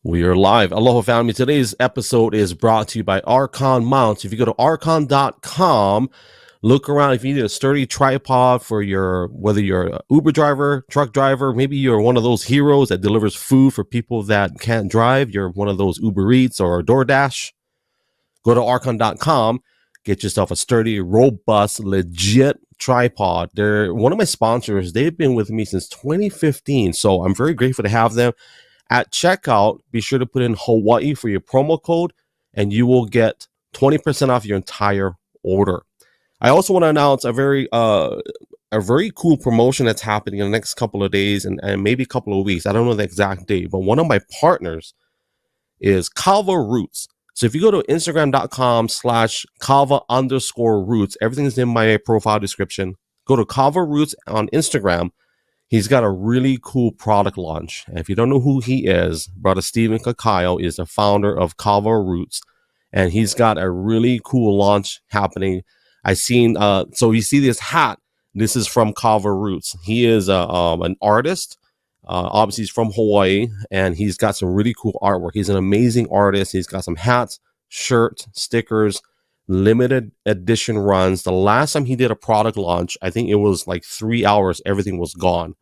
We are live. Aloha family. Today's episode is brought to you by Archon Mounts. If you go to archon.com, look around. If you need a sturdy tripod for whether you're an Uber driver, truck driver, maybe you're one of those heroes that delivers food for people that can't drive. You're one of those Uber Eats or DoorDash. Go to archon.com, get yourself a sturdy, robust, legit tripod. They're one of my sponsors. They've been with me since 2015. So I'm very grateful to have them. At checkout, be sure to put in Hawaii for your promo code, and you will get 20% off your entire order. I also want to announce a very cool promotion that's happening in the next couple of days and maybe a couple of weeks. I don't know the exact date, but one of my partners is Kava Roots. So if you go to Instagram.com/Kava_Roots, everything is in my profile description. Go to Kava Roots on Instagram. He's got a really cool product launch. And if you don't know who he is, Brother Stephen Kakayo is the founder of Kava Roots. And he's got a really cool launch happening. I seen, so you see this hat. This is from Kava Roots. He is an artist. Obviously, he's from Hawaii. And he's got some really cool artwork. He's an amazing artist. He's got some hats, shirts, stickers, limited edition runs. The last time he did a product launch, I think it was like 3 hours. Everything was gone.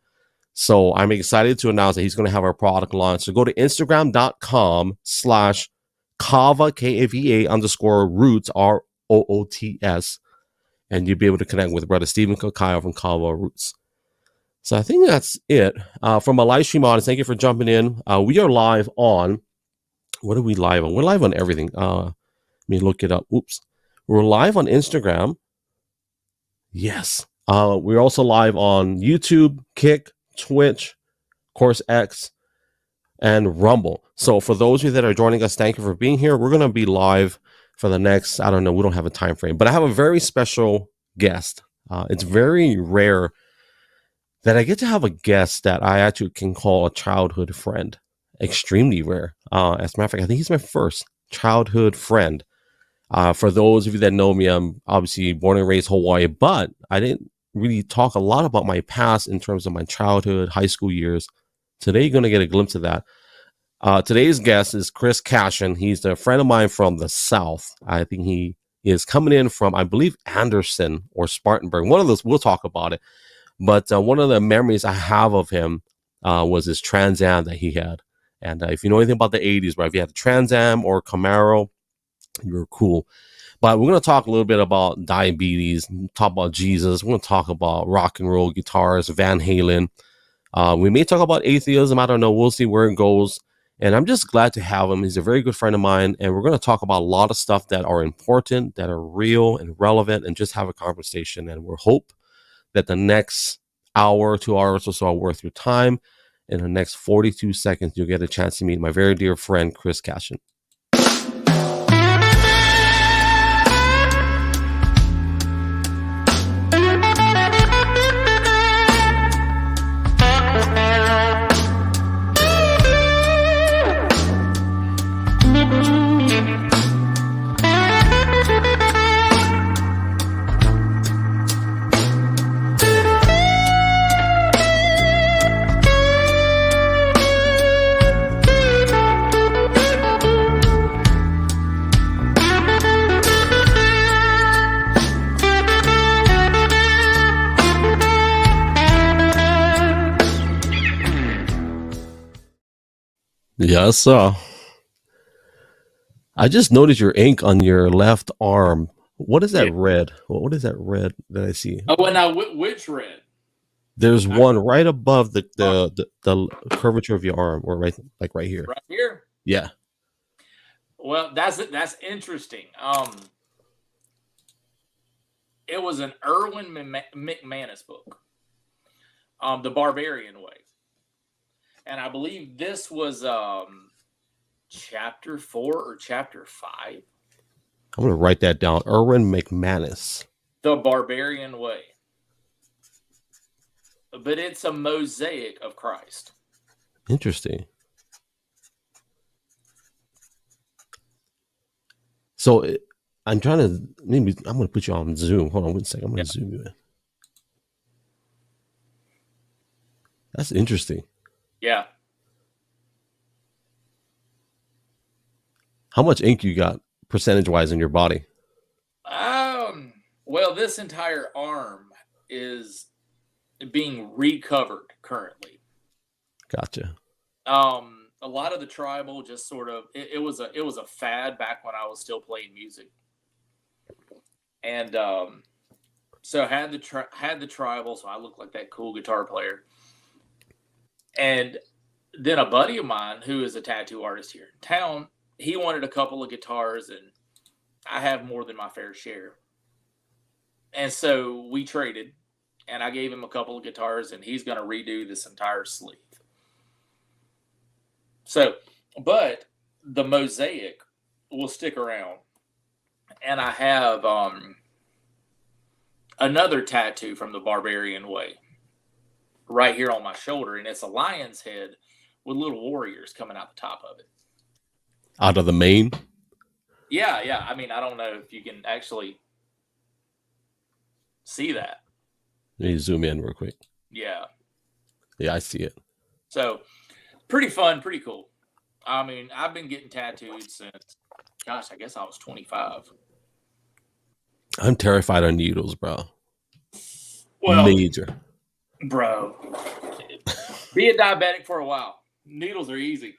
So I'm excited to announce that he's going to have our product launch. So go to Instagram.com/Kava, KAVA_Roots, ROOTS, and you'll be able to connect with Brother Stephen Kakayo from Kava Roots. So I think that's it. From a live stream audience, thank you for jumping in. We are live on, what are we live on? We're live on everything. Let me look it up. Oops. We're live on Instagram. Yes. We're also live on YouTube, Kick, Twitch, of course, X, and Rumble. So for those of you that are joining us, thank you for being here. We're going to be live for the next, I don't know, we don't have a time frame, but I have a very special guest. It's very rare that I get to have a guest that I actually can call a childhood friend. Extremely rare. As a matter of fact, I think he's my first childhood friend. For those of you that know me, I'm obviously born and raised Hawaii, but I didn't really talk a lot about my past in terms of my childhood, high school years. Today, you're going to get a glimpse of that. Today's guest is Chris Cashion. He's a friend of mine from the South. I think he is coming in from, I believe, Anderson or Spartanburg. One of those, we'll talk about it. But one of the memories I have of him was his Trans Am that he had. And if you know anything about the 80s, right, if you had a Trans Am or Camaro, you were cool. But we're going to talk a little bit about diabetes, talk about Jesus. We're going to talk about rock and roll guitars, Van Halen. We may talk about atheism. I don't know. We'll see where it goes. And I'm just glad to have him. He's a very good friend of mine. And we're going to talk about a lot of stuff that are important, that are real and relevant, and just have a conversation. And we hope that the next hour, 2 hours or so are worth your time. In the next 42 seconds, you'll get a chance to meet my very dear friend, Chris Cashion. Yes, sir. I just noticed your ink on your left arm. What is that red? What is that red that I see? Oh, well, now which red? There's one right above the curvature of your arm, or right here. Right here. Yeah. Well, that's interesting. It was an Erwin McManus book, The Barbarian Way. And I believe this was chapter 4 or chapter 5. I'm going to write that down. Erwin McManus. The Barbarian Way. But it's a mosaic of Christ. Interesting. So I'm trying to, maybe I'm going to put you on Zoom. Hold on one second. I'm going to zoom you in. That's interesting. Yeah. How much ink you got percentage wise in your body? Well, this entire arm is being recovered currently. Gotcha. A lot of the tribal just sort of it was a fad back when I was still playing music, and so I had the tribal, so I looked like that cool guitar player. And then a buddy of mine who is a tattoo artist here in town, he wanted a couple of guitars, and I have more than my fair share. And so we traded, and I gave him a couple of guitars, and he's going to redo this entire sleeve. So, but the mosaic will stick around, and I have another tattoo from the Barbarian Way right here on my shoulder, and it's a lion's head with little warriors coming out the top of it. Out of the mane? Yeah. I mean, I don't know if you can actually see that. Let me zoom in real quick. Yeah, I see it. So, pretty fun, pretty cool. I mean, I've been getting tattooed since, gosh, I guess I was 25. I'm terrified of needles, bro. Well, major. Bro, be a diabetic for a while. Needles are easy.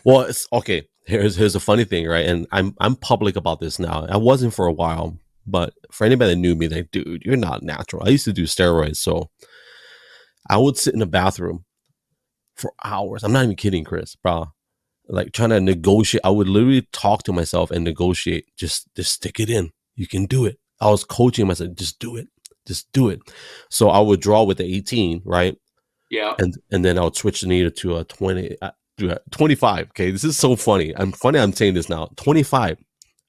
Well, it's okay. Here's a funny thing, right? And I'm public about this now. I wasn't for a while, but for anybody that knew me, like, dude, you're not natural. I used to do steroids, so I would sit in the bathroom for hours. I'm not even kidding, Chris, bro. Like trying to negotiate. I would literally talk to myself and negotiate. Just stick it in. You can do it. I was coaching myself. Just do it. Just do it. So I would draw with the 18, right? Yeah. And then I would switch the needle to a 25. Okay, this is so funny. I'm saying this now. 25.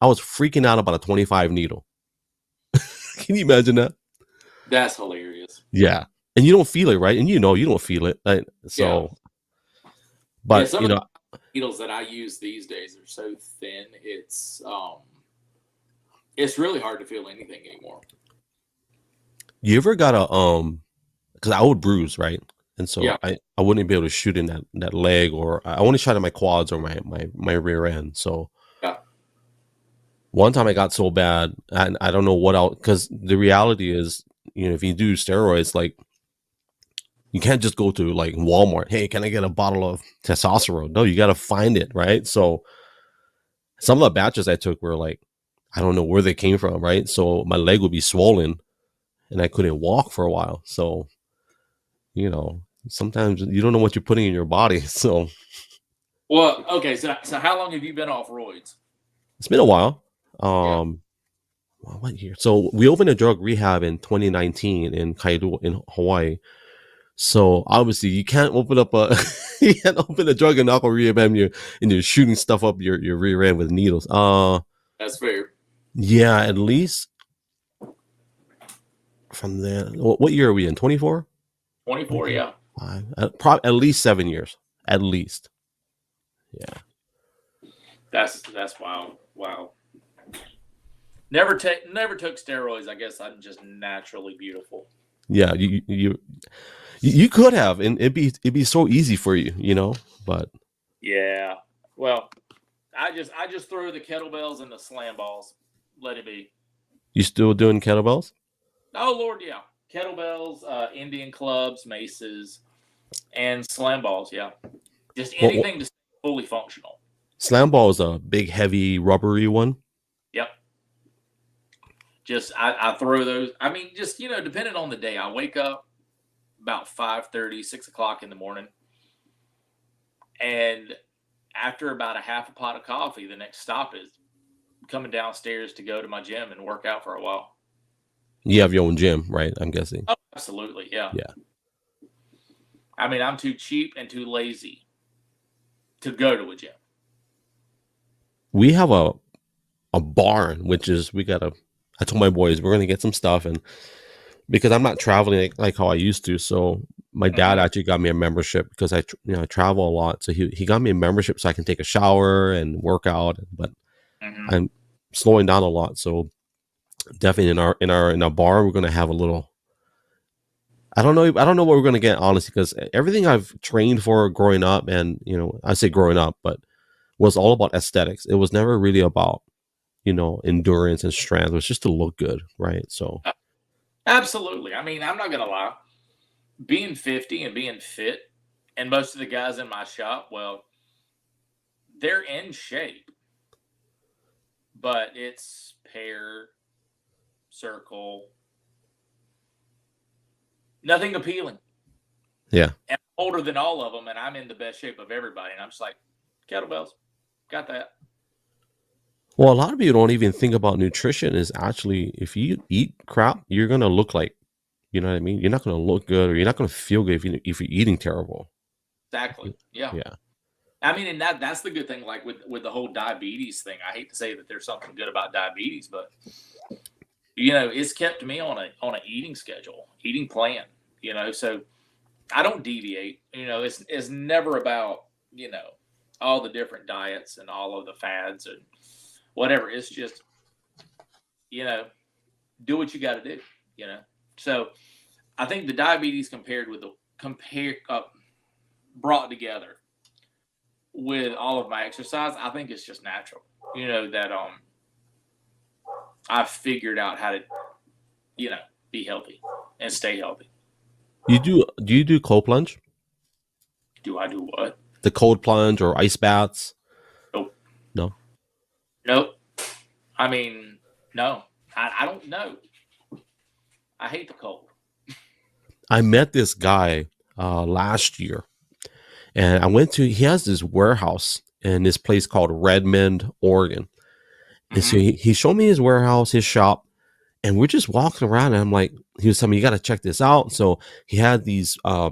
I was freaking out about a 25 needle. Can you imagine that? That's hilarious. Yeah. And you don't feel it, right? And you don't feel it. Right? So, yeah. But some of the needles that I use these days are so thin. It's really hard to feel anything anymore. You ever got because I would bruise, right? And so yeah. I wouldn't be able to shoot in that leg, or I only shot at my quads or my rear end. So yeah. One time I got so bad, and I don't know what else, because the reality is, if you do steroids, like, you can't just go to like Walmart. Hey, can I get a bottle of testosterone? No, you got to find it, right? So some of the batches I took were like, I don't know where they came from, right? So my leg would be swollen, and I couldn't walk for a while. So, sometimes you don't know what you're putting in your body. So, well, okay. So how long have you been off roids? It's been a while. What year? So we opened a drug rehab in 2019 in Kailua in Hawaii. So obviously you can't open up a drug and alcohol rehab and you're shooting stuff up your rear end with needles. That's fair. Yeah, at least from there. What year are we in? 24? 24, yeah. Probably at least 7 years. At least. Yeah. That's wild. Wow. Never took steroids. I guess I'm just naturally beautiful. Yeah, you could have, and it'd be so easy for you, but yeah. Well, I just throw the kettlebells and the slam balls. Let it be. You still doing kettlebells? Oh Lord, yeah. Kettlebells, Indian clubs, maces, and slam balls. Yeah, just anything to stay fully functional. Slam ball is a big, heavy, rubbery one. Yep. Just I throw those. I mean, just depending on the day, I wake up about 5:30, 6 o'clock in the morning, and after about a half a pot of coffee, the next stop is coming downstairs to go to my gym and work out for a while. You have your own gym, right? I'm guessing. Oh, absolutely, yeah. Yeah. I mean, I'm too cheap and too lazy to go to a gym. We have a barn, which is I told my boys we're gonna get some stuff, and because I'm not traveling like how I used to, so my dad actually got me a membership because I travel a lot, so he got me a membership so I can take a shower and work out, but I'm slowing down a lot, so definitely in our barn we're gonna have a little. I don't know what we're gonna get, honestly, because everything I've trained for growing up, and I say growing up, but was all about aesthetics. It was never really about, endurance and strength. It was just to look good, right? So Absolutely. I mean, I'm not gonna lie. Being 50 and being fit, and most of the guys in my shop, well, they're in shape, but it's pear, circle, nothing appealing. yeah. And I'm older than all of them, and I'm in the best shape of everybody. And I'm just like, kettlebells, got that. Well, a lot of people don't even think about nutrition. Is actually, if you eat crap, you're gonna look like, you know what I mean. You're not gonna look good, or you're not gonna feel good if you're eating terrible. Exactly. Yeah. Yeah. I mean, and that's the good thing. Like with the whole diabetes thing, I hate to say that there's something good about diabetes, but it's kept me on a eating schedule, eating plan. So I don't deviate. It's never about all the different diets and all of the fads and whatever. It's just do what you got to do. So I think the diabetes brought together with all of my exercise, I think it's just natural. That I've figured out how to be healthy and stay healthy. Do you do cold plunge? Do I do what? The cold plunge or ice baths? Nope. No. Nope. I mean, no. I don't know. I hate the cold. I met this guy last year, and he has this warehouse in this place called Redmond, Oregon. And so he showed me his warehouse, his shop, and we're just walking around. And I'm like, he was telling me, you got to check this out. So he had these, I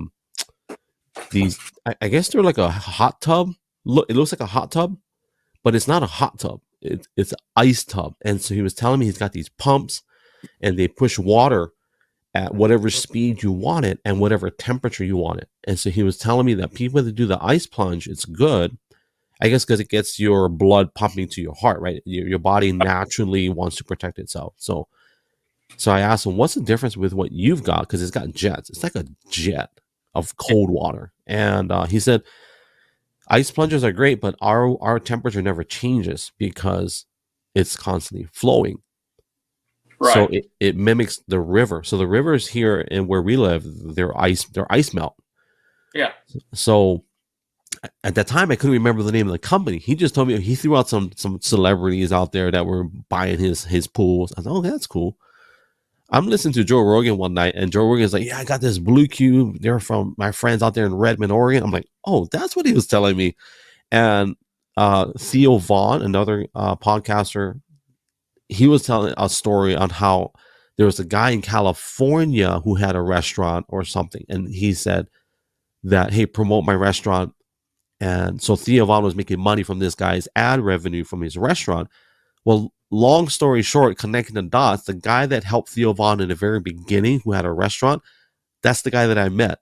guess they're like a hot tub. It looks like a hot tub, but it's not a hot tub. It's an ice tub. And so he was telling me he's got these pumps, and they push water at whatever speed you want it and whatever temperature you want it. And so he was telling me that people that do the ice plunge, it's good, I guess, because it gets your blood pumping to your heart, right? Your body naturally wants to protect itself. So I asked him, what's the difference with what you've got? Because it's got jets. It's like a jet of cold water. And he said, ice plungers are great, but our temperature never changes because it's constantly flowing. Right. So it mimics the river. So the rivers here and where we live, they're ice melt. Yeah. So at that time, I couldn't remember the name of the company. He just told me, he threw out some celebrities out there that were buying his pools. I thought, oh, that's cool. I'm listening to Joe Rogan one night, and Joe Rogan's like, yeah, I got this blue cube. They're from my friends out there in Redmond, Oregon. I'm like, oh, that's what he was telling me. And Theo Vaughn, another podcaster, he was telling a story on how there was a guy in California who had a restaurant or something. And he said that, hey, promote my restaurant. And so Theo Vaughn was making money from this guy's ad revenue from his restaurant. Well, long story short, connecting the dots, the guy that helped Theo Vaughn in the very beginning, who had a restaurant, that's the guy that I met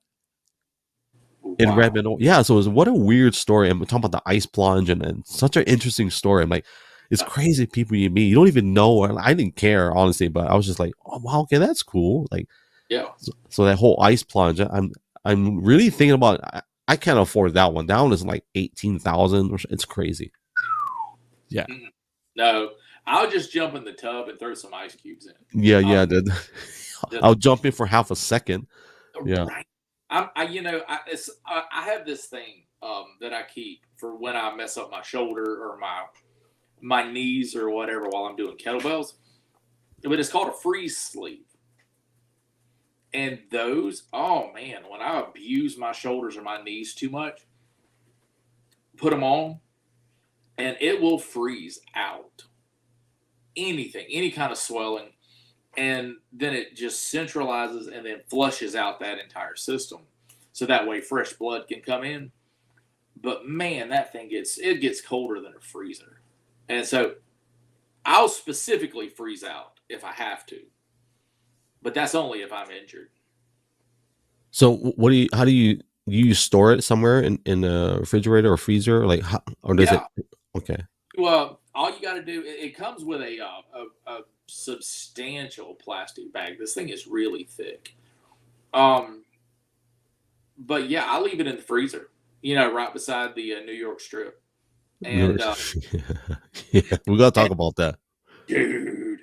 in Redmond. Yeah, so what a weird story. I'm talking about the ice plunge and such an interesting story. I'm like, it's crazy people you meet. You don't even know. I didn't care, honestly, but I was just like, oh, wow, okay, that's cool. Like, yeah. So that whole ice plunge, I'm really thinking about. I can't afford that one. That one is like 18,000. It's crazy. Yeah. No, I'll just jump in the tub and throw some ice cubes in. Yeah, dude. I'll jump in for half a second. Yeah. Right. I have this thing that I keep for when I mess up my shoulder or my knees or whatever while I'm doing kettlebells. But it's called a freeze sleeve. And those, oh man, when I abuse my shoulders or my knees too much, put them on, and it will freeze out anything, any kind of swelling. And then it just centralizes and then flushes out that entire system. So that way fresh blood can come in. But man, that thing gets colder than a freezer. And so I'll specifically freeze out if I have to. But that's only if I'm injured. So how do you store it somewhere in a refrigerator or freezer? Like, or does it? Okay. Well, all you got to do, it comes with a substantial plastic bag. This thing is really thick. But yeah, I leave it in the freezer, right beside the New York Strip. And Yeah, we gotta and talk about that. dude,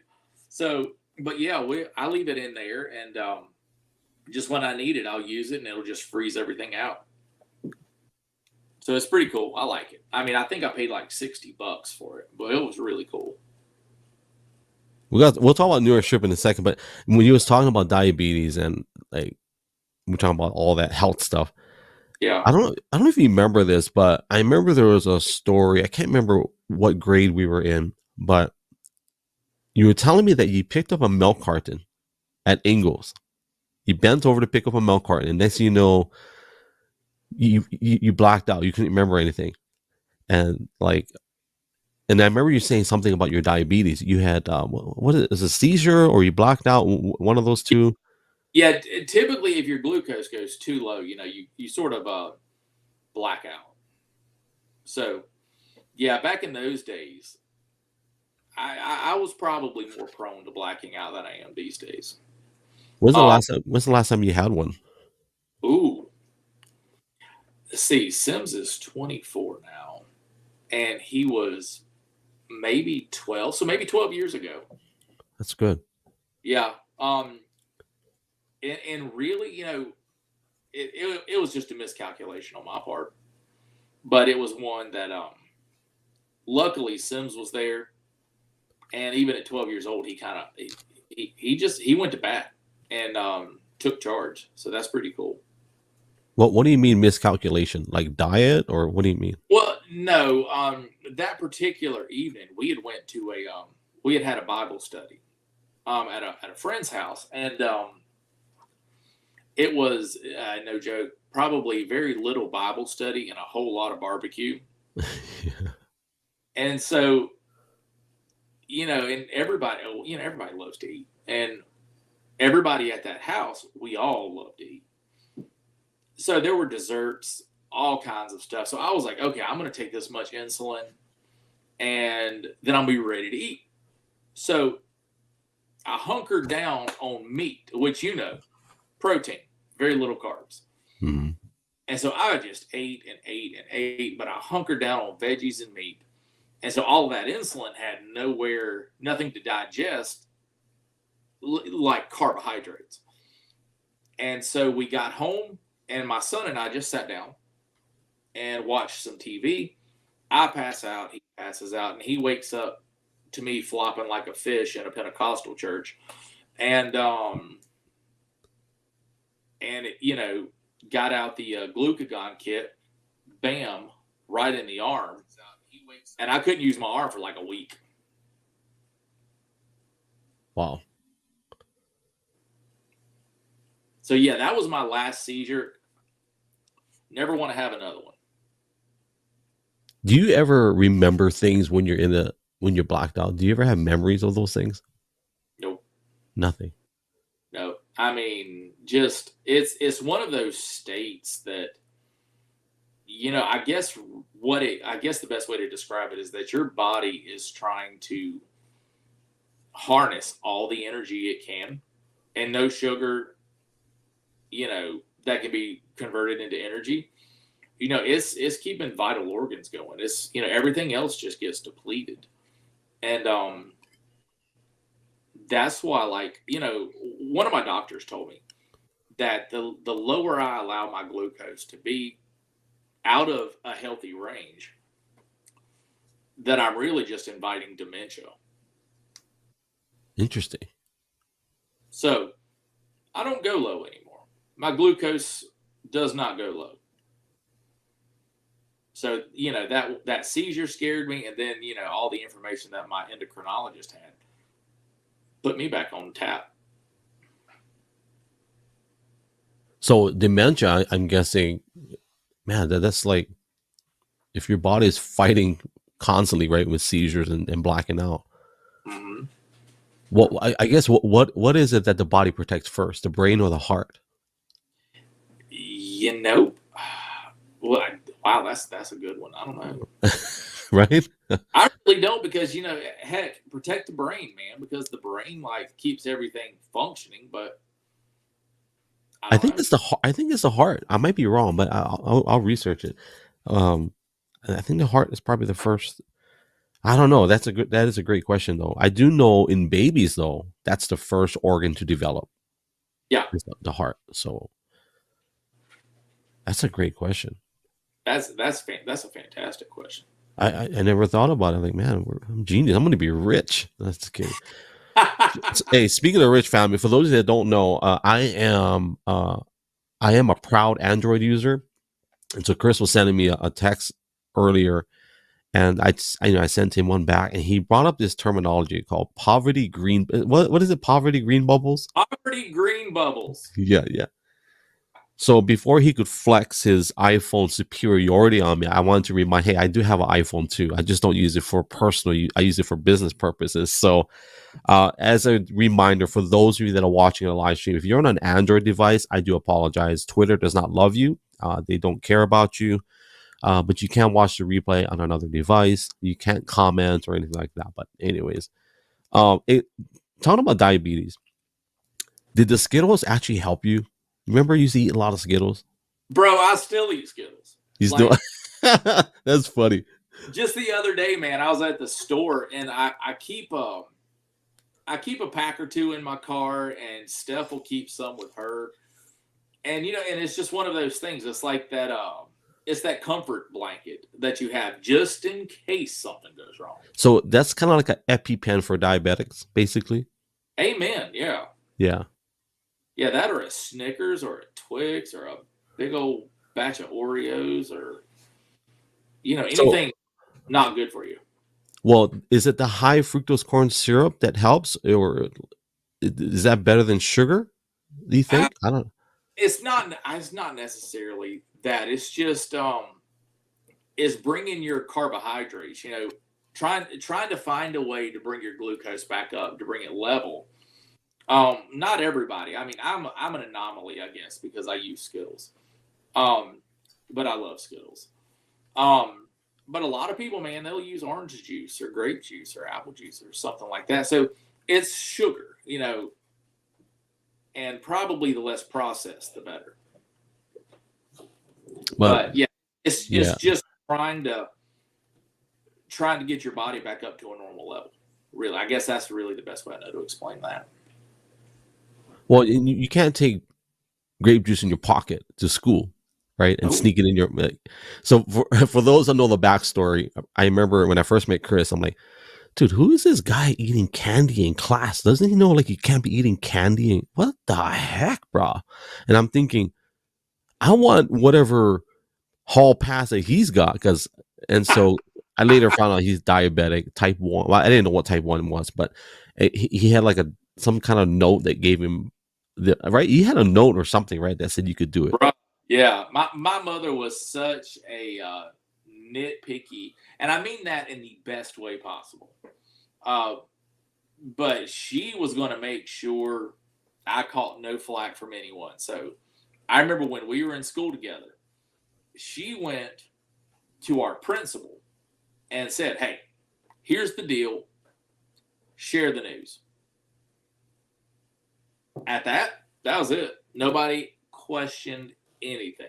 so but yeah, I leave it in there, and just when I need it, I'll use it, and it'll just freeze everything out. So it's pretty cool. I like it. I mean, I think I paid like $60 for it, but it was really cool. We'll talk about nourishment in a second, but when you was talking about diabetes and like we're talking about all that health stuff, Yeah. I don't know if you remember this, but I remember there was a story. I can't remember what grade we were in, but you were telling me that you picked up a milk carton at Ingles. You bent over to pick up a milk carton, and next thing you know, you blacked out. You couldn't remember anything, and like, and I remember you saying something about your diabetes. You had what is it, a seizure, or you blacked out? One of those two. Yeah. Typically, if your glucose goes too low, you sort of black out. So yeah, back in those days, I was probably more prone to blacking out than I am these days. Um, When's the last time you had one? ooh, let's see, Sims is 24 now, and he was maybe 12, so maybe 12 years ago. That's good. Yeah. And really, it was just a miscalculation on my part, but it was one that luckily Sims was there, and even at 12 years old, he kind of he went to bat and took charge. So that's pretty cool. What do you mean miscalculation? Like diet, or what do you mean? Well, no, that particular evening we had went to we had a Bible study at a friend's house, and it was no joke, probably very little Bible study and a whole lot of barbecue. Yeah. And so, and everybody, everybody loves to eat, and everybody at that house, we all love to eat. So there were desserts, all kinds of stuff. So I was like, okay, I'm going to take this much insulin, and then I'll be ready to eat. So I hunkered down on meat, which protein, very little carbs. Hmm. And so I just ate and ate and ate, but I hunkered down on veggies and meat. And so all of that insulin had nothing to digest like carbohydrates. And so we got home, and my son and I just sat down and watched some TV. I pass out, he passes out, and he wakes up to me flopping like a fish in a Pentecostal church. And it, got out the glucagon kit, bam, right in the arm. And I couldn't use my arm for like a week. Wow. So yeah, that was my last seizure. Never want to have another one. Do you ever remember things when you're blacked out? Do you ever have memories of those things? Nope. Nothing. No. I mean, just it's one of those states that I guess the best way to describe it is that your body is trying to harness all the energy it can, and no sugar, that can be converted into energy. It's keeping vital organs going. It's everything else just gets depleted, and that's why, like, one of my doctors told me that the lower I allow my glucose to be out of a healthy range, that I'm really just inviting dementia. Interesting. So I don't go low anymore. My glucose does not go low. So, that seizure scared me. And then, all the information that my endocrinologist had put me back on tap. So dementia, I'm guessing, man, that's like if your body is fighting constantly, right, with seizures and blacking out. Mm-hmm. Well, I guess what is it that the body protects first, the brain or the heart? Well, wow, that's a good one. I don't know. Right? I really don't, because heck, protect the brain, man, because the brain like keeps everything functioning. But I think it's the heart. I might be wrong, but I'll research it. I think the heart is probably the first. I don't know. That is a great question though. I do know in babies though, that's the first organ to develop. Yeah, Is the heart. So that's a great question. that's a fantastic question. I never thought about it. Like, man, I'm genius. I'm going to be rich. That's kidding. Hey, speaking of rich family, for those that don't know, I am a proud Android user, and so Chris was sending me a text earlier, and I sent him one back, and he brought up this terminology called poverty green. What is it? Poverty green bubbles? Poverty green bubbles. Yeah, yeah. So before he could flex his iPhone superiority on me, I wanted to remind, hey, I do have an iPhone too. I just don't use it for personal use. I use it for business purposes. So as a reminder for those of you that are watching a live stream, if you're on an Android device, I do apologize. Twitter does not love you. They don't care about you. But you can watch the replay on another device. You can't comment or anything like that. But anyways, talking about diabetes, did the Skittles actually help you? Remember, you used to eat a lot of Skittles? Bro, I still eat Skittles. You still? That's funny. Just the other day, man, I was at the store and I keep a pack or two in my car, and Steph will keep some with her. And and it's just one of those things. It's like that. It's that comfort blanket that you have just in case something goes wrong. So that's kind of like an EpiPen for diabetics, basically. Amen. Yeah. Yeah. Yeah, that or a Snickers or a Twix or a big old batch of Oreos or anything not good for you. Well, is it the high fructose corn syrup that helps, or is that better than sugar? Do you think? I don't. It's not necessarily that. It's just is bringing your carbohydrates. Trying to find a way to bring your glucose back up, to bring it level. Not everybody. I mean, I'm an anomaly, I guess, because I use Skittles. But I love Skittles. But a lot of people, man, they'll use orange juice or grape juice or apple juice or something like that. So it's sugar, and probably the less processed, the better. But yeah, it's just trying to get your body back up to a normal level. Really, I guess that's really the best way I know to explain that. Well, you can't take grape juice in your pocket to school, right? And sneak it in your. So for those that know the backstory, I remember when I first met Chris, I'm like, dude, who is this guy eating candy in class? Doesn't he know like you can't be eating candy? What the heck, bro? And I'm thinking, I want whatever hall pass that he's got, and so I later found out he's diabetic, type 1. Well, I didn't know what type 1 was, but he had like some kind of note that gave him right. He had a note or something, right, that said you could do it. Yeah, my mother was such a nitpicky, and I mean that in the best way possible. But she was going to make sure I caught no flack from anyone. So I remember when we were in school together, she went to our principal and said, "Hey, here's the deal. Share the news." At that was it. Nobody questioned anything.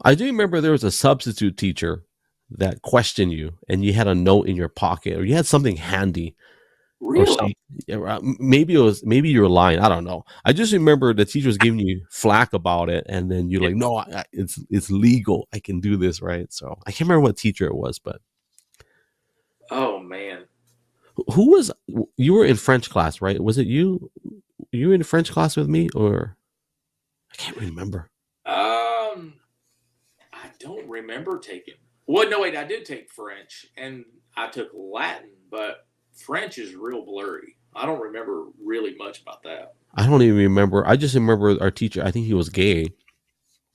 I do remember there was a substitute teacher that questioned you, and you had a note in your pocket, or you had something handy. Really? Maybe you were lying. I don't know. I just remember the teacher was giving you flack about it, and then you're like, "No, it's legal. I can do this, right?" So I can't remember what teacher it was, but oh man, who was you were in French class, right? Was it you? You were in French class with me, or I can't remember. I don't remember taking. Well, no, wait, I did take French, and I took Latin, but French is real blurry. I don't remember really much about that. I don't even remember. I just remember our teacher. I think he was gay.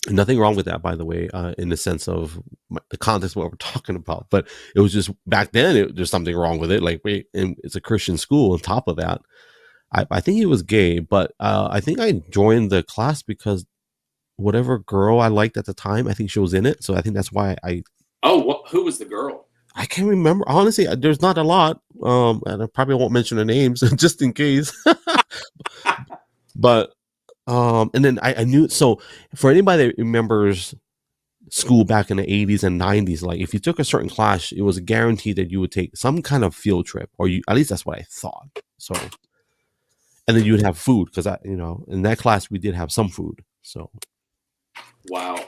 Nothing wrong with that, by the way, in the sense of the context of what we're talking about. But it was just back then, there's something wrong with it. Like, wait, and it's a Christian school. On top of that, I think he was gay, but I think I joined the class because whatever girl I liked at the time, I think she was in it. So I think that's why I. Oh, who was the girl? I can't remember. Honestly, there's not a lot. And I probably won't mention the names just in case. But and then I knew. So for anybody that remembers school back in the 80s and 90s, like if you took a certain class, it was guaranteed that you would take some kind of field trip, or you, at least that's what I thought. So, and then you would have food because I, in that class we did have some food. So, Wow.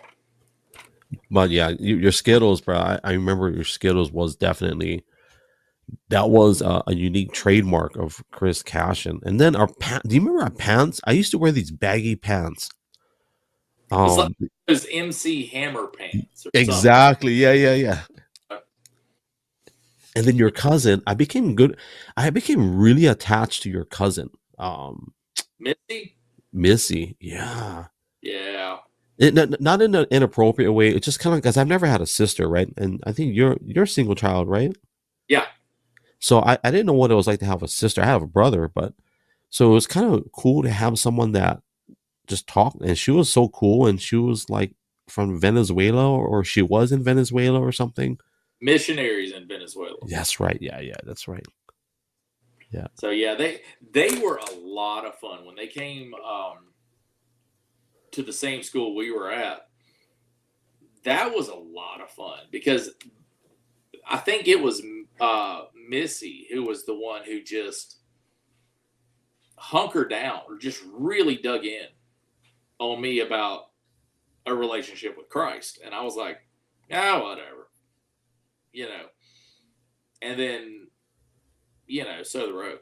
but yeah, your Skittles, bro. I remember your Skittles was definitely, that was a unique trademark of Chris Cashion. And then our pants. Do you remember our pants? I used to wear these baggy pants. It's like those MC Hammer pants. Or Exactly. Yeah, yeah, yeah. And then your cousin, I became really attached to your cousin. Missy. Yeah. Yeah. Not in an inappropriate way. It's just kind of because I've never had a sister, right? And I think you're a single child, right? Yeah. So I didn't know what it was like to have a sister. I have a brother, but so it was kind of cool to have someone that just talked. And she was so cool, and she was like from Venezuela, or she was in Venezuela or something. Missionaries in Venezuela. That's right. Yeah, that's right. Yeah. So yeah, they were a lot of fun when they came to the same school we were at. That was a lot of fun because I think it was Missy who was the one who just hunkered down or just really dug in on me about a relationship with Christ. And I was like, whatever, and then, so the road.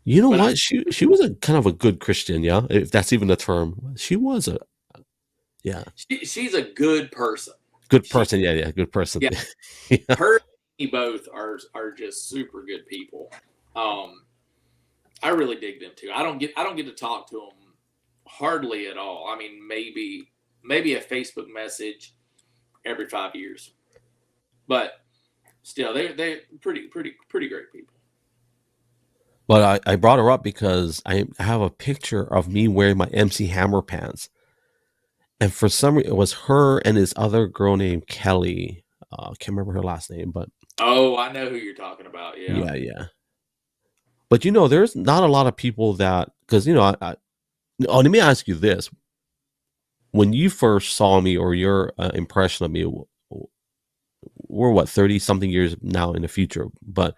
You know what? She was a kind of a good Christian, yeah, if that's even a term. She was yeah. She's a good person. Good person, yeah, good person. Yeah. Yeah. Her and me both are just super good people. I really dig them too. I don't get to talk to them hardly at all. I mean, maybe a Facebook message every 5 years, but still, they're pretty great people. But I brought her up because I have a picture of me wearing my MC Hammer pants. And for some reason, it was her and this other girl named Kelly. I can't remember her last name, but... Oh, I know who you're talking about, yeah. Yeah. But, there's not a lot of people that... Because, let me ask you this. When you first saw me, or your impression of me, we're, 30-something years now in the future, but...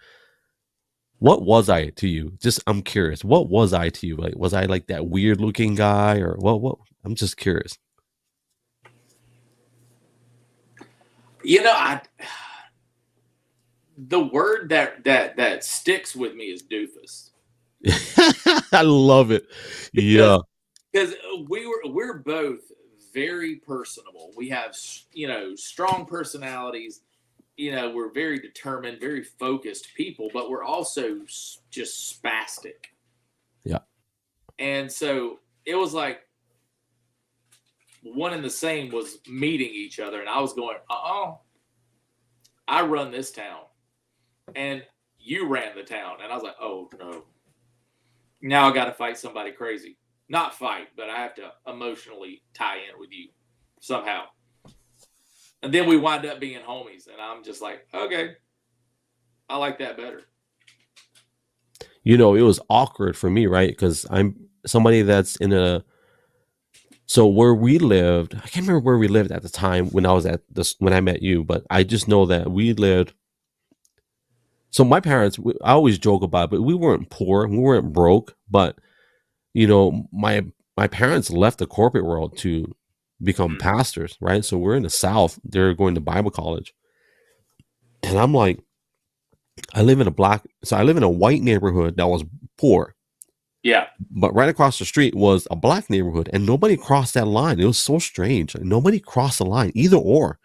What was I to you? Just, I'm curious. What was I to you? Like, was I like that weird looking guy, or what? I'm just curious. The word that sticks with me is doofus. I love it. Yeah. Because we're both very personable. We have, strong personalities. We're very determined, very focused people, but we're also just spastic. Yeah. And so it was like one and the same was meeting each other. And I was going, I run this town. And you ran the town. And I was like, oh, no. Now I got to fight somebody crazy. Not fight, but I have to emotionally tie in with you somehow. And then we wind up being homies, and I'm just like, okay, I like that better. It was awkward for me, right? Because I'm somebody that's in a... So where we lived, I can't remember where we lived at the time when I met you, but I just know that we lived... So my parents, I always joke about it, but we weren't poor, we weren't broke, but, my parents left the corporate world to become pastors, right? So we're in the South, they're going to Bible college. And I'm like, I live in a white neighborhood that was poor. Yeah. But right across the street was a black neighborhood, and nobody crossed that line. It was so strange. Nobody crossed the line, either or.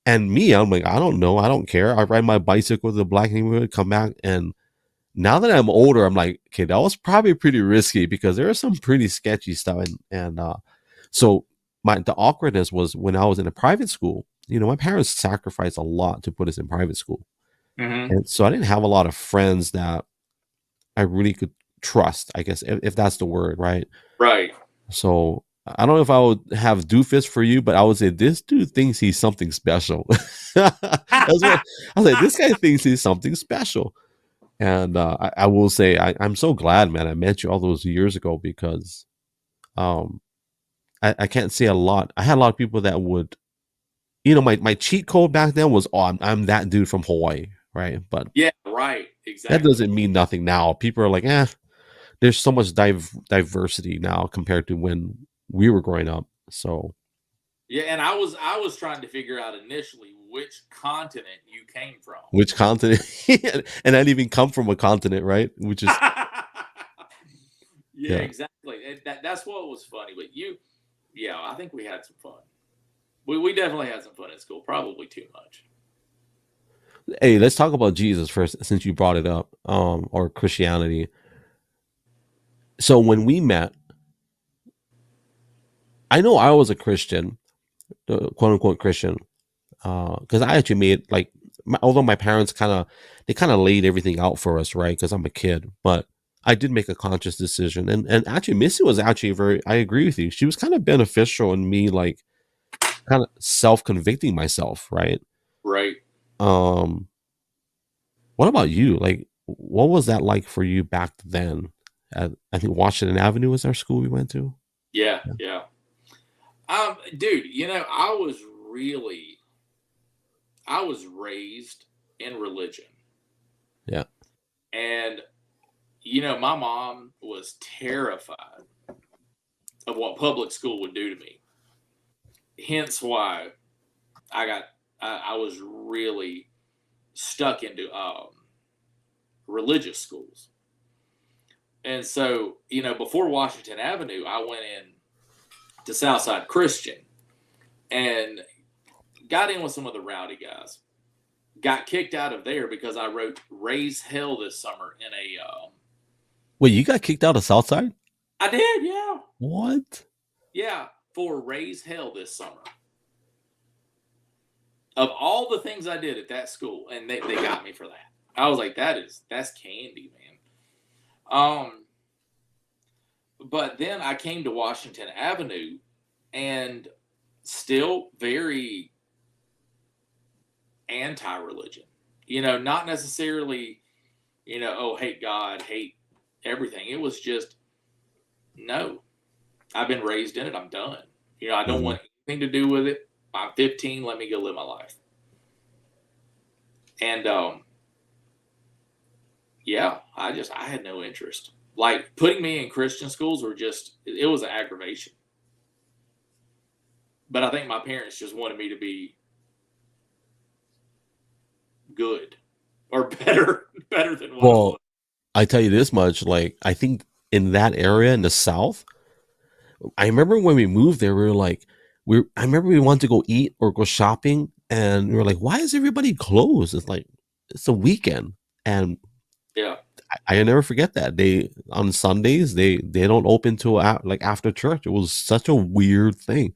And me, I'm like, I don't know. I don't care. I ride my bicycle to the black neighborhood, come back. And now that I'm older, I'm like, okay, that was probably pretty risky because there was some pretty sketchy stuff. And so the awkwardness was when I was in a private school. My parents sacrificed a lot to put us in private school. Mm-hmm. And so I didn't have a lot of friends that I really could trust, I guess, if that's the word, right? Right. So I don't know if I would have doofus for you, but I would say this dude thinks he's something special. I was like, this guy thinks he's something special. And I will say, I'm so glad, man, I met you all those years ago because I can't say a lot. I had a lot of people that would, my cheat code back then was, oh, I'm that dude from Hawaii, right? But Yeah, right. that Exactly. doesn't mean nothing now. People are like, there's so much diversity now compared to when we were growing up. So Yeah, and I was trying to figure out initially which continent you came from. which continent? And I didn't even come from a continent, right? Which is Yeah, yeah. exactly. And that's what was funny. But yeah, I think we had some fun. We definitely had some fun at school. Probably too much. Hey, let's talk about Jesus first, since you brought it up, or Christianity. So when we met, I know I was a Christian, quote unquote Christian, because I actually made like, although my parents they kind of laid everything out for us, right? Because I'm a kid, but I did make a conscious decision, and actually Missy was actually very. I agree with you. She was kind of beneficial in me, like kind of self convicting myself, right? Right. Um, what about you? Like, what was that like for you back then? I think Washington Avenue was our school we went to. Yeah, Yeah. yeah. Dude, I was raised in religion. Yeah. And my mom was terrified of what public school would do to me. Hence why I was really stuck into religious schools. And so, before Washington Avenue, I went in to Southside Christian and got in with some of the rowdy guys. Got kicked out of there because I wrote "Raise Hell" this summer in a. Wait, you got kicked out of Southside? I did, yeah, What? yeah, for "Raise Hell" this summer. Of all the things I did at that school, and they got me for that. I was like, that's candy, man. But then I came to Washington Avenue, and still very anti-religion. Not necessarily, oh, hate God, hate everything. It was just, no, I've been raised in it. I'm done. I don't want anything to do with it. I'm 15. Let me go live my life. And yeah, I had no interest. Like putting me in Christian schools it was an aggravation. But I think my parents just wanted me to be good or better than what I was. I tell you this much, like I think in that area in the South, I remember when we moved there, we were like, I remember we wanted to go eat or go shopping, and we were like, why is everybody closed? It's like it's a weekend, and Yeah. I never forget that they on Sundays they don't open till like after church. It was such a weird thing.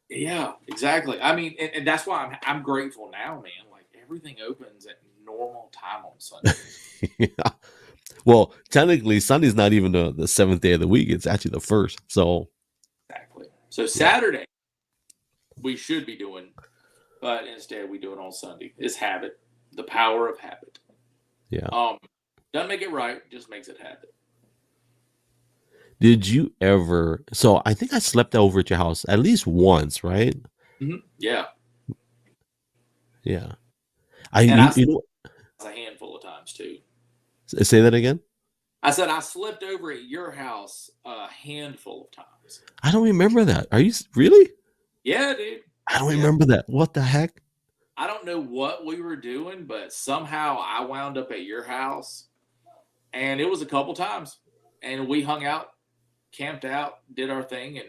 Yeah, exactly. I mean, and that's why I'm grateful now, man. Like everything opens at normal time on Sunday. Yeah. Well, technically, Sunday's not even the seventh day of the week. It's actually the first. So Exactly. So Saturday we should be doing, but instead we do it on Sunday. It's habit, the power of habit. yeah. Doesn't make it right, just makes it habit. Did you ever? So I think I slept over at your house at least once, right? Mm-hmm. Yeah. Yeah. And I You know, a handful of times too. say that again. I said I slept over at your house a handful of times. I don't remember that. Are you really? Yeah, dude. I don't remember that. What the heck? I don't know what we were doing, but somehow I wound up at your house, and it was a couple times, and we hung out, camped out, did our thing, and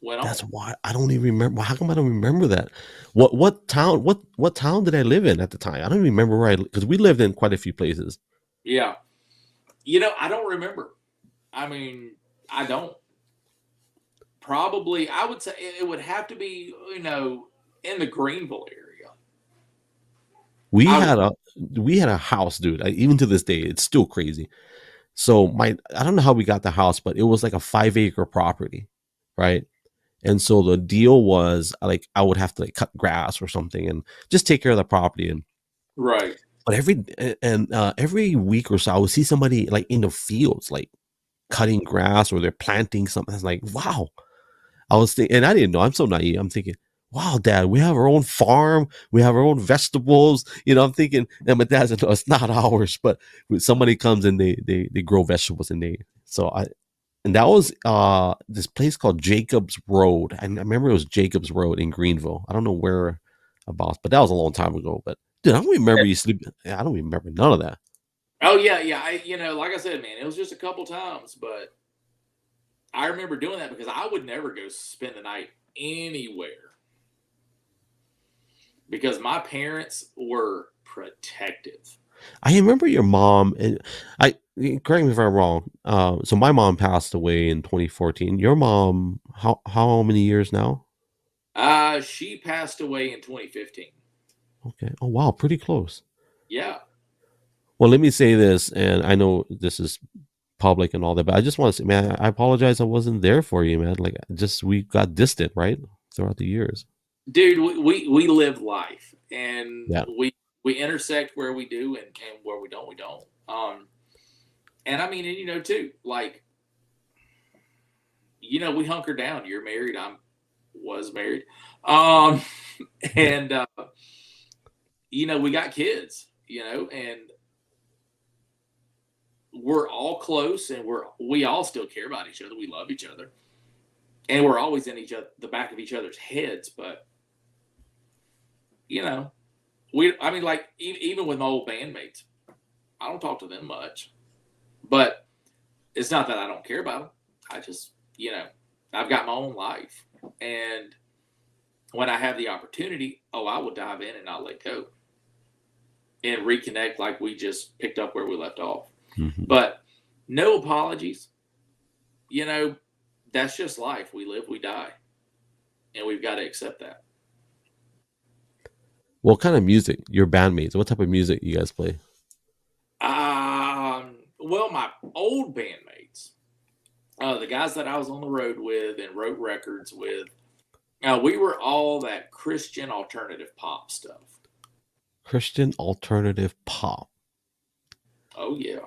went on. That's why I don't even remember. How come I don't remember that? What town? What town did I live in at the time? I don't remember where because we lived in quite a few places. Yeah. I don't remember. I mean, I don't. Probably, I would say it would have to be, in the Greenville area. We had a house, dude. Even to this day, it's still crazy. So I don't know how we got the house, but it was like a 5-acre property, right? And so the deal was like I would have to like cut grass or something and just take care of the property. And Right. but every week or so, I would see somebody like in the fields, like cutting grass or they're planting something. I was like, wow. I was thinking, and I didn't know. I'm so naive. I'm thinking, wow, Dad, we have our own farm. We have our own vegetables. I'm thinking, and my dad said, no, it's not ours. But when somebody comes and they grow vegetables and and that was this place called Jacobs Road. I remember it was Jacobs Road in Greenville. I don't know where about, but that was a long time ago. But dude, I don't remember you sleep. I don't remember none of that. Oh yeah, yeah. Like I said, man, it was just a couple times, but I remember doing that because I would never go spend the night anywhere because my parents were protective. I remember your mom, and I correct me if I'm wrong. So my mom passed away in 2014. Your mom, how many years now? She passed away in 2015. Okay. Oh wow, pretty close. Yeah. Well, let me say this, and I know this is public and all that, but I just want to say, man, I apologize I wasn't there for you, man. Like, just we got distant, right, throughout the years. Dude, we live life, and Yeah. we intersect where we do, and where we don't, we don't. And I mean, and too, like, we hunker down. You're married. Was married. And we got kids, and we're all close, and we all still care about each other. We love each other, and we're always in the back of each other's heads. But I mean, like, even with my old bandmates, I don't talk to them much. But it's not that I don't care about them. I just, I've got my own life, and when I have the opportunity, I will dive in and not let go and reconnect like we just picked up where we left off. Mm-hmm. But no apologies. That's just life. We live, we die. And we've got to accept that. What kind of music? Your bandmates? What type of music you guys play? Well, my old bandmates, the guys that I was on the road with and wrote records with, we were all that Christian alternative pop stuff. Christian alternative pop. Oh yeah.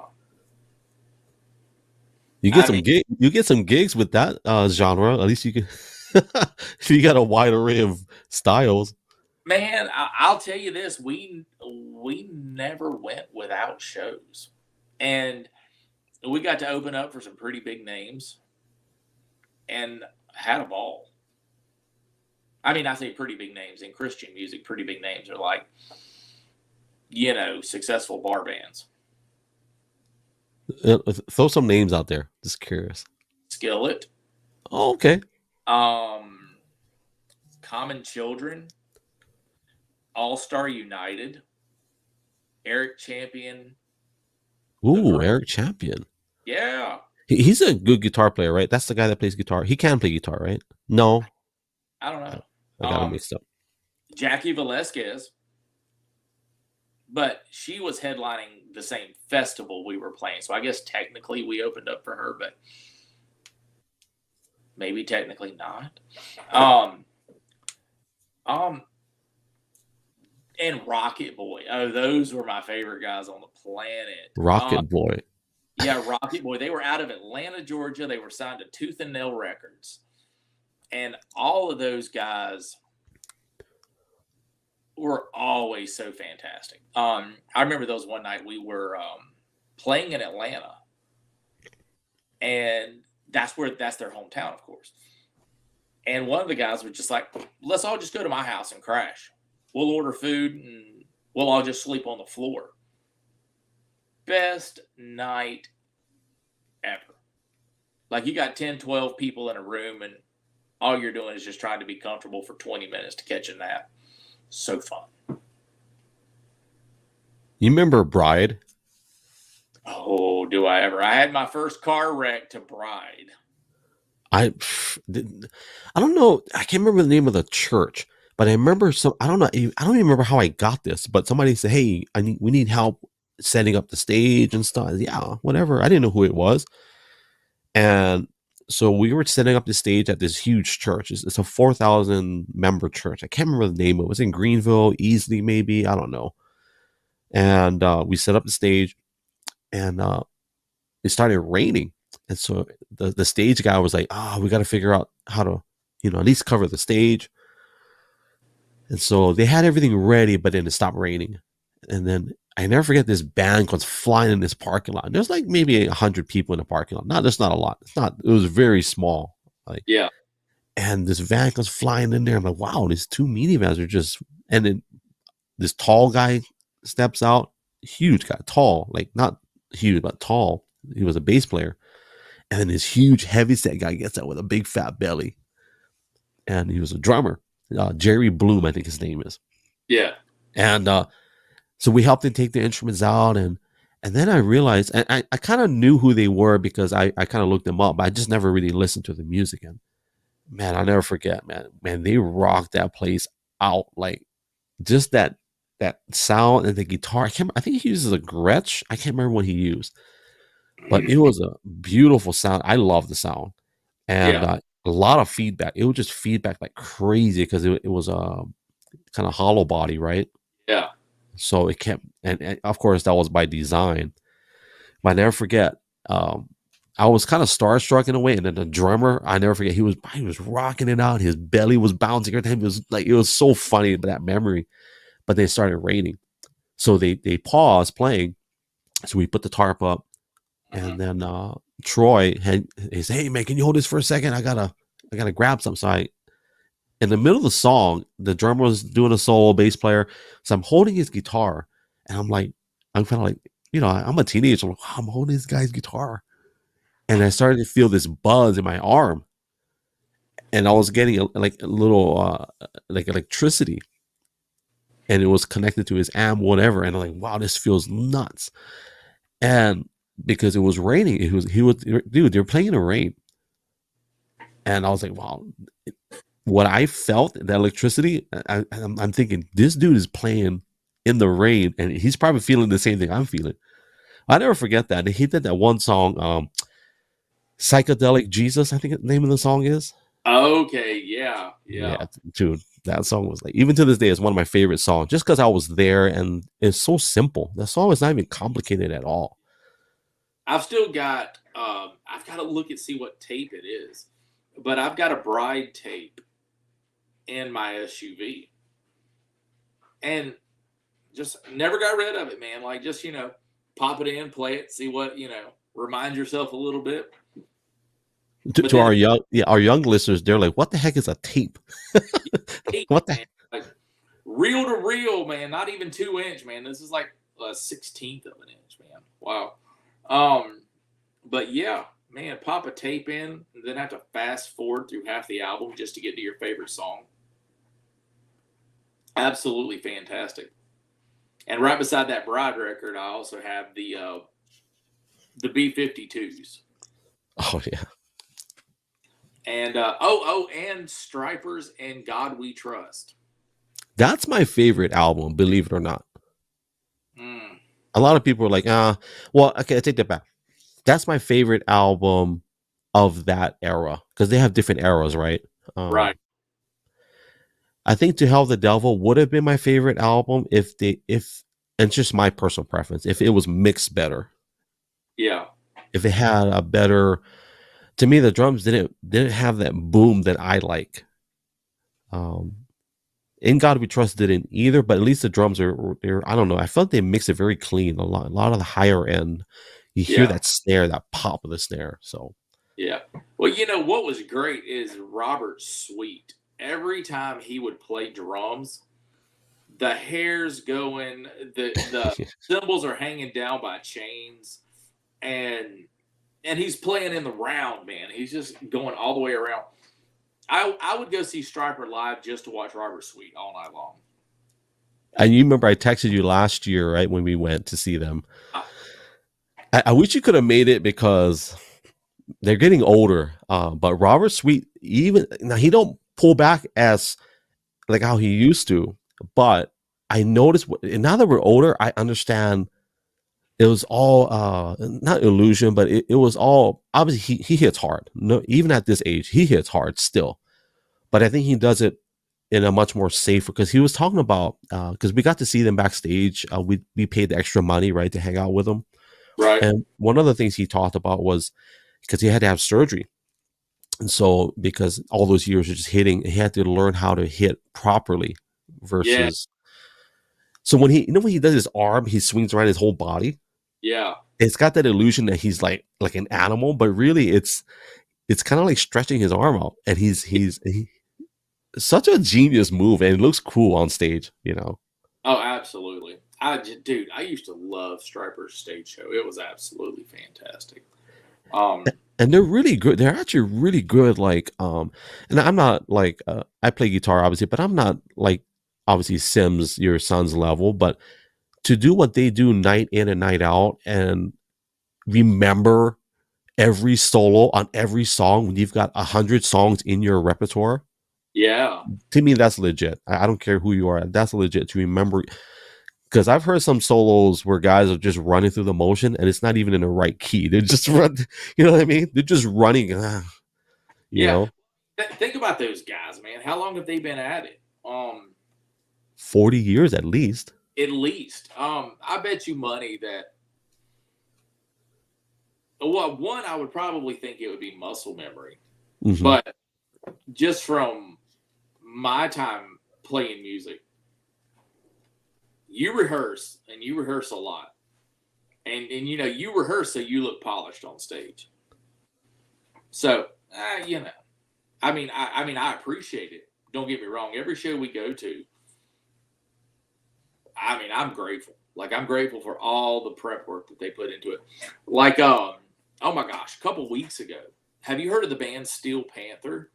You get some gigs with that genre. At least you can. If you got a wide array of styles. Man, I'll tell you this: we never went without shows, and we got to open up for some pretty big names, and had a ball. I mean, I say pretty big names in Christian music. Pretty big names are like, successful bar bands. Throw some names out there. Just curious. Skillet. Oh, okay. Common Children. All Star United. Eric Champion. Ooh, Eric Champion. Yeah. He's a good guitar player, right? That's the guy that plays guitar. He can play guitar, right? No. I don't know. I got him mixed up. Jackie Velasquez. But she was headlining the same festival we were playing. So I guess technically we opened up for her, but maybe technically not. And Rocket Boy. Oh, those were my favorite guys on the planet. Rocket Boy. Yeah, Rocket Boy. They were out of Atlanta, Georgia. They were signed to Tooth and Nail Records. And all of those guys were always so fantastic. I remember those one night we were playing in Atlanta, and that's their hometown, of course. And one of the guys was just like, let's all just go to my house and crash. We'll order food and we'll all just sleep on the floor. Best night ever. Like, you got 10, 12 people in a room, and all you're doing is just trying to be comfortable for 20 minutes to catch a nap. So fun. You remember Bride? Oh, do I ever? I had my first car wreck to Bride. I don't know. I can't remember the name of the church, but I remember I don't know. I don't even remember how I got this, but somebody said, "Hey, we need help setting up the stage and stuff." Yeah, whatever. I didn't know who it was, and so we were setting up the stage at this huge church. It's a 4,000 member church. I can't remember the name. It was in Greenville, Easley, maybe. I don't know. And we set up the stage, and it started raining. And so the stage guy was like, we got to figure out how to, at least cover the stage. And so they had everything ready, but then it stopped raining. And then I never forget, this band comes flying in this parking lot. And there's like maybe 100 people in the parking lot. There's not a lot. It was very small. Like, Yeah. and this van comes flying in there. I'm like, wow, these two minivans are just, and then this tall guy steps out, huge guy, tall, like not huge, but tall. He was a bass player. And then this huge heavyset guy gets out with a big fat belly. And he was a drummer. Jerry Bloom, I think his name is. Yeah. And so we helped him take the instruments out, and then I realized, and I kind of knew who they were because I kind of looked them up, but I just never really listened to the music. And man, I'll never forget, man, they rocked that place out. Like, just that sound and the guitar. I think he uses a Gretsch. I can't remember what he used, but it was a beautiful sound. I love the sound, and a lot of feedback. It would just feedback like crazy because it was a kind of hollow body, right? Yeah. So it kept, and of course that was by design. But I never forget, I was kind of starstruck in a way, and then the drummer, I never forget, he was rocking it out. His belly was bouncing every time. It was so funny, that memory. But they started raining, so they paused playing. So we put the tarp up, and then Troy he said, "Hey man, can you hold this for a second? I gotta grab something." So in the middle of the song, the drummer was doing a solo, bass player. So I'm holding his guitar, and I'm kind of like, I'm a teenager. I'm like, wow, I'm holding this guy's guitar. And I started to feel this buzz in my arm. And I was getting a little, like electricity. And it was connected to his amp, whatever. And I'm like, wow, this feels nuts. And because it was raining, dude, they're playing in the rain. And I was like, wow. What I felt, the electricity, I'm thinking, this dude is playing in the rain, and he's probably feeling the same thing I'm feeling. I never forget that. He did that one song, Psychedelic Jesus, I think the name of the song is. Okay, yeah. Dude, that song was like, even to this day, it's one of my favorite songs, just because I was there, and it's so simple. The song is not even complicated at all. I've still got, I've got to look and see what tape it is, but I've got a Bride tape in my SUV, and just never got rid of it, man. Like, just, pop it in, play it, see what, remind yourself a little bit. To our young listeners, they're like, what the heck is a tape? What the heck? Like, reel to reel, man, not even 2-inch, man. This is like a 1/16 of an inch, man. Wow. But yeah, man, pop a tape in, and then have to fast forward through half the album just to get to your favorite song. Absolutely fantastic. And right beside that Bride record, I also have the B-52s. Oh yeah. And and Stripers and God We Trust. That's my favorite album, believe it or not. A lot of people are like, well, okay, I take that back. That's my favorite album of that era, because they have different eras, right? Right. I think To Hell with the Devil would have been my favorite album and it's just my personal preference, if it was mixed better. Yeah. If it had a better, to me, the drums didn't have that boom that I like. In God We Trust didn't either, but at least the drums they're, I don't know, I felt they mix it very clean. A lot of the higher end, you hear that snare, that pop of the snare. So yeah. Well, what was great is Robert Sweet. Every time he would play drums, the hair's going, the cymbals are hanging down by chains, and he's playing in the round, man. He's just going all the way around. I would go see Striper live just to watch Robert Sweet all night long. And you remember I texted you last year, right, when we went to see them. I wish you could have made it, because they're getting older. But Robert Sweet, even now, he don't pull back as like how he used to. But I noticed, now that we're older, I understand it was all not illusion, but it was all, obviously he hits hard. No, even at this age, he hits hard still. But I think he does it in a much more safer, because he was talking about, because we got to see them backstage. We paid the extra money, right, to hang out with them. Right. And one of the things he talked about was, because he had to have surgery, And so because all those years of just hitting, he had to learn how to hit properly Yeah. versus. So when when he does his arm, he swings around his whole body. Yeah. It's got that illusion that he's like an animal, but really it's kind of like stretching his arm out, and he's such a genius move, and it looks cool on stage, you know. Oh, absolutely. Dude, I used to love Striper's stage show. It was absolutely fantastic. And they're really good. They're actually really good. Like, and I'm not like I play guitar obviously, but I'm not like obviously Sims, your son's level. But to do what they do night in and night out, and remember every solo on every song when you've got 100 songs in your repertoire. Yeah. To me, that's legit. I don't care who you are. That's legit to remember. Because I've heard some solos where guys are just running through the motion and it's not even in the right key. They're just run, you know what I mean? They're just running, you Yeah. know. Think about those guys, man. How long have they been at it? 40 years at least. At least. I bet you money that. Well, one, I would probably think it would be muscle memory, but just from my time playing music, you rehearse a lot, and you know you rehearse so you look polished on stage. So you know, I mean I appreciate it. Don't get me wrong. Every show we go to, I mean I'm grateful. Like I'm grateful for all the prep work that they put into it. Like oh my gosh, a couple weeks ago, have you heard of the band Steel Panther?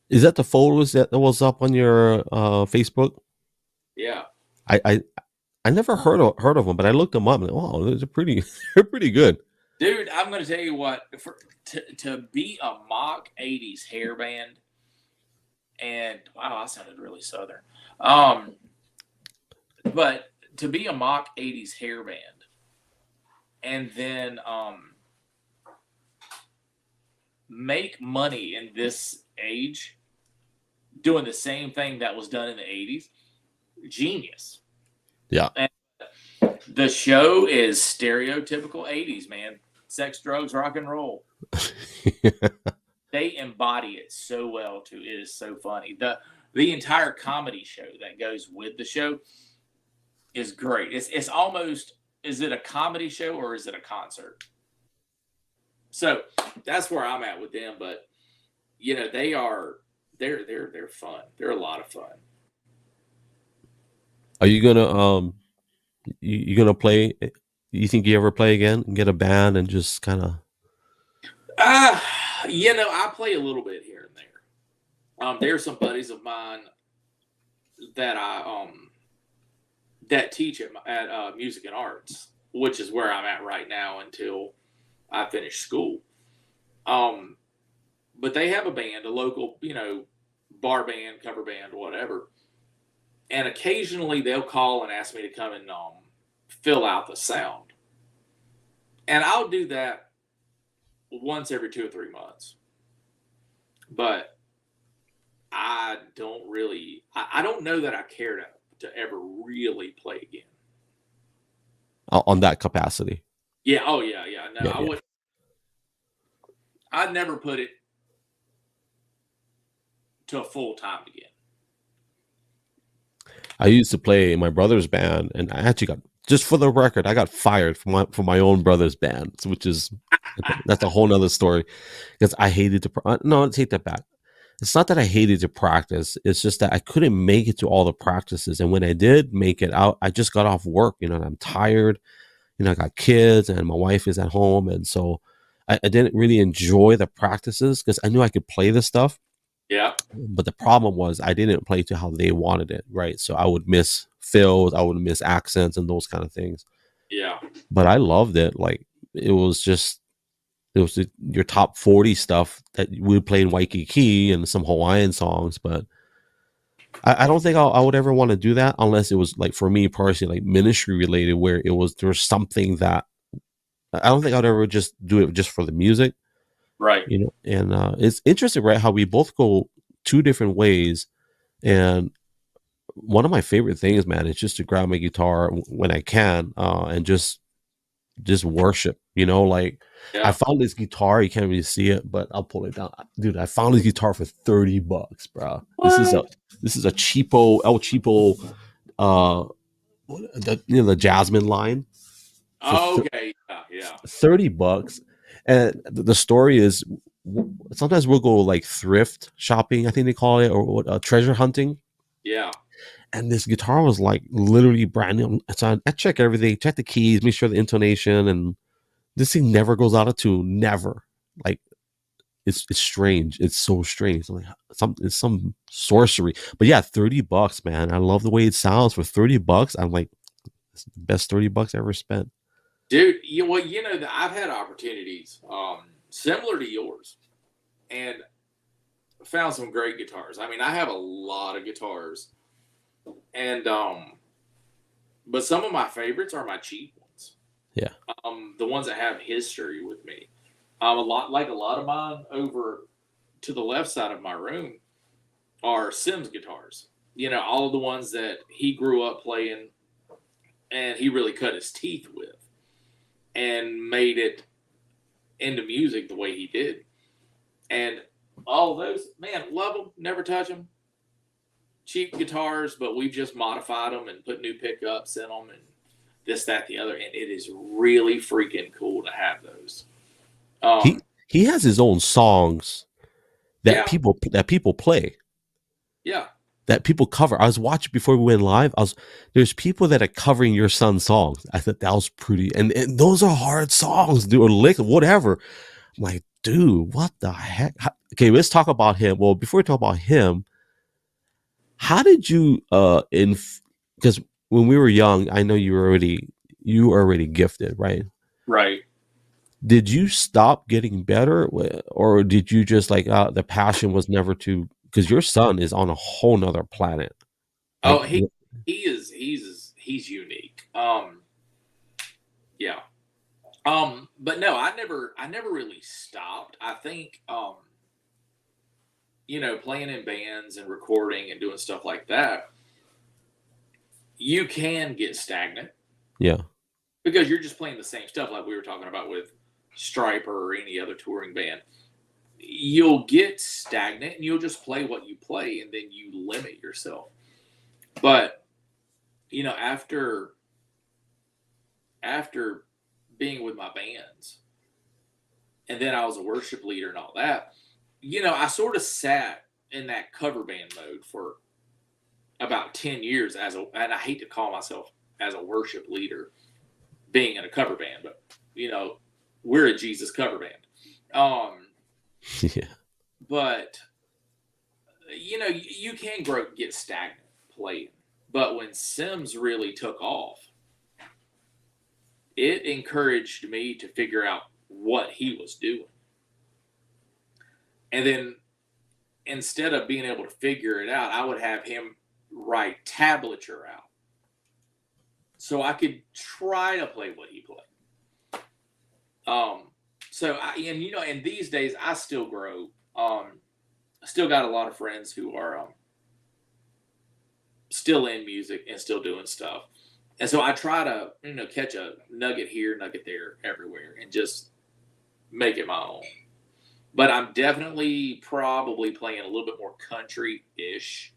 Is that the photos that was up on your Facebook? Yeah. I never heard of them, but I looked them up. And wow, they're pretty good. Dude, I'm going to tell you what, to be a mock 80s hair band, and wow, I sounded really southern. But to be a mock 80s hair band, and then make money in this age doing the same thing that was done in the 80s, genius. Yeah. And the show is stereotypical 80s, man. Sex, drugs, rock and roll. They embody it so well too. It is so funny. The entire comedy show that goes with the show is great. It's almost, is it a comedy show or is it a concert? So that's where I'm at with them. But you know, they're fun. They're a lot of fun. Are you gonna you gonna play? You think you ever play again and get a band and just kind of? You know, I play a little bit here and there. There are some buddies of mine that I that teach at music and arts, which is where I'm at right now until I finish school. But they have a band, a local, you know, bar band, cover band, whatever. And occasionally they'll call and ask me to come and fill out the sound. And I'll do that once every 2 or 3 months. But I don't really, I don't know that I care to ever really play again. On that capacity. Yeah. Oh, yeah. Yeah. No, Yeah, I would. I'd never put it to a full time again. I used to play in my brother's band, and I actually got, just for the record, I got fired from my own brother's band, which is that's a whole nother story. Because I hated to. No, take that back. It's not that I hated to practice. It's just that I couldn't make it to all the practices, and when I did make it out, I just got off work. You know, and I'm tired. You know, I got kids, and my wife is at home, and so I didn't really enjoy the practices because I knew I could play this stuff. Yeah. But the problem was I didn't play to how they wanted it, right? So I would miss fills, I would miss accents and those kind of things. Yeah. But I loved it. Like it was your top 40 stuff that we would play in Waikiki and some Hawaiian songs. But I don't think I would ever want to do that unless it was like for me personally, like ministry related, where there's something that I don't think I'd ever just do it just for the music. Right. You know, and it's interesting, right? How we both go two different ways. And one of my favorite things, man, is just to grab my guitar when I can and just worship, you know, like I Yeah. found this guitar. You can't really see it, but I'll pull it down, dude. I found this guitar for $30, bro. What? This is a cheapo El Cheapo, uh, the Jasmine line for Okay. Yeah. Yeah. $30. And the story is, sometimes we'll go like thrift shopping, I think they call it, or treasure hunting. Yeah. And this guitar was like literally brand new. So I check everything, check the keys, make sure the intonation, and this thing never goes out of tune. Never. Like it's strange. It's so strange. Like it's some sorcery. But yeah, $30, man. I love the way it sounds for $30. I'm like, it's the best $30 I ever spent. Dude, I've had opportunities similar to yours and found some great guitars. I mean, I have a lot of guitars. And but some of my favorites are my cheap ones. Yeah. The ones that have history with me. A lot of mine over to the left side of my room are Sims guitars. All of the ones that he grew up playing and he really cut his teeth with and made it into music the way he did. And all those, man, love them, never touch them. Cheap guitars, but we've just modified them and put new pickups in them and this, that, the other. And it is really freaking cool to have those. He he has his own songs that Yeah, people play, yeah. that people cover. I was watching before we went live. There's people that are covering your son's songs. I thought that was pretty, and those are hard songs, dude, or lick whatever. I'm like, dude, what the heck? Okay, let's talk about him. Well, before we talk about him, how did you in because when we were young, I know you were already gifted, right? Right. Did you stop getting better, or did you just like the passion was never to? Because your son is on a whole nother planet. Like, Oh, he's unique. Yeah. But no, I never really stopped. I think playing in bands and recording and doing stuff like that, you can get stagnant yeah, because you're just playing the same stuff like we were talking about with Striper or any other touring band. You'll get stagnant and you'll just play what you play and then you limit yourself. But after being with my bands and then I was a worship leader and all that, I sort of sat in that cover band mode for about 10 years and I hate to call myself as a worship leader being in a cover band, but we're a Jesus cover band. yeah. But you can get stagnant playing. But when Sims really took off, it encouraged me to figure out what he was doing. And then instead of being able to figure it out, I would have him write tablature out so I could try to play what he played. And these days I still grow. I still got a lot of friends who are still in music and still doing stuff. And so I try to, catch a nugget here, nugget there, everywhere, and just make it my own. But I'm definitely probably playing a little bit more country-ish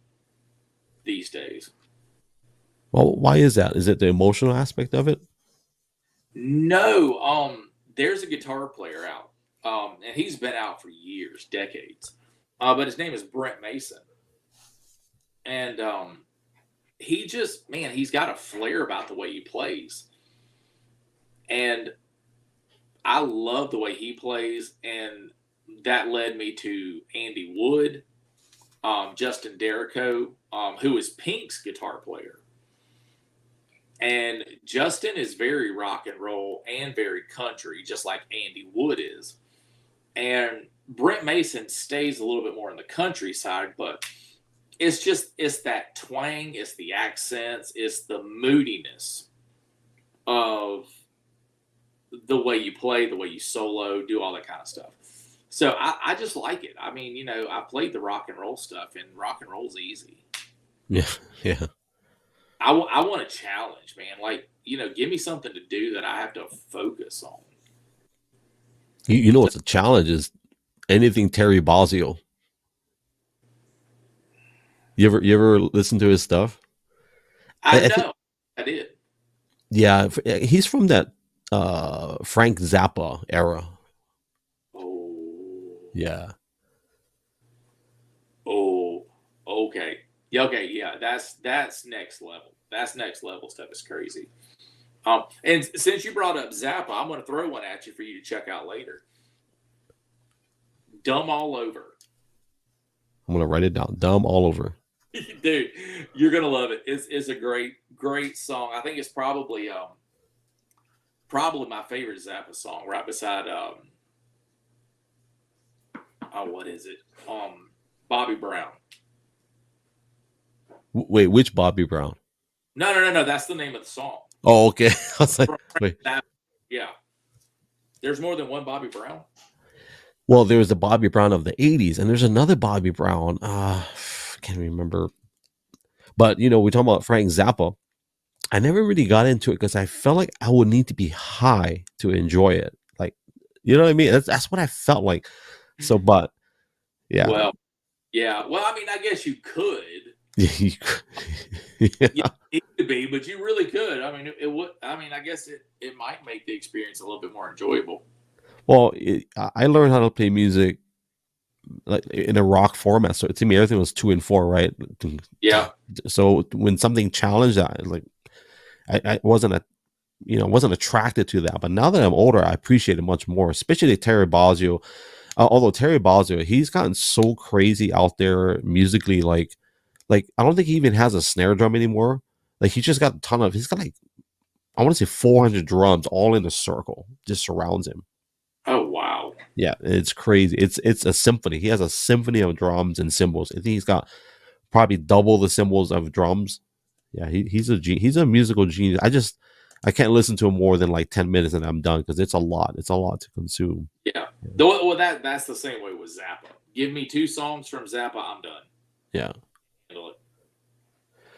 these days. Well, why is that? Is it the emotional aspect of it? No, there's a guitar player out, and he's been out for years, decades. But his name is Brent Mason, and he's got a flair about the way he plays, and I love the way he plays, and that led me to Andy Wood, Justin Derrico, who is Pink's guitar player. And Justin is very rock and roll and very country, just like Andy Wood is. And Brent Mason stays a little bit more on the countryside, but it's that twang, it's the accents, it's the moodiness of the way you play, the way you solo, do all that kind of stuff. So I just like it. I mean, I played the rock and roll stuff, and rock and roll's easy. Yeah, yeah. I want a challenge, man. Like, give me something to do that I have to focus on. You know what's a challenge is anything Terry Bozzio. You ever listen to his stuff? I I think know. I did. yeah, he's from that Frank Zappa era. Oh, Yeah. oh, okay. Yeah, okay, yeah. That's next level. That's next level stuff. Is crazy. And since you brought up Zappa, I'm going to throw one at you for you to check out later. Dumb all over. I'm gonna write it down. Dumb all over. Dude, you're gonna love it. It's a great song. I think it's probably my favorite Zappa song, right beside what is it? Bobby Brown. Wait, which Bobby Brown? No. That's the name of the song. Oh, okay. I was like, wait. Yeah. There's more than one Bobby Brown. Well, there was the Bobby Brown of the '80s, and there's another Bobby Brown. Can't remember. But we're talking about Frank Zappa. I never really got into it because I felt like I would need to be high to enjoy it. Like, you know what I mean? That's what I felt like. So, but yeah. Well, yeah. Well, I mean, I guess you could. Yeah. Yeah, it could be, but you really could. I mean, it would. I mean, I guess it might make the experience a little bit more enjoyable. Well, I learned how to play music like in a rock format. So to me, everything was 2 and 4, right? Yeah. So when something challenged that, like I wasn't attracted to that. But now that I'm older, I appreciate it much more, especially Terry Bozzio. Although Terry Bozzio, he's gotten so crazy out there musically. Like I don't think he even has a snare drum anymore. Like he's got like I want to say 400 drums all in a circle, just surrounds him. Oh wow. Yeah, it's crazy. It's a symphony. He has a symphony of drums and cymbals. I think he's got probably double the cymbals of drums. Yeah, he's a musical genius. I can't listen to him more than like 10 minutes and I'm done because it's a lot. It's a lot to consume. Yeah. Well, that's the same way with Zappa. Give me 2 songs from Zappa, I'm done. Yeah.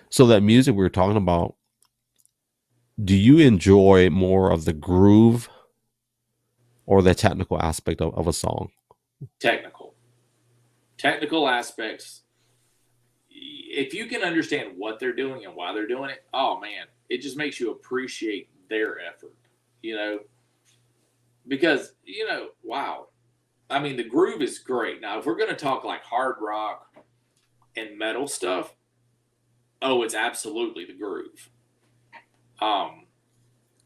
So that music we were talking about, do you enjoy more of the groove or the technical aspect of a song? Technical aspects. If you can understand what they're doing and why they're doing it, oh man, it just makes you appreciate their effort, because, wow. I mean, the groove is great. Now, if we're going to talk like hard rock and metal stuff, oh, it's absolutely the groove.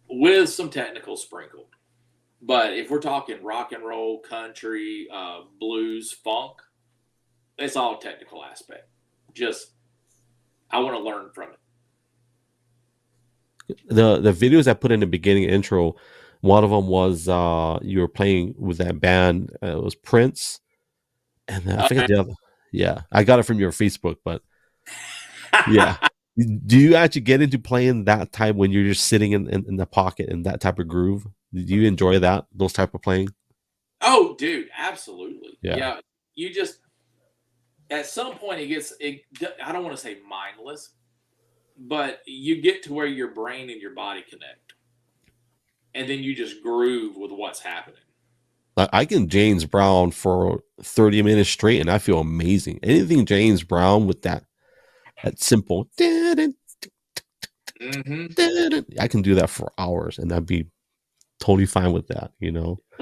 With some technical sprinkled. But if we're talking rock and roll, country, blues, funk, it's all technical aspect. Just, I want to learn from it. The videos I put in the beginning intro, one of them was you were playing with that band. It was Prince, and I forget the other. Yeah, I got it from your Facebook, but yeah. Do you actually get into playing that type when you're just sitting in the pocket in that type of groove? Do you enjoy those type of playing? Oh, dude, absolutely. Yeah. You just, at some point I don't want to say mindless, but you get to where your brain and your body connect. And then you just groove with what's happening. I can James Brown for 30 minutes straight and I feel amazing. Anything James Brown with that simple, I can do that for hours and I'd be totally fine with that,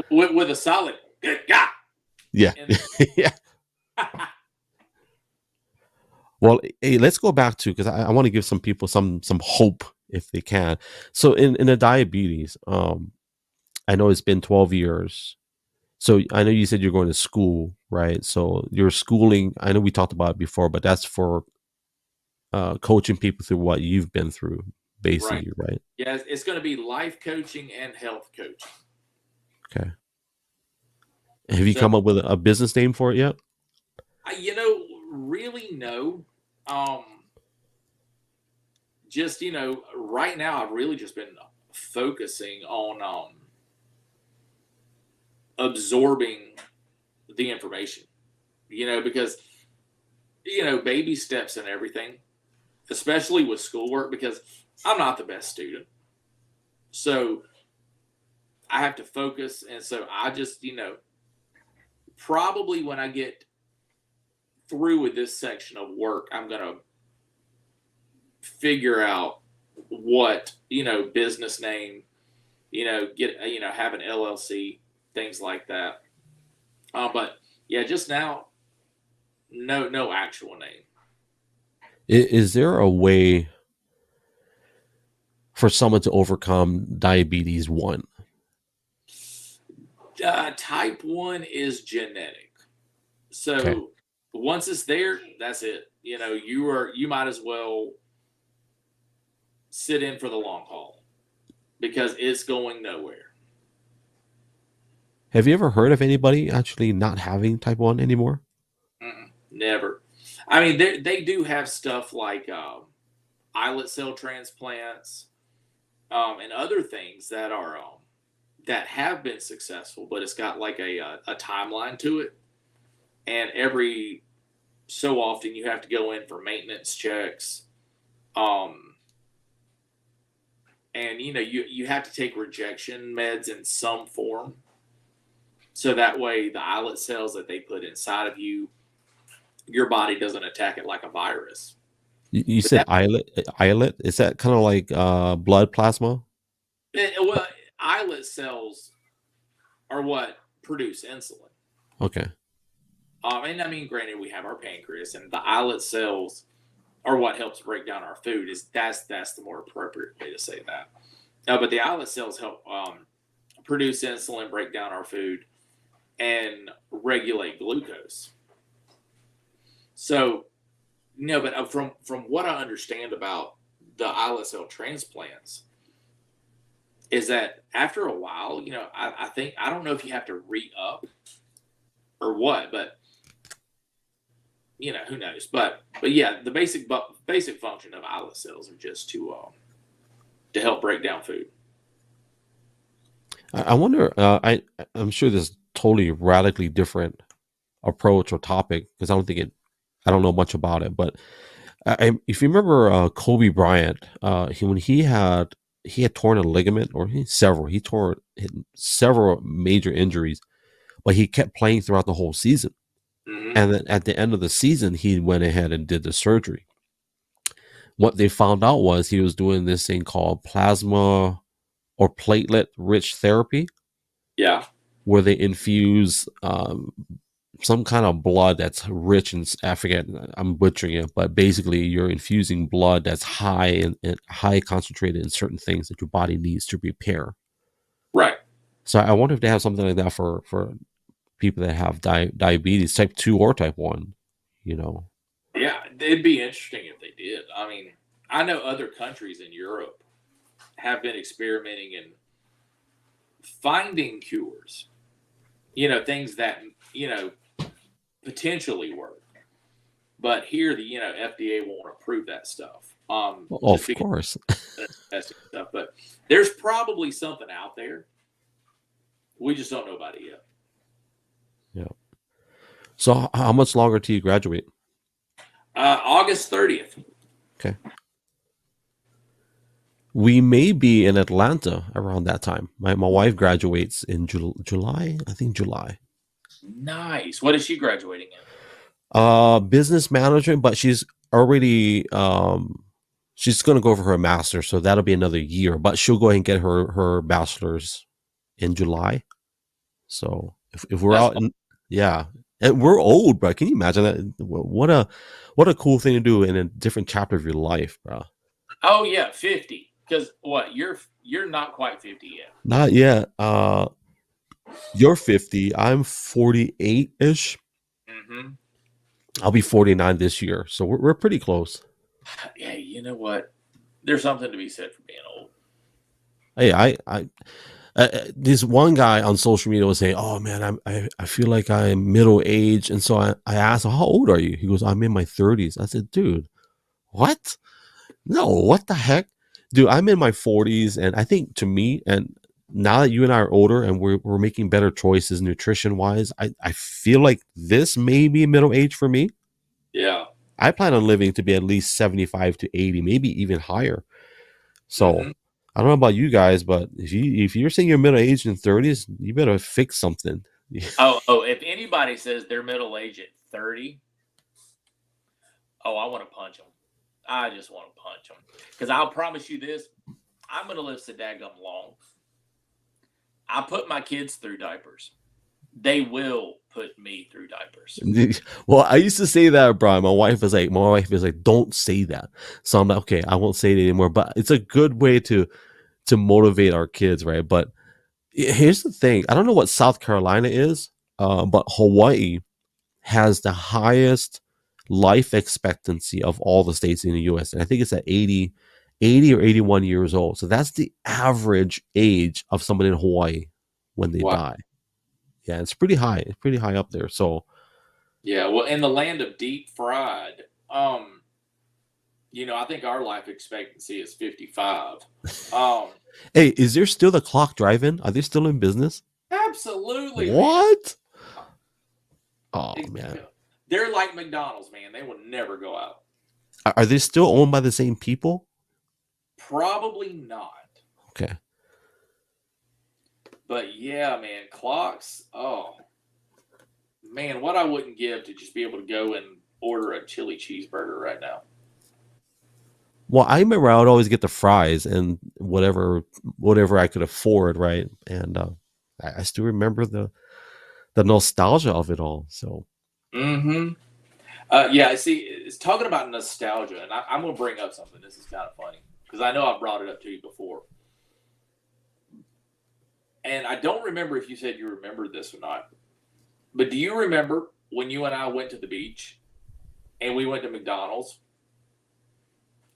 With a solid, good God. Yeah. Yeah. Well, hey, let's go back to, because I want to give some people some hope if they can. So in the diabetes, I know it's been 12 years. So I know you said you're going to school, right? So your schooling, I know we talked about it before, but that's for coaching people through what you've been through, basically, right? Yeah, it's going to be life coaching and health coaching. Okay. Have you come up with a business name for it yet? Really no. Just, right now I've really just been focusing on absorbing the information, because, baby steps and everything, especially with schoolwork, because I'm not the best student. So I have to focus, and so I just, probably when I get through with this section of work, I'm gonna figure out what business name, get have an LLC, things like that. But yeah, just now, no actual name. Is there a way for someone to overcome diabetes 1? Type 1 is genetic. So Okay. once it's there, that's it. You might as well sit in for the long haul because it's going nowhere. Have you ever heard of anybody actually not having type 1 anymore? Never. I mean, they do have stuff like islet cell transplants, and other things that are that have been successful, but it's got like a timeline to it, and every so often you have to go in for maintenance checks, and you have to take rejection meds in some form, so that way the islet cells that they put inside of you, your body doesn't attack it like a virus. You But said islet. Islet, is that kind of like blood plasma? well, islet cells are what produce insulin. Okay. And I mean, granted, we have our pancreas, and the islet cells are what helps break down our food. That's the more appropriate way to say that. But the islet cells help produce insulin, break down our food, and regulate glucose. So, but from what I understand about the islet cell transplants, is that after a while, I think, I don't know if you have to re-up or what, but who knows? But yeah, the basic function of islet cells are just to help break down food. I wonder. I'm sure this is totally radically different approach or topic because I don't know much about it. But if you remember Kobe Bryant, when he had torn a ligament or he tore several major injuries, but he kept playing throughout the whole season. Mm-hmm. And then at the end of the season, he went ahead and did the surgery. What they found out was he was doing this thing called plasma or platelet rich therapy. Yeah. Where they infuse some kind of blood that's rich in, I forget, I'm butchering it, but basically you're infusing blood that's high and high concentrated in certain things that your body needs to repair. Right. So I wonder if they have something like that for people that have diabetes, type 2 or type 1, Yeah, it'd be interesting if they did. I mean, I know other countries in Europe have been experimenting in finding cures, things that, potentially work. But here, the FDA won't approve that stuff. Of course. Stuff. But there's probably something out there. We just don't know about it yet. Yeah. So how much longer till you graduate? August 30th. Okay. We may be in Atlanta around that time. My wife graduates in July. I think July. Nice. What is she graduating in? Business management, but she's already she's going to go for her master's, so that'll be another year. But she'll go ahead and get her bachelor's in July. So if we're out, yeah, and we're old, bro. Can you imagine that? What a cool thing to do in a different chapter of your life, bro. Oh yeah, 50. Because what, you're not quite 50 yet. Not yet. You're 50. I'm 48-ish. Mm-hmm. I'll be 49 this year, so we're pretty close. Yeah, you know what? There's something to be said for being old. Hey, this one guy on social media was saying, "Oh man, I feel like I'm middle aged," and so I asked him, "How old are you?" He goes, "I'm in my 30s." I said, "Dude, what? No, what the heck, dude? I'm in my 40s, and I think to me, and now that you and I are older and we're making better choices nutrition wise, I feel like this may be middle age for me. Yeah, I plan on living to be at least 75 to 80, maybe even higher. So." Mm-hmm. I don't know about you guys, but if you're saying you're middle aged in 30s, you better fix something. Oh, if anybody says they're middle aged at 30, I want to punch them. I just want to punch them. Because I'll promise you this, I'm going to live so daggum long. I put my kids through diapers. They will put me through diapers. Well, I used to say that, Brian. My wife is like, don't say that. So I'm like, okay, I won't say it anymore. But it's a good way to motivate our kids, right? But here's the thing: I don't know what South Carolina is, but Hawaii has the highest life expectancy of all the states in the U.S., and I think it's at 80 or 81 years old. So that's the average age of somebody in Hawaii when they die. Yeah, it's pretty high. It's pretty high up there. So, yeah, well, in the land of deep fried, I think our life expectancy is 55. Hey, is there still the clock drive-in? Are they still in business? Absolutely. What? Man. Oh man, they're like McDonald's, man. They will never go out. Are they still owned by the same people? Probably not. Okay. But yeah, man, clocks. Oh, man, what I wouldn't give to just be able to go and order a chili cheeseburger right now. Well, I remember I would always get the fries and whatever I could afford, right? And I still remember the nostalgia of it all. So, yeah. See, it's talking about nostalgia, and I'm going to bring up something. This is kind of funny because I know I brought it up to you before. And I don't remember if you said you remembered this or not, but do you remember when you and I went to the beach and we went to McDonald's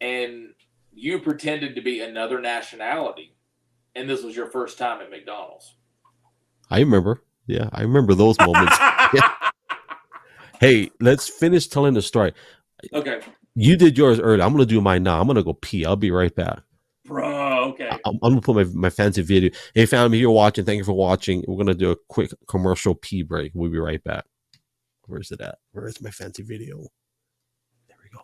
and you pretended to be another nationality and this was your first time at McDonald's? I remember. Yeah, I remember those moments. Yeah. Hey, let's finish telling the story. Okay. You did yours earlier. I'm going to do mine now. I'm going to go pee. I'll be right back. Bro, okay. I'm going to put my fancy video. Hey, family, you're watching. Thank you for watching. We're going to do a quick commercial pee break. We'll be right back. Where's it at? Where's my fancy video? There we go.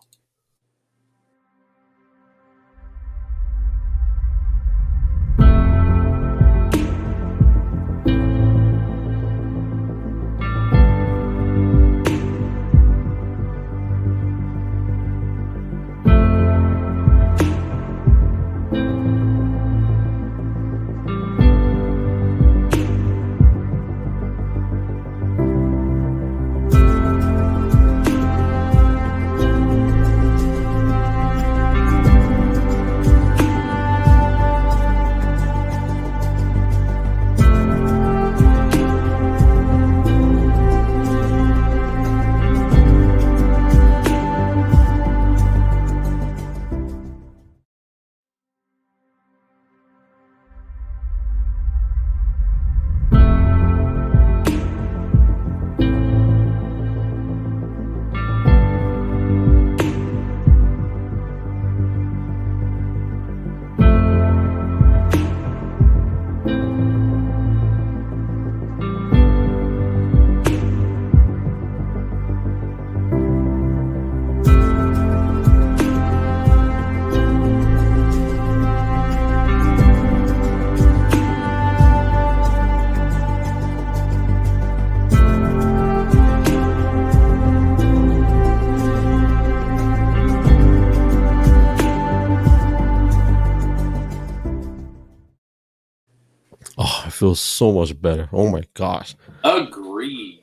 Oh, I feel so much better. Oh my gosh. Agreed.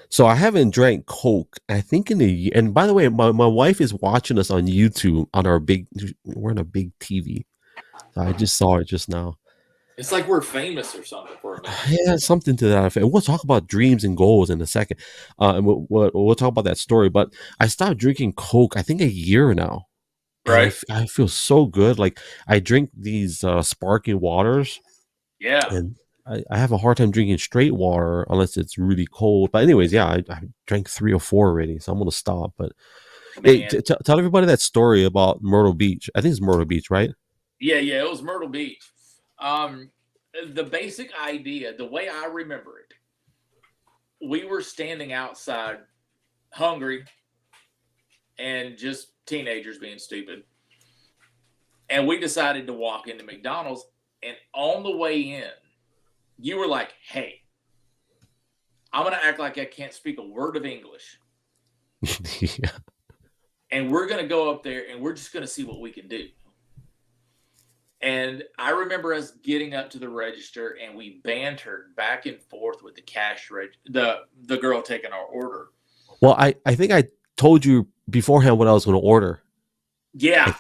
So I haven't drank Coke, I think in a year. And by the way, my wife is watching us on YouTube on we're on a big TV. So I just saw it just now. It's like we're famous or something for a minute. Yeah, something to that effect. We'll talk about dreams and goals in a second. And we'll talk about that story. But I stopped drinking Coke, I think a year now. Right. I feel so good. Like I drink these sparkling waters. Yeah. And I have a hard time drinking straight water unless it's really cold. But anyways, yeah, I drank 3 or 4 already, so I'm gonna stop. But hey, tell everybody that story about Myrtle Beach. I think it's Myrtle Beach, right? Yeah, it was Myrtle Beach. The basic idea, the way I remember it, we were standing outside, hungry, and just teenagers being stupid. And we decided to walk into McDonald's. And on the way in, you were like, hey, I'm going to act like I can't speak a word of English. Yeah. And we're going to go up there and we're just going to see what we can do. And I remember us getting up to the register and we bantered back and forth with the the girl taking our order. Well, I think I told you beforehand what I was going to order. Yeah.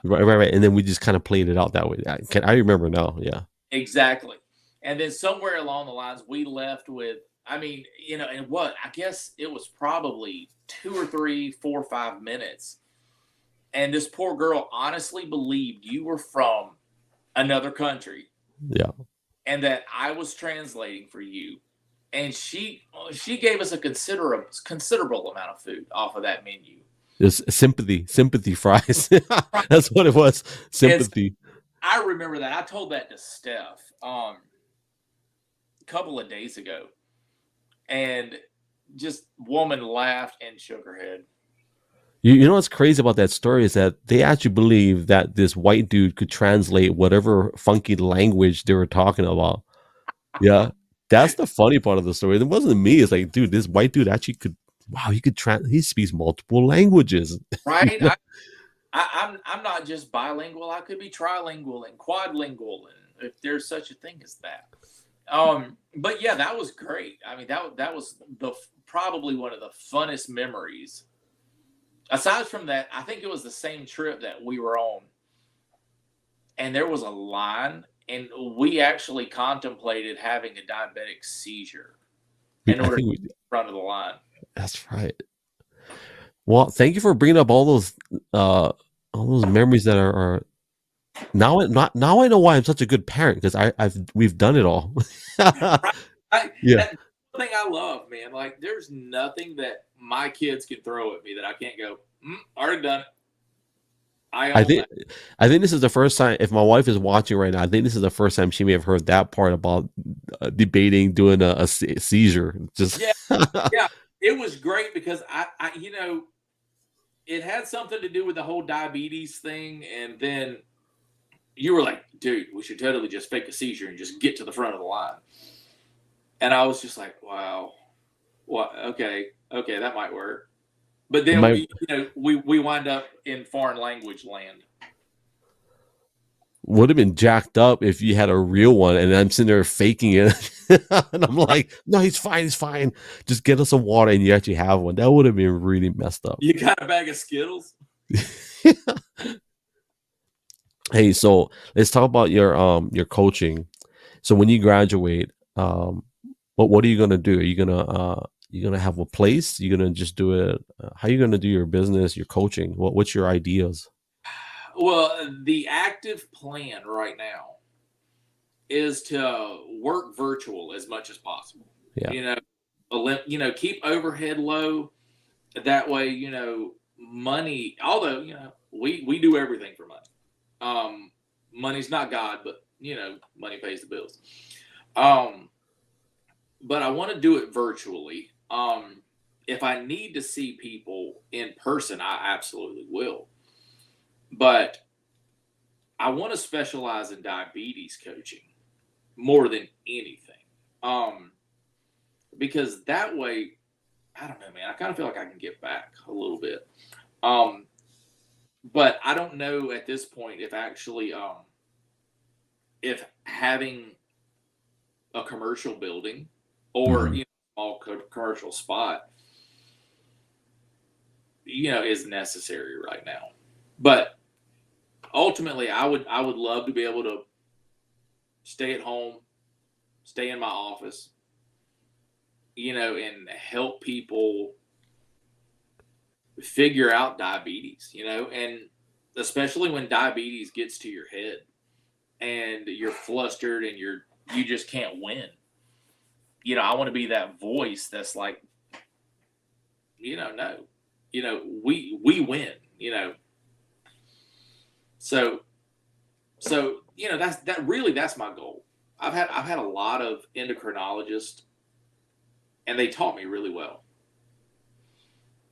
Right. And then we just kind of played it out that way. I remember now. Yeah. Exactly. And then somewhere along the lines, we left with, I mean, and I guess it was probably 2 or 3, 4 or 5 minutes. And this poor girl honestly believed you were from another country. Yeah. And that I was translating for you. And she gave us a considerable amount of food off of that menu. It's sympathy fries. That's what it was. Sympathy. I remember that. I told that to Steph a couple of days ago. And just woman laughed and shook her head. You know what's crazy about that story is that they actually believe that this white dude could translate whatever funky language they were talking about. Yeah. That's the funny part of the story. It wasn't me. It's like, dude, this white dude actually could, wow, he speaks multiple languages. Right? I'm not just bilingual. I could be trilingual and quadlingual, and if there's such a thing as that. But yeah, that was great. I mean, that was probably one of the funnest memories. Aside from that, I think it was the same trip that we were on, and there was a line, and we actually contemplated having a diabetic seizure in order to get in front of the line. That's right. Well, thank you for bringing up all those memories that are now I know why I'm such a good parent, because we've done it all. Yeah. That's the thing I love, man. Like, there's nothing that my kids can throw at me that I can't go, already done it. I think this is the first time, if my wife is watching right now, I think this is the first time she may have heard that part about debating doing a seizure. Just yeah, it was great because I it had something to do with the whole diabetes thing, and then you were like, dude, we should totally just fake a seizure and just get to the front of the line. And I was just like, wow, okay, that might work. But then we wind up in foreign language land. Would have been jacked up if you had a real one, and I'm sitting there faking it, and I'm like, no, he's fine. Just get us some water, and you actually have one. That would have been really messed up. You got a bag of Skittles? Hey, so let's talk about your coaching. So when you graduate, what are you gonna do? Are you gonna have a place? You're gonna just do it? How are you gonna do your business, your coaching? What's your ideas? Well, the active plan right now is to work virtual as much as possible. Yeah. Keep overhead low. That way, money. Although we do everything for money. Money's not God, but money pays the bills. But I want to do it virtually. If I need to see people in person, I absolutely will. But I want to specialize in diabetes coaching more than anything. Because that way, I don't know, man, I kind of feel like I can get back a little bit. But I don't know at this point if actually, if having a commercial building or small commercial spot, is necessary right now. But ultimately, I would love to be able to stay at home, stay in my office, and help people figure out diabetes, and especially when diabetes gets to your head and you're flustered and you just can't win. I want to be that voice that's like, no, we win, So that's my goal. I've had a lot of endocrinologists, and they taught me really well.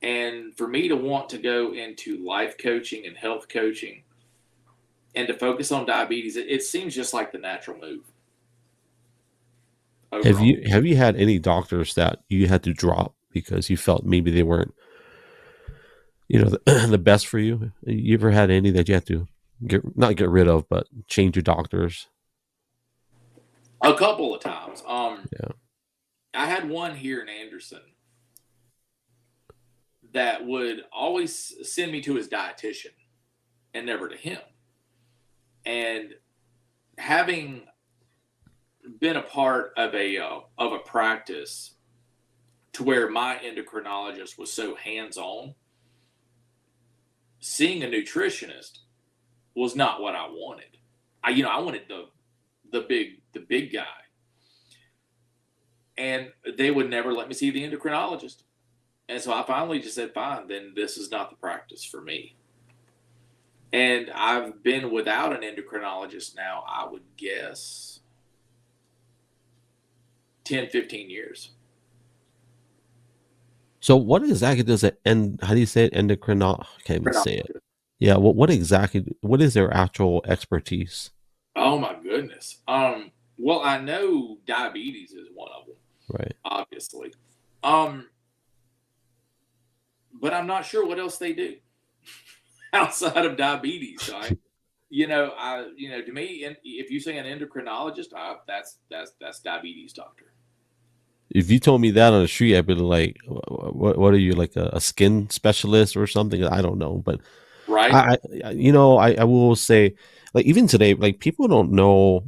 And for me to want to go into life coaching and health coaching, and to focus on diabetes, it seems just like the natural move Have overall. you had any doctors that you had to drop because you felt maybe they weren't, the best for you? You ever had any that you had to not get rid of, but change your doctors? A couple of times. Yeah. I had one here in Anderson that would always send me to his dietitian and never to him. And having been a part of a practice to where my endocrinologist was so hands-on, seeing a nutritionist was not what I wanted. I wanted the big guy, and they would never let me see the endocrinologist. And so I finally just said, fine, then this is not the practice for me. And I've been without an endocrinologist now, I would guess 10, 15 years. So what exactly does it end? How do you say it? I can't even say it. Yeah. What exactly? What is their actual expertise? Oh my goodness. Well, I know diabetes is one of them, Right. obviously. But I'm not sure what else they do outside of diabetes. So to me, if you say an endocrinologist, that's diabetes doctor. If you told me that on the street, I'd be like, "What are you, like a skin specialist or something?" I don't know, but Right. I will say, like even today, like people don't know.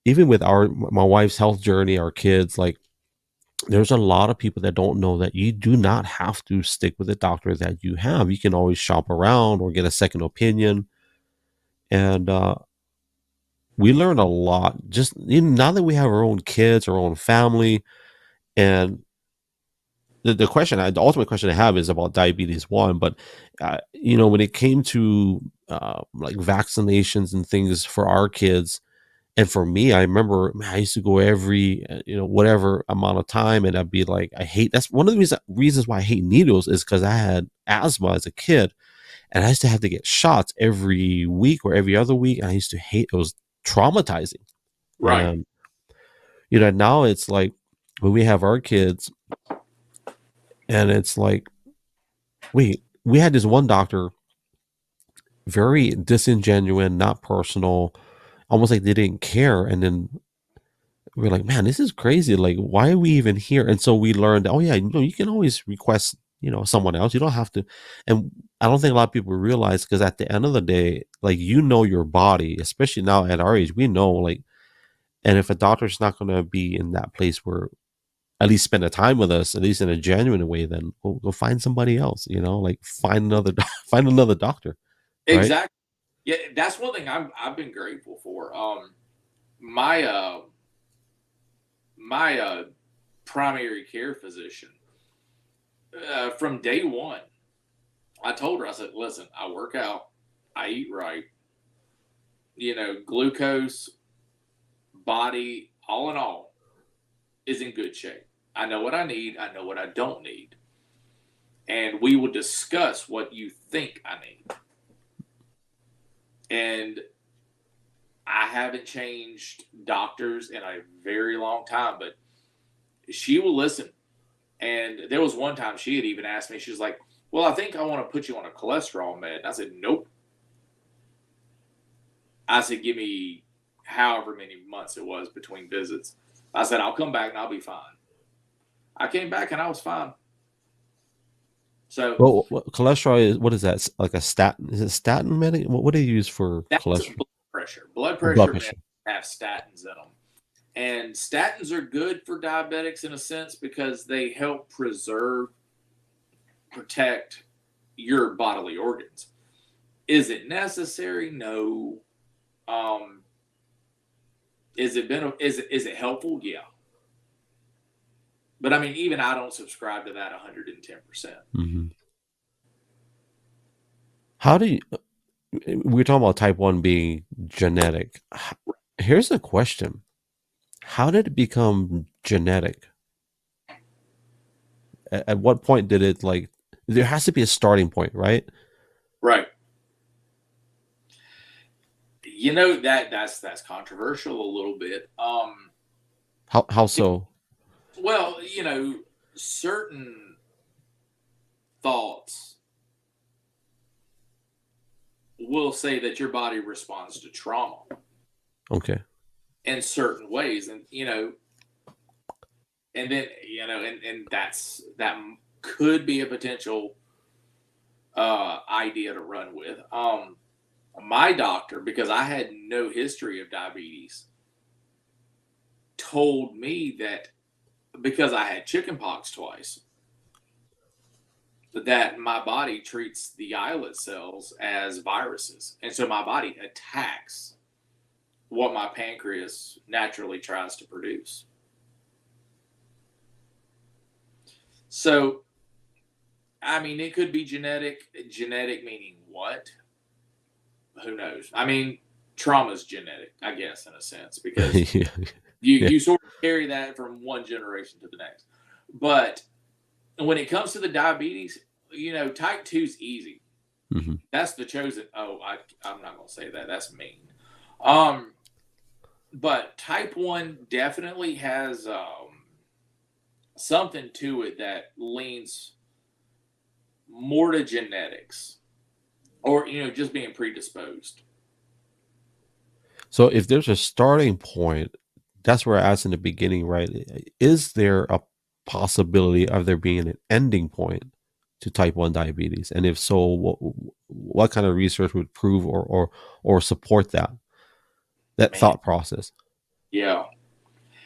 Even with my wife's health journey, our kids, like there's a lot of people that don't know that you do not have to stick with the doctor that you have. You can always shop around or get a second opinion, and we learn a lot. Just now that we have our own kids, our own family, and the ultimate question I have is about diabetes one, but when it came to like vaccinations and things for our kids, and for me, I remember I used to go every whatever amount of time, and I'd be like, I hate. That's one of the reasons why I hate needles is because I had asthma as a kid, and I used to have to get shots every week or every other week, and I used to hate. It was traumatizing, Right. and now it's like when we have our kids, and it's like we had this one doctor, very disingenuous, not personal, almost like they didn't care. And then we're like, man, this is crazy. Like, why are we even here? And so we learned, oh yeah, you can always request, someone else. You don't have to. And I don't think a lot of people realize, because at the end of the day, like, your body, especially now at our age, we know, like, and if a doctor's not going to be in that place where at least spend the time with us, at least in a genuine way, then we'll go find somebody else, like find another, find another doctor. Right. Exactly. Yeah, that's one thing I've been grateful for. My my primary care physician, from day one, I told her, I said, listen, I work out, I eat right, glucose, body, all in all, is in good shape. I know what I need, I know what I don't need. And we will discuss what you think I need. And I haven't changed doctors in a very long time, but she will listen. And there was one time she had even asked me, she was like, well, I think I want to put you on a cholesterol med. And I said, nope. I said, give me however many months it was between visits. I said, I'll come back and I'll be fine. I came back and I was fine. So, well, cholesterol is, what is that? Like a statin? Is it statin medic? What do you use for that's cholesterol? blood pressure. Blood Oh, blood pressure pressure. have statins in them. And statins are good for diabetics in a sense because they help protect your bodily organs. Is it necessary? No. Is it helpful? Yeah. But I mean, even I don't subscribe to that 110%. Mm-hmm. How do you? We're talking about type 1 being genetic. Here's a question: how did it become genetic? At what point did it, like? There has to be a starting point, right? Right. that's controversial a little bit. How so? Well, certain thoughts will say that your body responds to trauma Okay. in certain ways, and and then and that could be a potential idea to run with. My doctor, because I had no history of diabetes, told me that because I had chickenpox twice, that my body treats the islet cells as viruses, and so my body attacks what my pancreas naturally tries to produce. So, I mean, it could be genetic. Genetic meaning what? Who knows? I mean, trauma is genetic, I guess, in a sense, because Yeah. you sort of carry that from one generation to the next. But when it comes to the diabetes, type 2 is easy. Hmm. That's the chosen. Oh, I'm not going to say that. That's mean. But type 1 definitely has something to it that leans more to genetics, or just being predisposed. So if there's a starting point, that's where I asked in the beginning, right? Is there a possibility of there being an ending point to type 1 diabetes? And if so, what kind of research would prove or support that Man, thought process? yeah.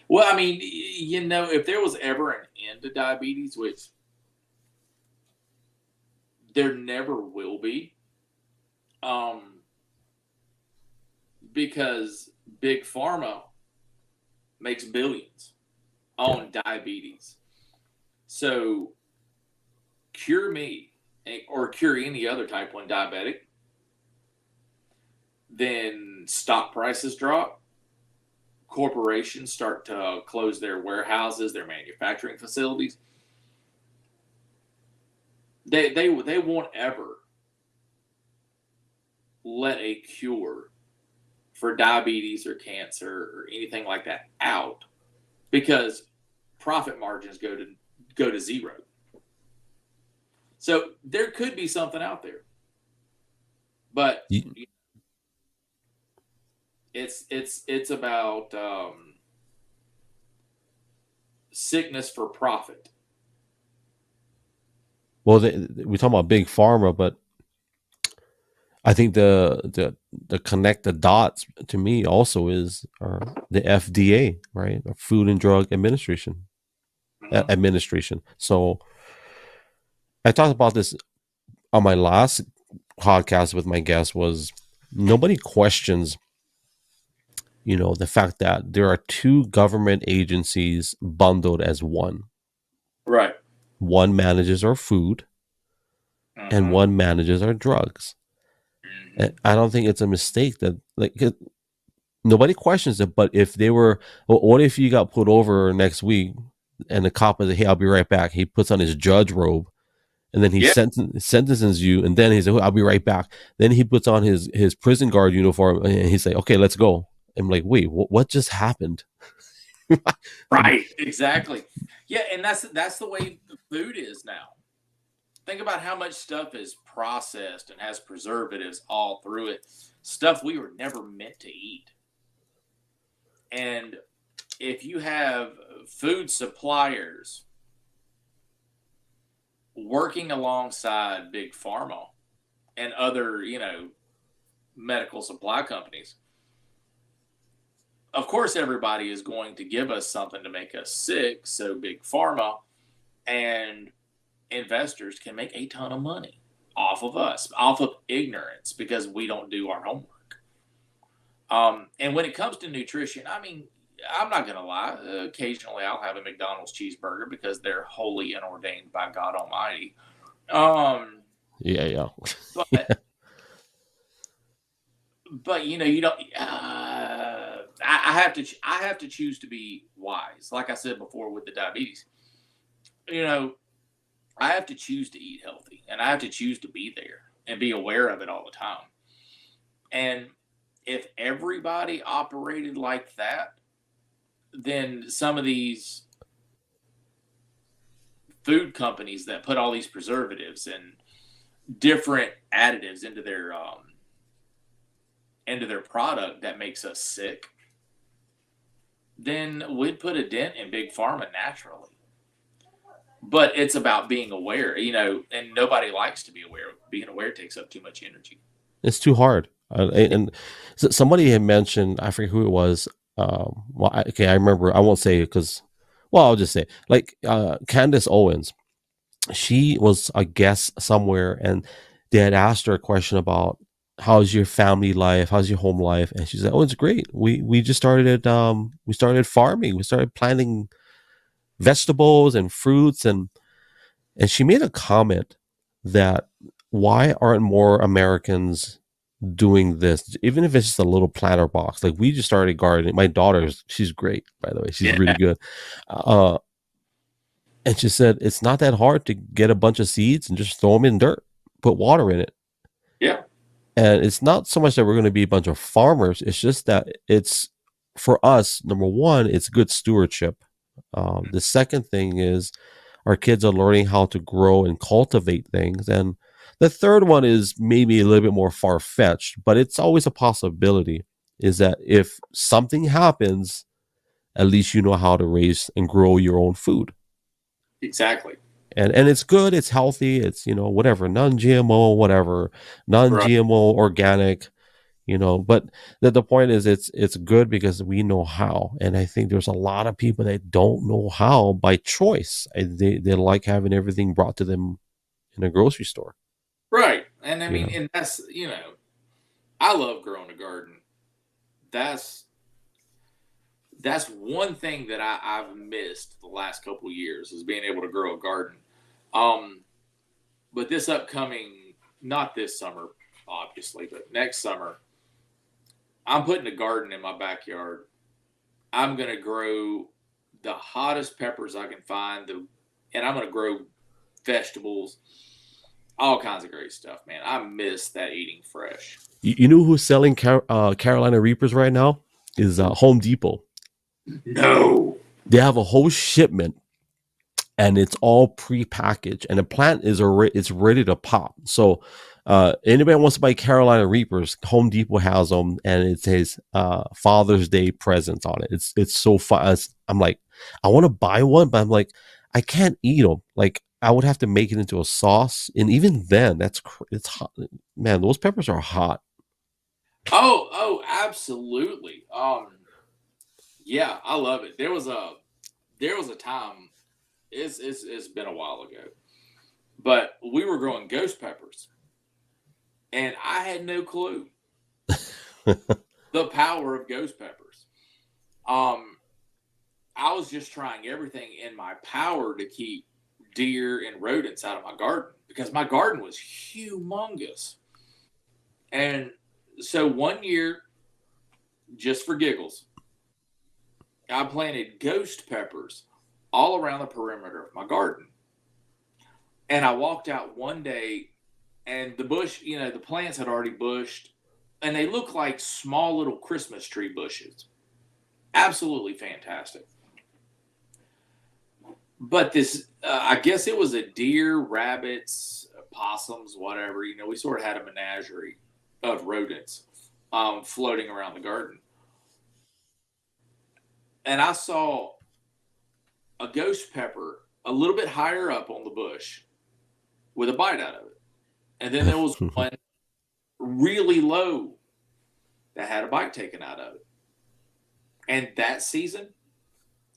Well, I mean, if there was ever an end to diabetes, which there never will be, because big pharma makes billions Yeah. on diabetes. So cure me or cure any other type 1 diabetic, then stock prices drop, corporations start to close their warehouses, their manufacturing facilities. They won't ever let a cure for diabetes or cancer or anything like that out, because profit margins go to zero. So there could be something out there, but it's about sickness for profit. Well, we talk about big pharma, but I think the connect the dots to me also is the FDA, right? Food and Drug Administration. Mm-hmm. So I talked about this on my last podcast with my guest. Was nobody questions, the fact that there are two government agencies bundled as one. Right. One manages our food, and Mm-hmm. one manages our drugs. And Mm-hmm. I don't think it's a mistake that nobody questions it. But if they were, what if you got pulled over next week and the cop is, hey, I'll be right back. He puts on his judge robe and then he Yeah. sentences you. And then he's like, I'll be right back. Then he puts on his prison guard uniform and he's like, okay, let's go. I'm like, wait, what just happened? Right. Exactly. Yeah, and that's the way the food is now. Think about how much stuff is processed and has preservatives all through it. Stuff we were never meant to eat. And if you have food suppliers working alongside big pharma and other, medical supply companies, of course everybody is going to give us something to make us sick, so big pharma and investors can make a ton of money off of us, off of ignorance, because we don't do our homework. And when it comes to nutrition, I mean, I'm not going to lie. Occasionally I'll have a McDonald's cheeseburger because they're holy and ordained by God Almighty. Yeah. But, you don't, I have to choose to be wise. Like I said before with the diabetes, I have to choose to eat healthy, and I have to choose to be there and be aware of it all the time. And if everybody operated like that, then some of these food companies that put all these preservatives and different additives into their product that makes us sick, then we'd put a dent in big pharma naturally. But it's about being aware, and nobody likes to be aware. Being aware takes up too much energy. It's too hard. And somebody had mentioned, I forget who it was. I remember. I won't say it because, well, I'll just say like Candace Owens. She was a guest somewhere, and they had asked her a question about how's your family life, how's your home life, and she said, "Oh, it's great. We just started we started farming. We started planting vegetables and fruits, and she made a comment that why aren't more Americans doing this, even if it's just a little planter box. Like we just started gardening. My daughter's, she's great, by the way. She's really good. And she said it's not that hard to get a bunch of seeds and just throw them in dirt, put water in it. Yeah. And it's not so much that we're going to be a bunch of farmers. It's just that it's, for us, number one, it's good stewardship. The second thing is our kids are learning how to grow and cultivate things. And the third one is maybe a little bit more far-fetched, but it's always a possibility, is that if something happens, at least you know how to raise and grow your own food. Exactly. And it's good, it's healthy, it's, whatever, non-GMO, whatever, non-GMO, organic, but the point is it's good because we know how. And I think there's a lot of people that don't know how by choice. They like having everything brought to them in a grocery store. Right. And I mean, and that's, I love growing a garden. That's one thing that I've missed the last couple of years, is being able to grow a garden. But this upcoming, not this summer, obviously, but next summer, I'm putting a garden in my backyard. I'm going to grow the hottest peppers I can find, and I'm going to grow vegetables, all kinds of great stuff, man. I miss that eating fresh. You know who's selling Carolina Reapers right now? Is Home Depot. No. They have a whole shipment, and it's all pre-packaged, and the plant it's ready to pop. So anybody wants to buy Carolina Reapers, Home Depot has them, and it says Father's Day presents on it. It's so fun. I'm like, I want to buy one, but I'm like, I can't eat them. Like, I would have to make it into a sauce, and even then, it's hot. Man, those peppers are hot. Oh, absolutely. Yeah, I love it. There was a time. It's been a while ago, but we were growing ghost peppers, and I had no clue the power of ghost peppers. I was just trying everything in my power to keep deer and rodents out of my garden, because my garden was humongous. And so one year, just for giggles, I planted ghost peppers all around the perimeter of my garden. And I walked out one day, and the bush, the plants had already bushed, and they look like small little Christmas tree bushes. Absolutely fantastic. But this, I guess it was a deer, rabbits, possums, whatever. We sort of had a menagerie of rodents floating around the garden. And I saw a ghost pepper a little bit higher up on the bush with a bite out of it. And then there was one really low that had a bite taken out of it. And that season,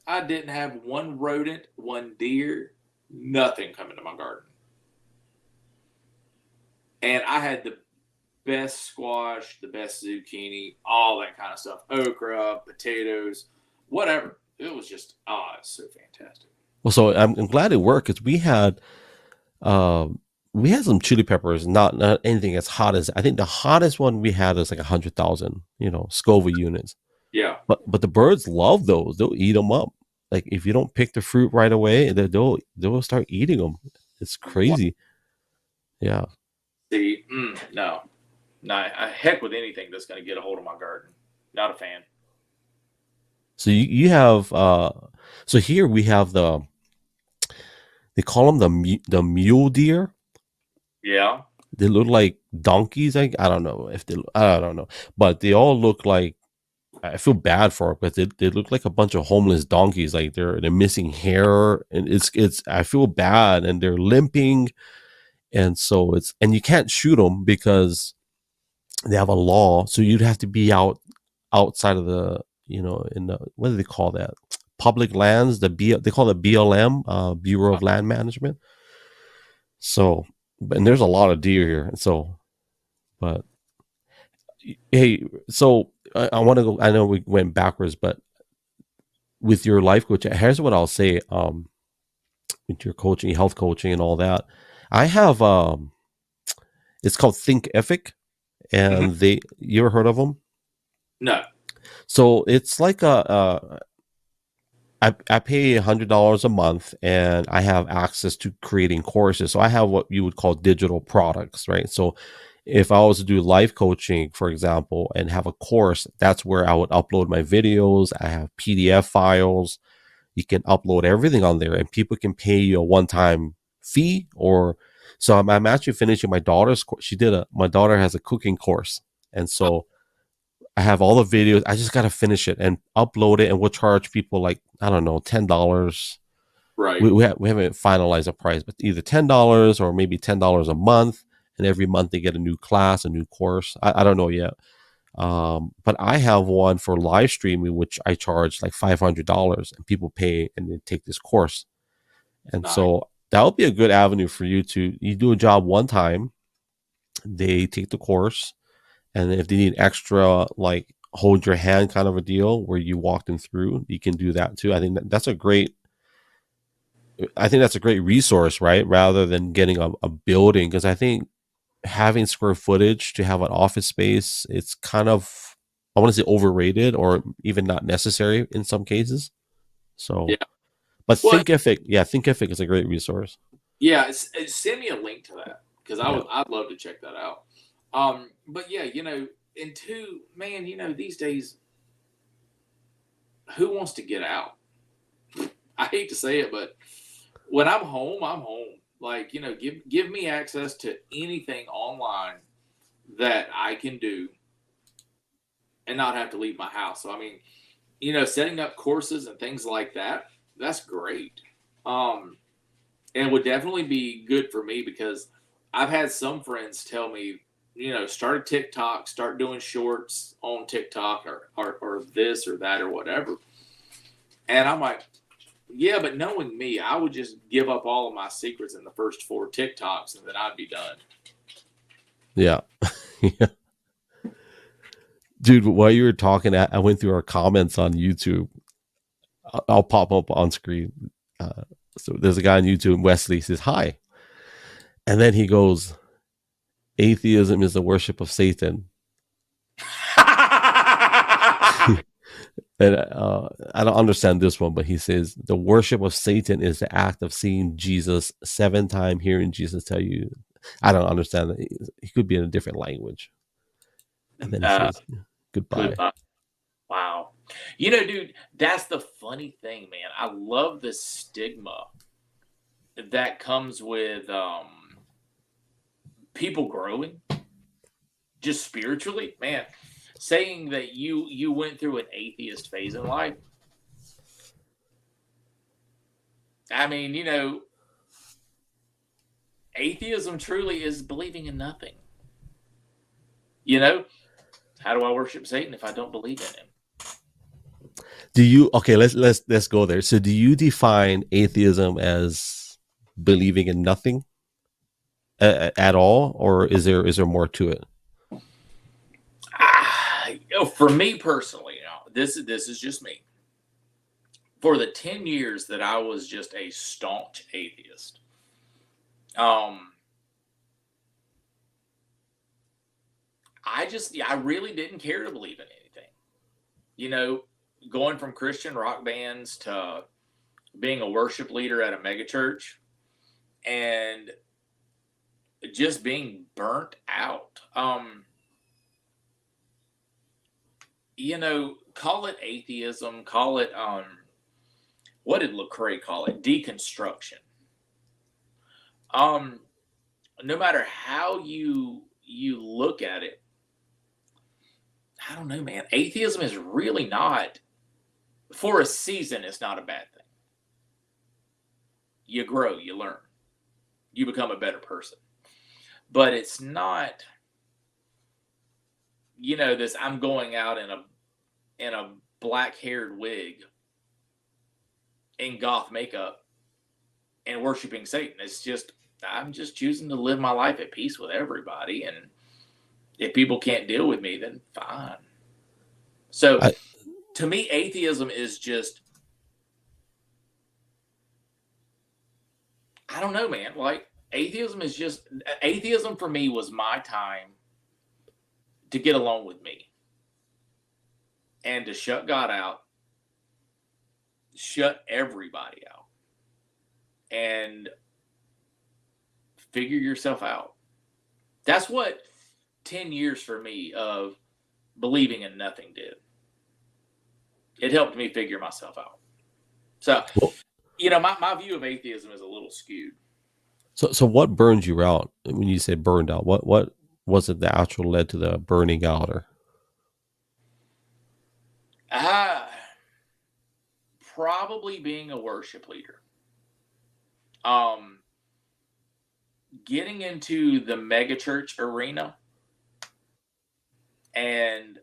I didn't have one rodent, one deer, nothing coming to my garden. And I had the best squash, the best zucchini, all that kind of stuff. Okra, potatoes, whatever. It was just, it's so fantastic. Well, so I'm glad it worked, because we had some chili peppers, not anything as hot as, I think the hottest one we had is like 100,000, Scoville units. Yeah. But the birds love those. They'll eat them up. Like, if you don't pick the fruit right away, they'll start eating them. It's crazy. Yeah. See, no. No, I heck with anything that's going to get a hold of my garden. Not a fan. So you have so here we have they call them the mule deer. Yeah. They look like donkeys. I don't know if I don't know, but they all look like, I feel bad for it, but they look like a bunch of homeless donkeys. Like they're missing hair, and it's I feel bad, and they're limping, and so and you can't shoot them because they have a law. So you'd have to be outside of the, in the, what do they call that? Public lands. They call it BLM, Bureau of Land Management. So, and there's a lot of deer here, so but hey, so I want to go. I know we went backwards, but with your life coach, here's what I'll say. With your coaching, health coaching, and all that, I have it's called Think Ethic, Mhm. and you ever heard of them? No. So it's like I pay $100 a month, and I have access to creating courses. So I have what you would call digital products, right? So if I was to do life coaching, for example, and have a course, that's where I would upload my videos. I have PDF files. You can upload everything on there, and people can pay you a one-time fee. Or so I'm actually finishing my daughter's course. My daughter has a cooking course, and so I have all the videos. I just got to finish it and upload it, and we'll charge people like, I don't know, $10. Right. We haven't finalized a price, but either $10 or maybe $10 a month, and every month they get a new class, a new course. I don't know yet. But I have one for live streaming, which I charge like $500, and people pay and they take this course. And Nice. so that would be a good avenue for you do a job one time, they take the course, and if they need extra, like hold your hand kind of a deal where you walk them through, you can do that too. I think that's a great resource, right? Rather than getting a building, because I think having square footage to have an office space, it's kind of, I want to say, overrated or even not necessary in some cases. Yeah. So, but Well, Thinkific is a great resource. yeah. Send me a link to that because Yeah. I'd love to check that out. But yeah, and two, man, these days, who wants to get out? I hate to say it, but when I'm home, I'm home. Like, give me access to anything online that I can do and not have to leave my house. So I mean, setting up courses and things like that, that's great. Um, and would definitely be good for me because I've had some friends tell me, start a TikTok, start doing shorts on TikTok or this or that or whatever. And I'm like, yeah, but knowing me, I would just give up all of my secrets in the first 4 TikToks and then I'd be done. Yeah. Yeah. Dude, while you were talking, I went through our comments on YouTube. I'll pop up on screen. Uh, so there's a guy on YouTube, Wesley, says hi. And then he goes, atheism is the worship of Satan. And I don't understand this one, but he says the worship of Satan is the act of seeing Jesus 7 times, hearing Jesus tell you. I don't understand that. He could be in a different language. And then he uh, says goodbye. Goodbye. Wow. Dude, that's the funny thing, man. I love the stigma that comes with people growing just spiritually, man. Saying that you went through an atheist phase in life. I mean, atheism truly is believing in nothing. How do I worship Satan if I don't believe in him? Do you okay? Let's go there. So, do you define atheism as believing in nothing at all, or is there more to it? For me personally, this is just me. For the 10 years that I was just a staunch atheist, um, I really didn't care to believe in anything. You know, Going from Christian rock bands to being a worship leader at a megachurch and just being burnt out. call it atheism, call it what did Lecrae call it? Deconstruction. No matter how you look at it, I don't know, man. Atheism is really not, for a season, it's not a bad thing. You grow, you learn, you become a better person. But it's not, this I'm going out in a black-haired wig in goth makeup and worshiping Satan. It's just, I'm just choosing to live my life at peace with everybody. And if people can't deal with me, then fine. So to me, atheism is just, I don't know, man. Like, atheism for me was my time to get along with me and to shut God out, shut everybody out, and figure yourself out. That's what 10 years for me of believing in nothing did. It helped me figure myself out. So, my view of atheism is a little skewed. So what burned you out when you say burned out? What was it that actually led to the burning out? Or probably being a worship leader. Getting into the megachurch arena and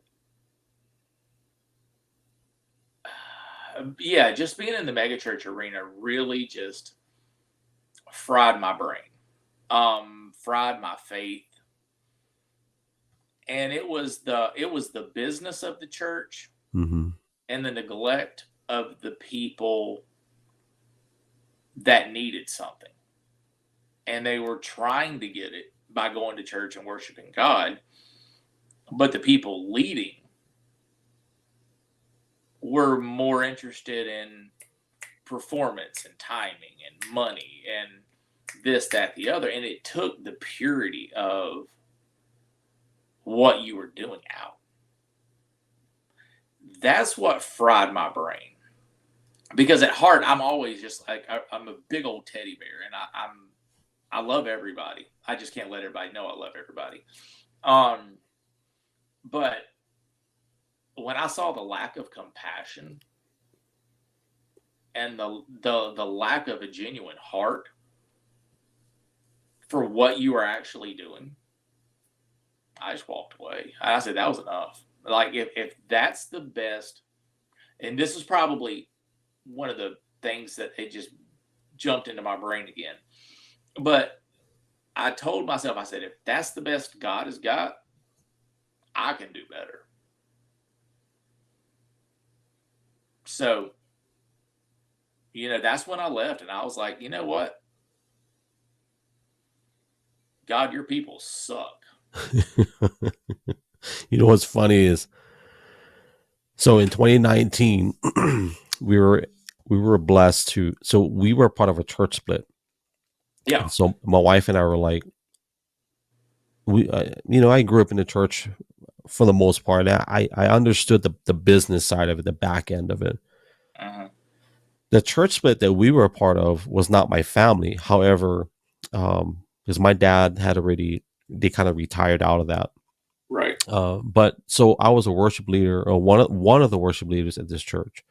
just being in the megachurch arena really just fried my brain, fried my faith. And it was the business of the church and the neglect of the people that needed something. And they were trying to get it by going to church and worshiping God. But the people leading were more interested in performance and timing and money and this, that, the other. And it took the purity of what you were doing out. That's what fried my brain. Because at heart, I'm always just like, I'm a big old teddy bear, and I love everybody. I just can't let everybody know I love everybody. But when I saw the lack of compassion and the lack of a genuine heart for what you are actually doing, I just walked away. I said, that was enough. Like, if that's the best, and this is probably one of the things that it just jumped into my brain again. But I told myself, I said, if that's the best God has got, I can do better. So, that's when I left, and I was like, you know what? God, your people suck. What's funny is, so in 2019, we were blessed to, so we were part of a church split. Yeah. And so my wife and I were like, I grew up in the church for the most part. I understood the business side of it, the back end of it. Uh-huh. The church split that we were a part of was not my family. However, because my dad they kind of retired out of that. Right. But so I was a worship leader, or one of the worship leaders at this church.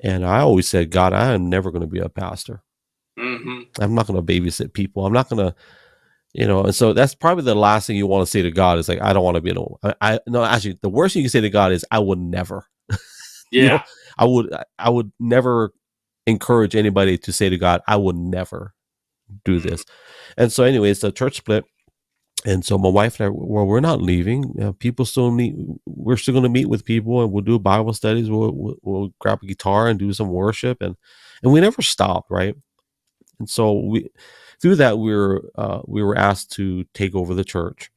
And I always said, God, I am never going to be a pastor. Mm-hmm. I'm not going to babysit people. I'm not going to, and so that's probably the last thing you want to say to God is like, I don't want to be no, actually the worst thing you can say to God is I would never. Yeah. I would never encourage anybody to say to God, I would never do this. And so anyways, the church split. And so my wife and I, we're not leaving. People still meet. We're still going to meet with people, and we'll do Bible studies. We'll grab a guitar and do some worship, and we never stopped, right? And so through that we were asked to take over the church.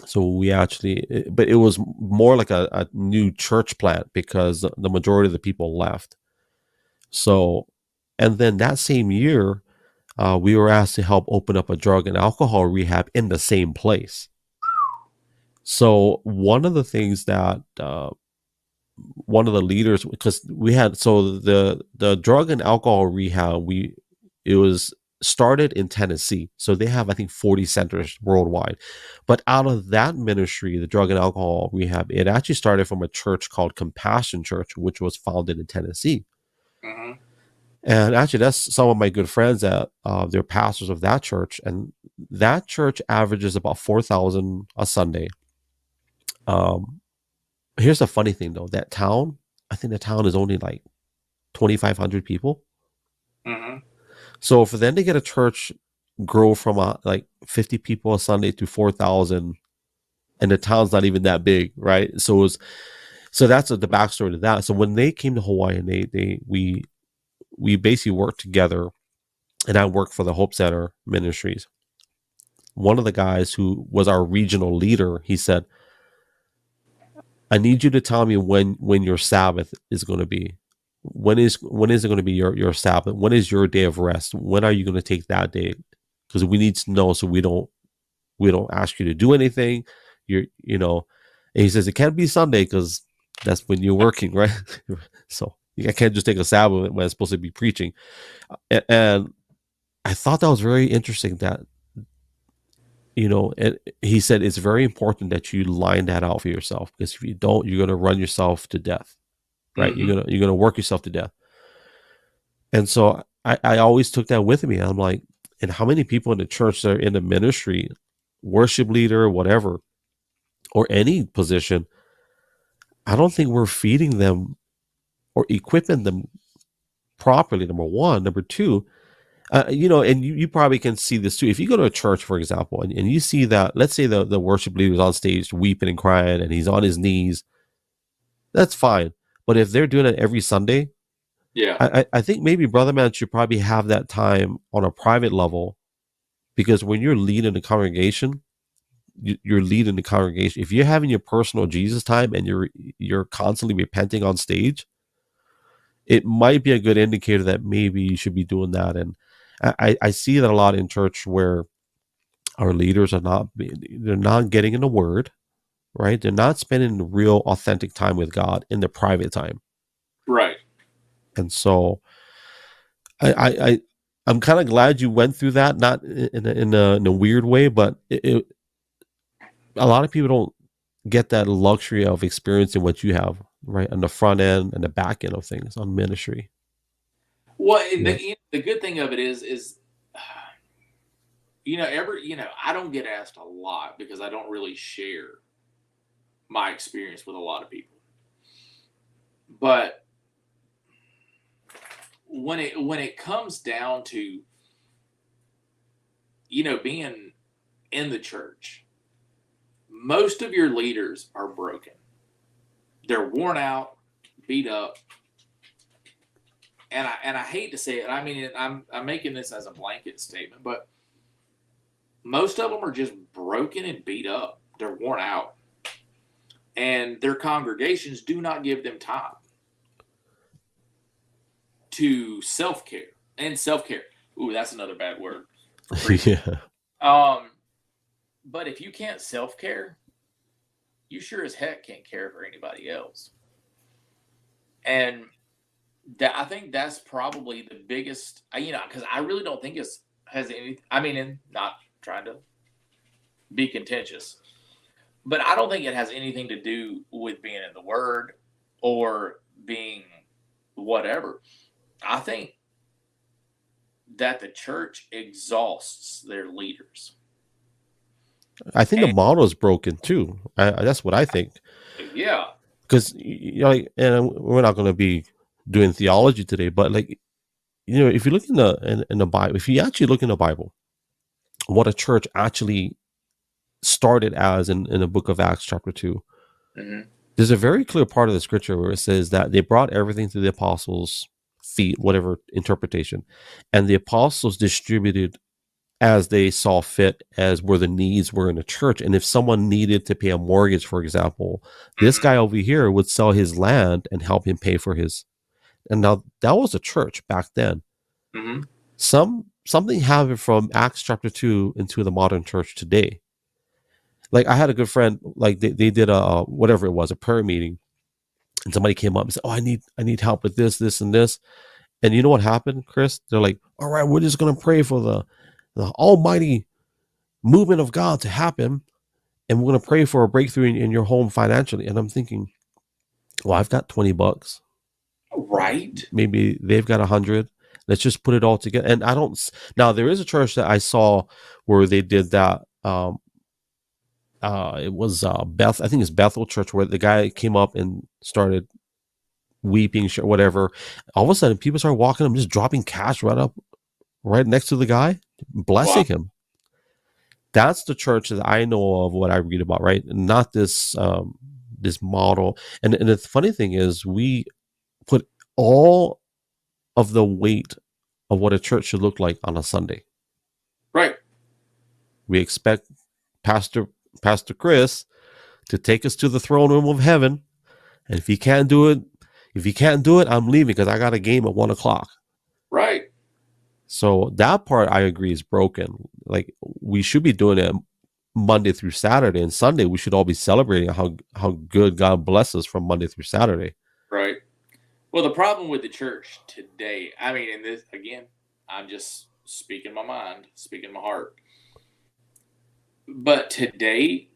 So we actually, but it was more like a new church plant because the majority of the people left. So, and then that same year, we were asked to help open up a drug and alcohol rehab in the same place. So one of the things that one of the leaders, because we had, so the drug and alcohol rehab, it was started in Tennessee. So they have, I think, 40 centers worldwide. But out of that ministry, the drug and alcohol rehab, it actually started from a church called Compassion Church, which was founded in Tennessee. Mm-hmm. And actually, that's some of my good friends that they're pastors of that church, and that church averages about 4,000 a Sunday. Here's the funny thing, though. That town, I think the town is only like 2,500 people. Mm-hmm. So for them to get a church grow from like 50 people a Sunday to 4,000, and the town's not even that big, right? So that's the backstory to that. So when they came to Hawaii, and we basically worked together, and I worked for the Hope Center Ministries. One of the guys who was our regional leader, he said, I need you to tell me when your Sabbath is going to be. When is it going to be your Sabbath? When is your day of rest? When are you going to take that day? Because we need to know, so we don't ask you to do anything. And he says it can't be Sunday because that's when you're working, right? So I can't just take a Sabbath when I'm supposed to be preaching. And I thought that was very interesting that, and he said it's very important that you line that out for yourself, because if you don't, you're going to run yourself to death, right? Mm-hmm. You're gonna work yourself to death. And so I always took that with me. I'm like, and how many people in the church that are in the ministry, worship leader, whatever, or any position, I don't think we're feeding them or equipping them properly, number one. Number two, and you probably can see this too. If you go to a church, for example, and you see that, let's say the worship leader is on stage weeping and crying and he's on his knees, that's fine. But if they're doing it every Sunday, yeah, I think maybe Brother Man should probably have that time on a private level, because when you're leading the congregation, you're leading the congregation. If you're having your personal Jesus time and you're constantly repenting on stage, it might be a good indicator that maybe you should be doing that. And I see that a lot in church where our leaders they're not getting in the word, right? They're not spending real authentic time with God in their private time. right. And so I'm kind of glad you went through that, not in a weird way, but a lot of people don't get that luxury of experiencing what you have, right, on the front end and the back end of things on ministry. Well, Yeah. the good thing of it is, I don't get asked a lot because I don't really share my experience with a lot of people. But when it comes down to, being in the church, most of your leaders are broken. They're worn out, beat up. And I hate to say it. I mean, I'm making this as a blanket statement, but most of them are just broken and beat up. They're worn out. And their congregations do not give them time to self-care. And self-care. Ooh, that's another bad word. Yeah. But if you can't self-care, you sure as heck can't care for anybody else. And I think that's probably the biggest, because I really don't think it has any, and not trying to be contentious, but I don't think it has anything to do with being in the Word or being whatever. I think that the church exhausts their leaders. I think the model is broken too. That's what I think. Yeah. Because, and we're not going to be doing theology today, but if you look in the Bible, if you actually look in the Bible, what a church actually started as in the book of Acts chapter 2, Mm-hmm. there's a very clear part of the scripture where it says that they brought everything to the apostles' feet, whatever interpretation, and the apostles distributed as they saw fit, as where the needs were in the church. And if someone needed to pay a mortgage, for example, this guy over here would sell his land and help him pay for his. And now that was a church back then. Mm-hmm. Something happened from Acts chapter 2 into the modern church today. like I had a good friend, like they did a whatever it was, a prayer meeting, and somebody came up and said, "Oh, I need help with this and this." And you know what happened, Chris? They're like, "All right, we're just gonna pray for the almighty movement of God to happen, and we're gonna pray for a breakthrough in your home financially." And I'm thinking, well, I've got $20. Right. Maybe they've got 100. Let's just put it all together. And I don't. Now there is a church that I saw where they did that. It was Beth. I think it's Bethel Church, where the guy came up and started weeping, whatever. All of a sudden, people start walking him, just dropping cash right next to the guy, Wow. blessing him. That's the church that I know of. What I read about, right? Not this this model. And the funny thing is, we put all of the weight of what a church should look like on a Sunday. Right. We expect Pastor Chris to take us to the throne room of heaven, and if he can't do it, I'm leaving because I got a game at 1:00. Right. So that part I agree is broken. Like we should be doing it Monday through Saturday, and Sunday we should all be celebrating how good God bless us from Monday through Saturday. Right. Well, the problem with the church today, I mean, in this again, I'm just speaking my mind, speaking my heart. But today,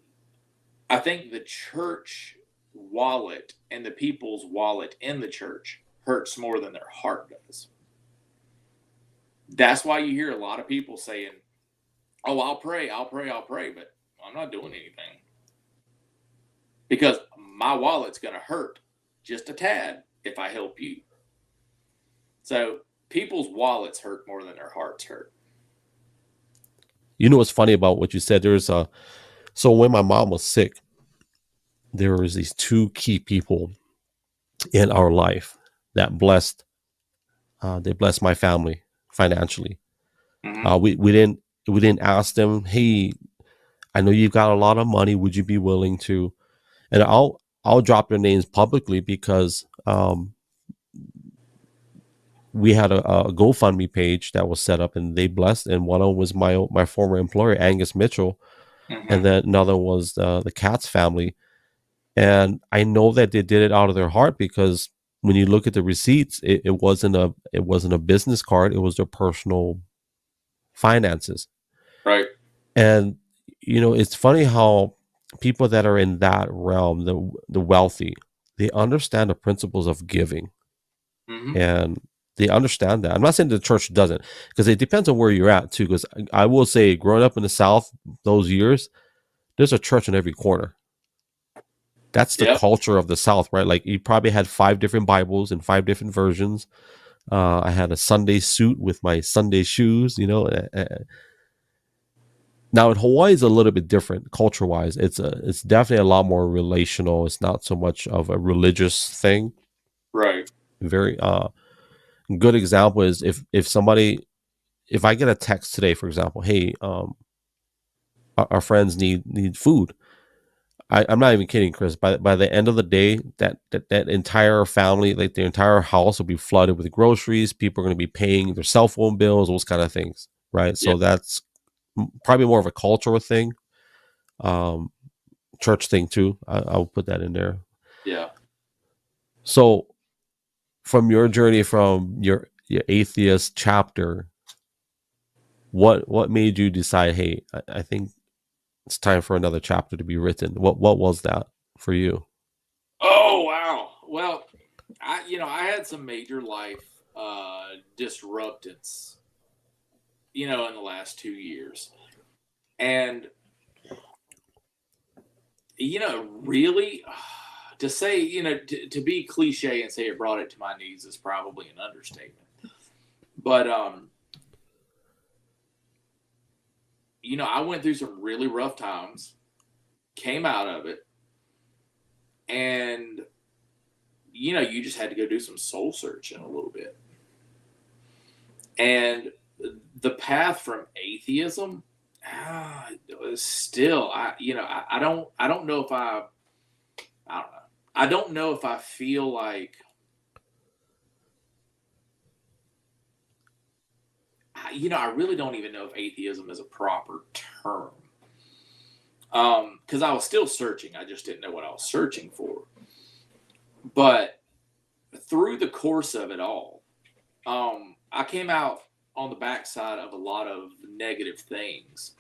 I think the church wallet and the people's wallet in the church hurts more than their heart does. That's why you hear a lot of people saying, "Oh, I'll pray, I'll pray, I'll pray," but I'm not doing anything because my wallet's going to hurt just a tad if I help you. So people's wallets hurt more than their hearts hurt. You know what's funny about what you said? So when my mom was sick, there was these two key people in our life that they blessed my family financially. Mm-hmm. We didn't ask them, "Hey, I know you've got a lot of money. Would you be willing to?" And I'll drop their names publicly because we had a GoFundMe page that was set up, and they blessed. And one of them was my former employer, Angus Mitchell, Mm-hmm. and then another was the Katz family. And I know that they did it out of their heart because when you look at the receipts, it wasn't a business card; it was their personal finances. Right. And it's funny how people that are in that realm, the wealthy, they understand the principles of giving, Mm-hmm. and they understand that. I'm not saying the church doesn't, because it depends on where you're at too. Because I will say, growing up in the South those years, there's a church in every corner. That's the Yep. culture of the South, right? Like you probably had 5 different Bibles in 5 different versions. I had a Sunday suit with my Sunday shoes. Now in Hawaii is a little bit different culture wise. It's definitely a lot more relational. It's not so much of a religious thing. Right. Very good example is if I get a text today, for example, "Hey, our friends need food." I'm not even kidding, Chris. By the end of the day, that entire family, like the entire house, will be flooded with groceries. People are going to be paying their cell phone bills, those kind of things, right? Yep. So that's probably more of a cultural thing, church thing too. I'll put that in there. Yeah. So, from your journey from your atheist chapter, what made you decide, "Hey, I think it's time for another chapter to be written"? What was that for you? Oh wow. Well, I had some major life disruptance, in the last 2 years, and really, to say, to be cliche and say it brought it to my knees is probably an understatement. But I went through some really rough times, came out of it, and you just had to go do some soul searching a little bit. And the path from atheism, still, I don't know if I don't know. I don't know if I feel like I really don't even know if atheism is a proper term. Because I was still searching. I just didn't know what I was searching for. But through the course of it all, I came out on the backside of a lot of negative things.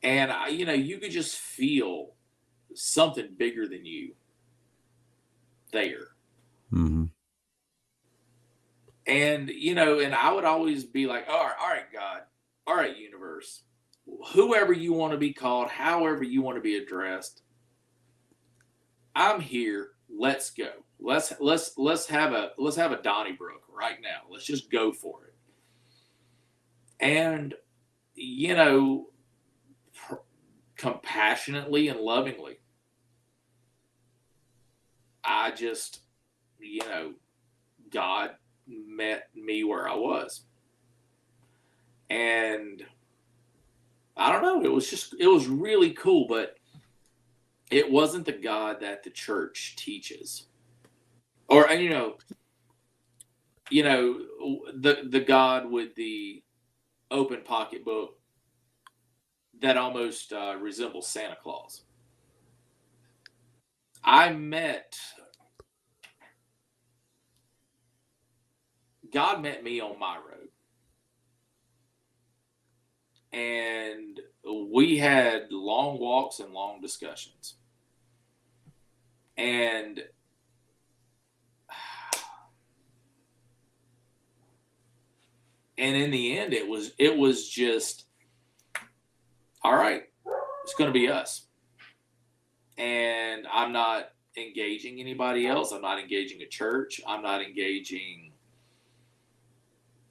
And, you could just feel something bigger than you there. Mm-hmm. And, and I would always be like, all right, God, all right, universe, whoever you want to be called, however you want to be addressed, I'm here. Let's go. Let's have a Donnybrook right now. Let's just go for it. And, compassionately and lovingly, I just, God met me where I was. And I don't know, it was really cool, but it wasn't the God that the church teaches. Or, the God with the open pocketbook that almost resembles Santa Claus. God met me on my road. And we had long walks and long discussions. And in the end, it was just, all right, it's going to be us. And I'm not engaging anybody else. I'm not engaging a church. I'm not engaging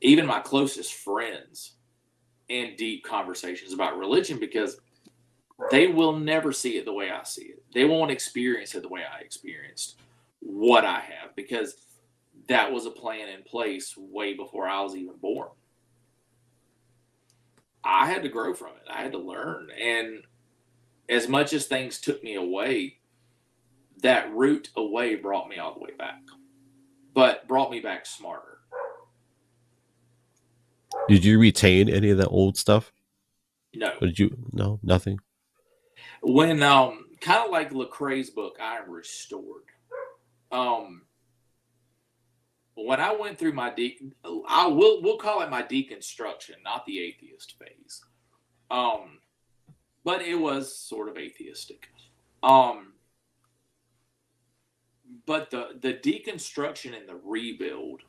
even my closest friends in deep conversations about religion, because they will never see it the way I see it. They won't experience it the way I experienced what I have, because that was a plan in place way before I was even born. I had to grow from it. I had to learn. And as much as things took me away, that route away brought me all the way back, but brought me back smarter. Did you retain any of the old stuff? No. Or did you? No, nothing. When kind of like Lecrae's book, I Am Restored. When I went through my we'll call it my deconstruction, not the atheist phase. But it was sort of atheistic. But the deconstruction and the rebuild,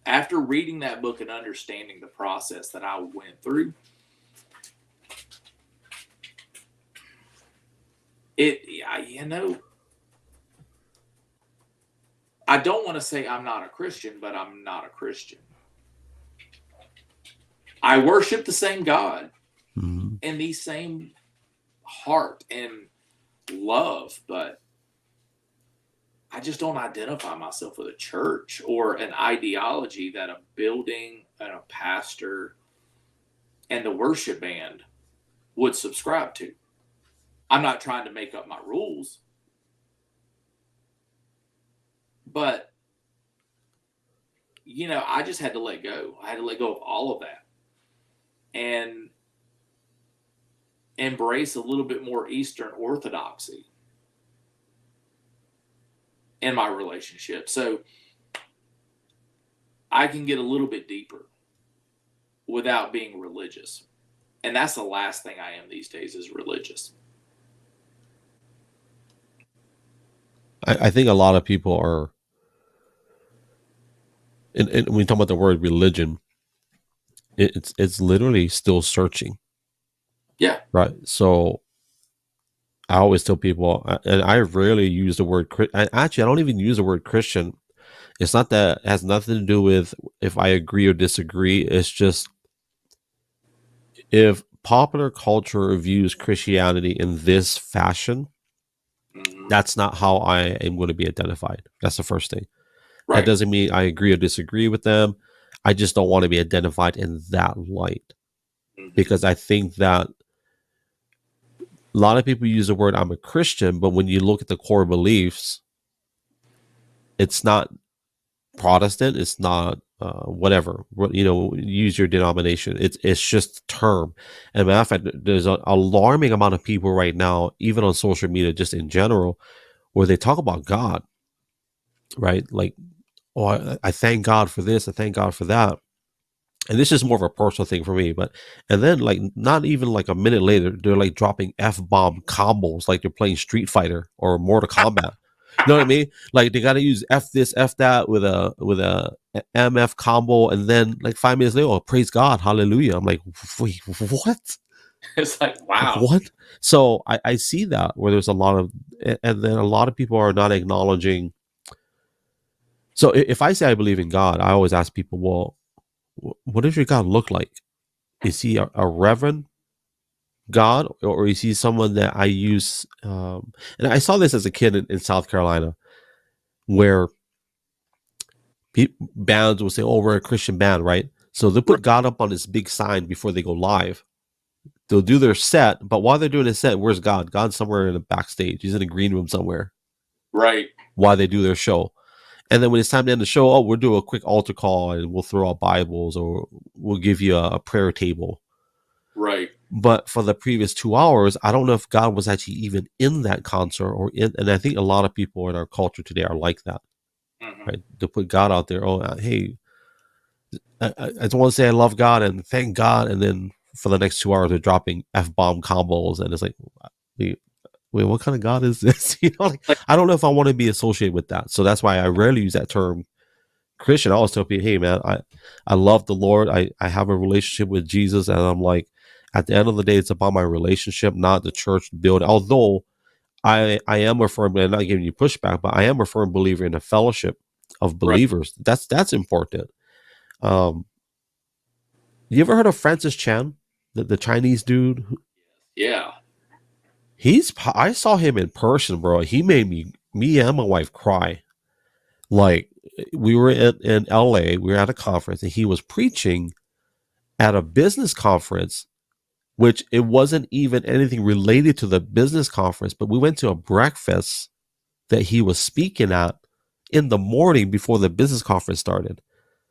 after reading that book and understanding the process that I went through, I don't want to say I'm not a Christian, but I'm not a Christian. I worship the same God and the same heart and love, but I just don't identify myself with a church or an ideology that a building and a pastor and the worship band would subscribe to. I'm not trying to make up my rules, but, I just had to let go. I had to let go of all of that and embrace a little bit more Eastern Orthodoxy in my relationship, so I can get a little bit deeper without being religious. And that's the last thing I am these days, is religious. I think a lot of people are, and when we talk about the word religion, it's literally still searching. Yeah. Right. So I always tell people, and I rarely use the word, actually, I don't even use the word Christian. It's not that it has nothing to do with if I agree or disagree. It's just, if popular culture views Christianity in this fashion, that's not how I am going to be identified. That's the first thing. Right. That doesn't mean I agree or disagree with them. I just don't want to be identified in that light, because I think that a lot of people use the word I'm a Christian, but when you look at the core beliefs, it's not Protestant, it's not whatever, use your denomination. It's just a term. And matter of fact, there's an alarming amount of people right now, even on social media, just in general, where they talk about God, right? Like, oh, I thank God for this, I thank God for that. And this is more of a personal thing for me, and then like not even like a minute later, they're like dropping F-bomb combos like they're playing Street Fighter or Mortal Kombat. You know what I mean? Like they got to use F this, F that with a MF combo, and then like 5 minutes later, oh, praise God, hallelujah. I'm like, wait, what? It's like, wow. What? So I see that where there's a lot of, and then a lot of people are not acknowledging. So if I say I believe in God, I always ask people, well, what does your God look like? Is he a reverend God, or is he someone that I use? And I saw this as a kid in South Carolina, where bands will say, "Oh, we're a Christian band," right? So they'll put God up on this big sign before they go live. They'll do their set, but while they're doing a set, where's God? God's somewhere in the backstage. He's in a green room somewhere, right? While they do their show. And then when it's time to end the show, oh, we'll do a quick altar call and we'll throw out Bibles, or we'll give you a prayer table. Right. But for the previous 2 hours, I don't know if God was actually even in that concert and I think a lot of people in our culture today are like that, right? To put God out there. Oh, hey, I just want to say I love God and thank God. And then for the next 2 hours, they're dropping F-bomb combos. And it's like, wait, what kind of God is this? I don't know if I want to be associated with that. So that's why I rarely use that term Christian. I always tell people, hey, man, I love the Lord. I have a relationship with Jesus. And I'm like, at the end of the day, it's about my relationship, not the church building. Although I am a firm, and not giving you pushback, but I am a firm believer in a fellowship of believers. Right. That's important. You ever heard of Francis Chan, the Chinese dude? Yeah. I saw him in person, bro. He made me and my wife cry. Like, we were in LA, we were at a conference, and he was preaching at a business conference, which it wasn't even anything related to the business conference, but we went to a breakfast that he was speaking at in the morning before the business conference started.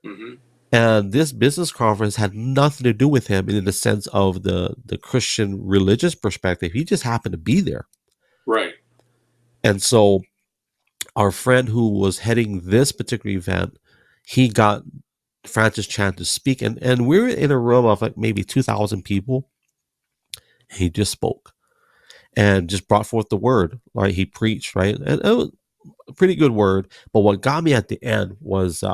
Mm-hmm. And this business conference had nothing to do with him in the sense of the Christian religious perspective. He just happened to be there. Right. And so our friend who was heading this particular event, he got Francis Chan to speak. And we were in a room of like maybe 2,000 people. He just spoke and just brought forth the word, right? He preached, right? And it was a pretty good word. But what got me at the end was,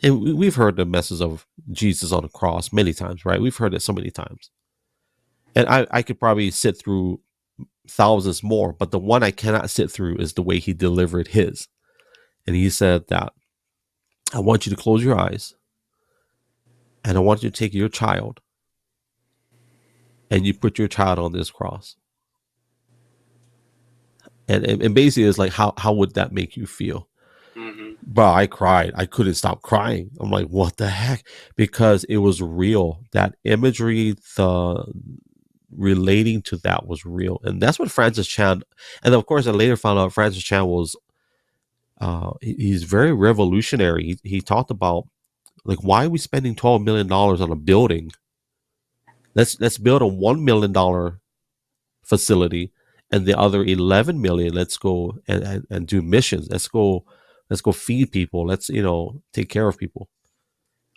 and we've heard the message of Jesus on the cross many times, right? We've heard it so many times. And I could probably sit through thousands more, but the one I cannot sit through is the way he delivered his. And he said that, I want you to close your eyes and I want you to take your child and you put your child on this cross. And basically it's like, how would that make you feel? Mm-hmm. Bro, I cried. I couldn't stop crying. I'm like, what the heck? Because it was real. That imagery, the relating to that was real. And that's what Francis Chan, and of course I later found out Francis Chan was, he's very revolutionary. He talked about, like, why are we spending $12 million on a building? Let's build a $1 million facility, and the other 11 million, let's go and do missions. Let's go feed people. Let's, take care of people.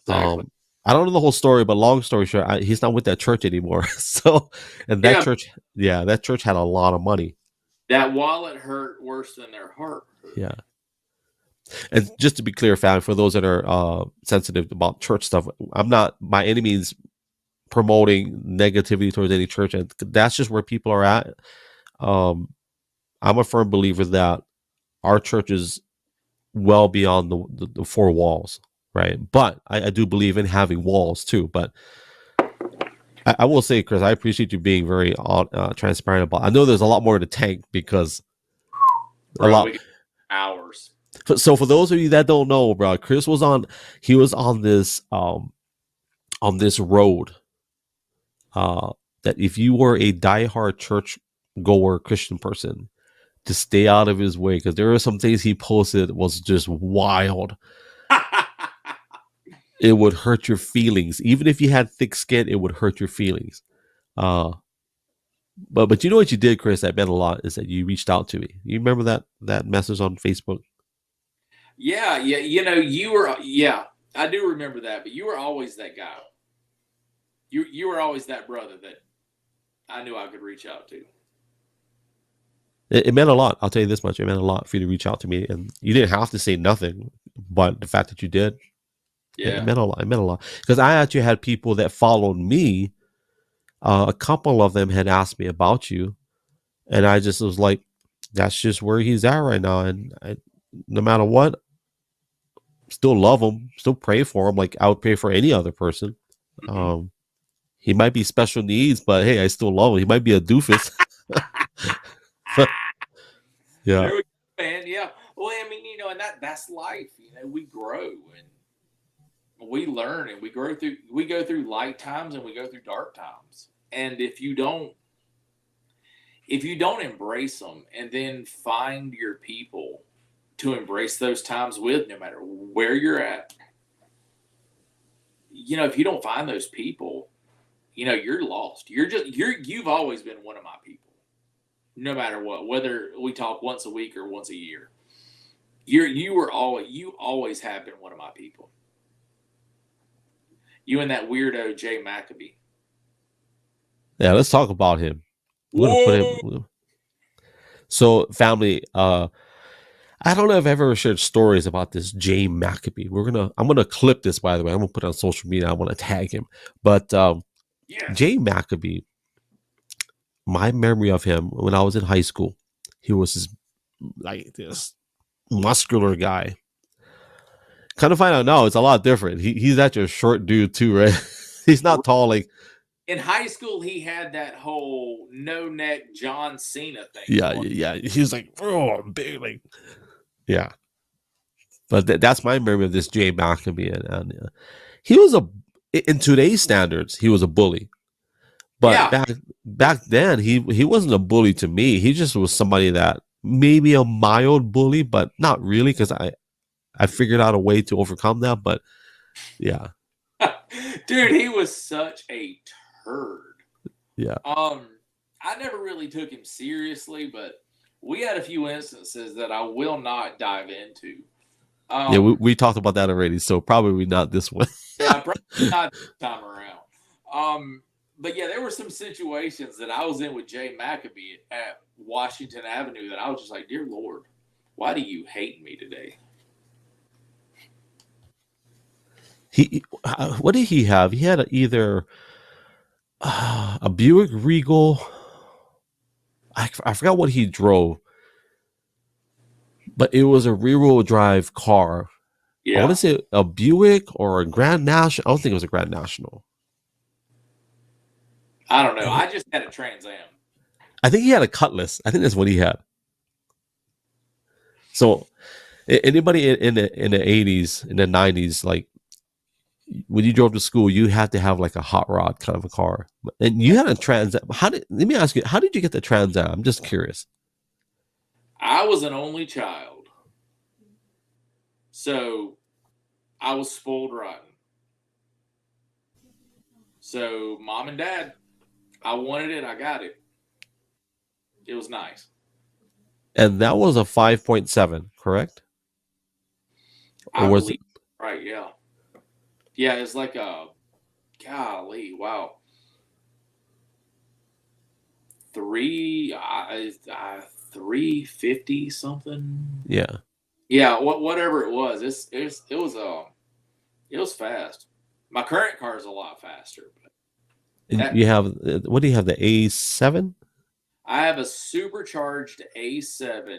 Exactly. I don't know the whole story, but long story short, he's not with that church anymore. So, and that church, that church had a lot of money. That wallet hurt worse than their heart hurt. Yeah. And just to be clear, fam, for those that are sensitive about church stuff, I'm not by any means promoting negativity towards any church, and that's just where people are at. I'm a firm believer that our church is well beyond the four walls, right? But I do believe in having walls too. But I will say, Chris, I appreciate you being very transparent about. I know there's a lot more to tank because hours. So for those of you that don't know, bro, Chris was on this road that if you were a diehard church goer Christian person, to stay out of his way, because there are some things he posted was just wild. it would hurt your feelings. Even if you had thick skin, it would hurt your feelings. Uh, but you know what you did, Chris, that meant a lot is that you reached out to me. You remember that message on Facebook? Yeah, yeah. You were, yeah, I do remember that, but you were always that guy. You were always that brother that I knew I could reach out to. It meant a lot. I'll tell you this much. It meant a lot for you to reach out to me. And you didn't have to say nothing, but the fact that you did, Yeah. it meant a lot. It meant a lot. Because I actually had people that followed me. A couple of them had asked me about you. And I just was like, that's just where he's at right now. And no matter what, still love him, still pray for him. Like I would pray for any other person. Mhm. He might be special needs, but hey, I still love him. He might be a doofus. Yeah. There we go, man. Yeah. Well, I mean, and that's life. We grow and we learn and we go through light times and we go through dark times. And if you don't embrace them and then find your people to embrace those times with, no matter where you're at, if you don't find those people, you're lost. You've always been one of my people. No matter what, whether we talk once a week or once a year, you always have been one of my people. You and that weirdo Jay Maccabee. Yeah, let's talk about him. We're gonna put him. So, family, I don't know if I've ever shared stories about this Jay Maccabee. I'm gonna clip this, by the way. I'm gonna put it on social media. I want to tag him. But Jay Maccabee, my memory of him when I was in high school, he was this muscular guy. Kind of find out now it's a lot different. He's actually a short dude too, right? He's not tall like. In high school, he had that whole no neck John Cena thing. Yeah. He's like, oh, big, like, yeah. But that's my memory of this Jay Maccabee, and he was in today's standards, he was a bully. But back then, he wasn't a bully to me. He just was somebody that maybe a mild bully, but not really, because I figured out a way to overcome that. But yeah, dude, he was such a turd. Yeah. I never really took him seriously, but we had a few instances that I will not dive into. Yeah, we talked about that already, so probably not this one. Yeah, probably not this time around. But yeah, there were some situations that I was in with Jay Maccabee at Washington Avenue that I was just like, dear Lord, why do you hate me today? What did he have? He had either a Buick Regal. I forgot what he drove, but it was a rear-wheel drive car. Yeah. I want to say a Buick or a Grand National. I don't think it was a Grand National. I don't know. I just had a Trans Am. I think he had a Cutlass. I think that's what he had. So, anybody in the 80s, in the 90s, like when you drove to school, you had to have like a hot rod kind of a car, and you had a Trans Am. Let me ask you, how did you get the Trans Am? I'm just curious. I was an only child, so I was spoiled rotten. So, mom and dad, I wanted it. I got it. It was nice. And that was a 5.7, correct? Or was it? Right, yeah. Yeah, it's like a, golly, wow. 350 something. Yeah. Yeah, whatever it was. It was fast. My current car is a lot faster. But you have, what do you have, the A7? I have a supercharged A7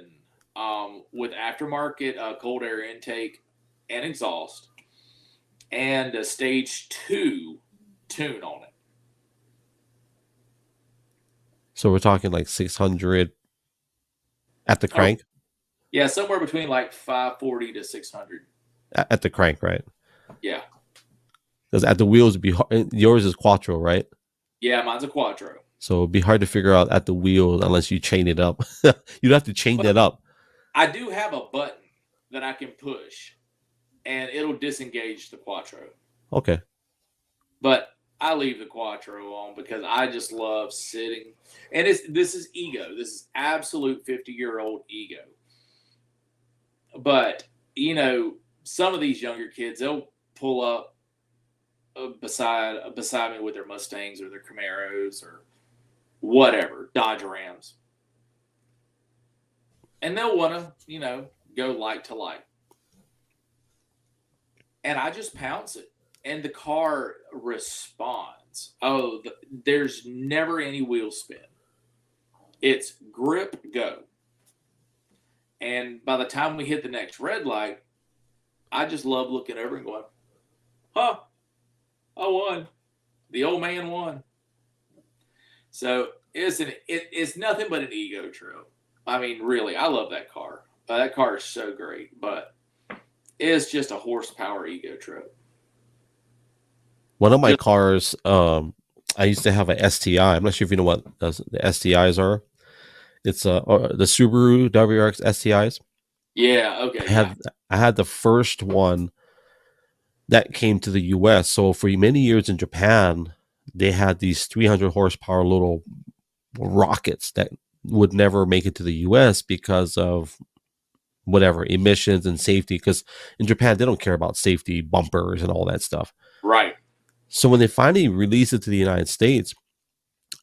with aftermarket cold air intake and exhaust and a stage 2 tune on it. So we're talking like 600 at the crank? Oh, yeah, somewhere between like 540 to 600. At the crank, right? Yeah. Because at the wheels, yours is Quattro, right? Yeah, mine's a Quattro. So it'd be hard to figure out at the wheels unless you chain it up. You'd have to chain that up. I do have a button that I can push, and it'll disengage the Quattro. Okay. But I leave the Quattro on because I just love sitting. And this is ego. This is absolute 50-year-old ego. But, some of these younger kids, they'll pull up beside me with their Mustangs or their Camaros or whatever, Dodge Rams. And they'll want to, go light to light. And I just pounce it. And the car responds. Oh, there's never any wheel spin. It's grip, go. And by the time we hit the next red light, I just love looking over and going, huh, I won. The old man won. So it's nothing but an ego trip. I mean, really, I love that car. That car is so great, but it's just a horsepower ego trip. One of my cars, I used to have a STI. I'm not sure if you know what the STIs are. It's the Subaru WRX STIs. Yeah, okay. I had the first one that came to the US. So for many years in Japan, they had these 300 horsepower little rockets that would never make it to the US because of whatever emissions and safety. Because in Japan, they don't care about safety bumpers and all that stuff. Right. So when they finally released it to the United States,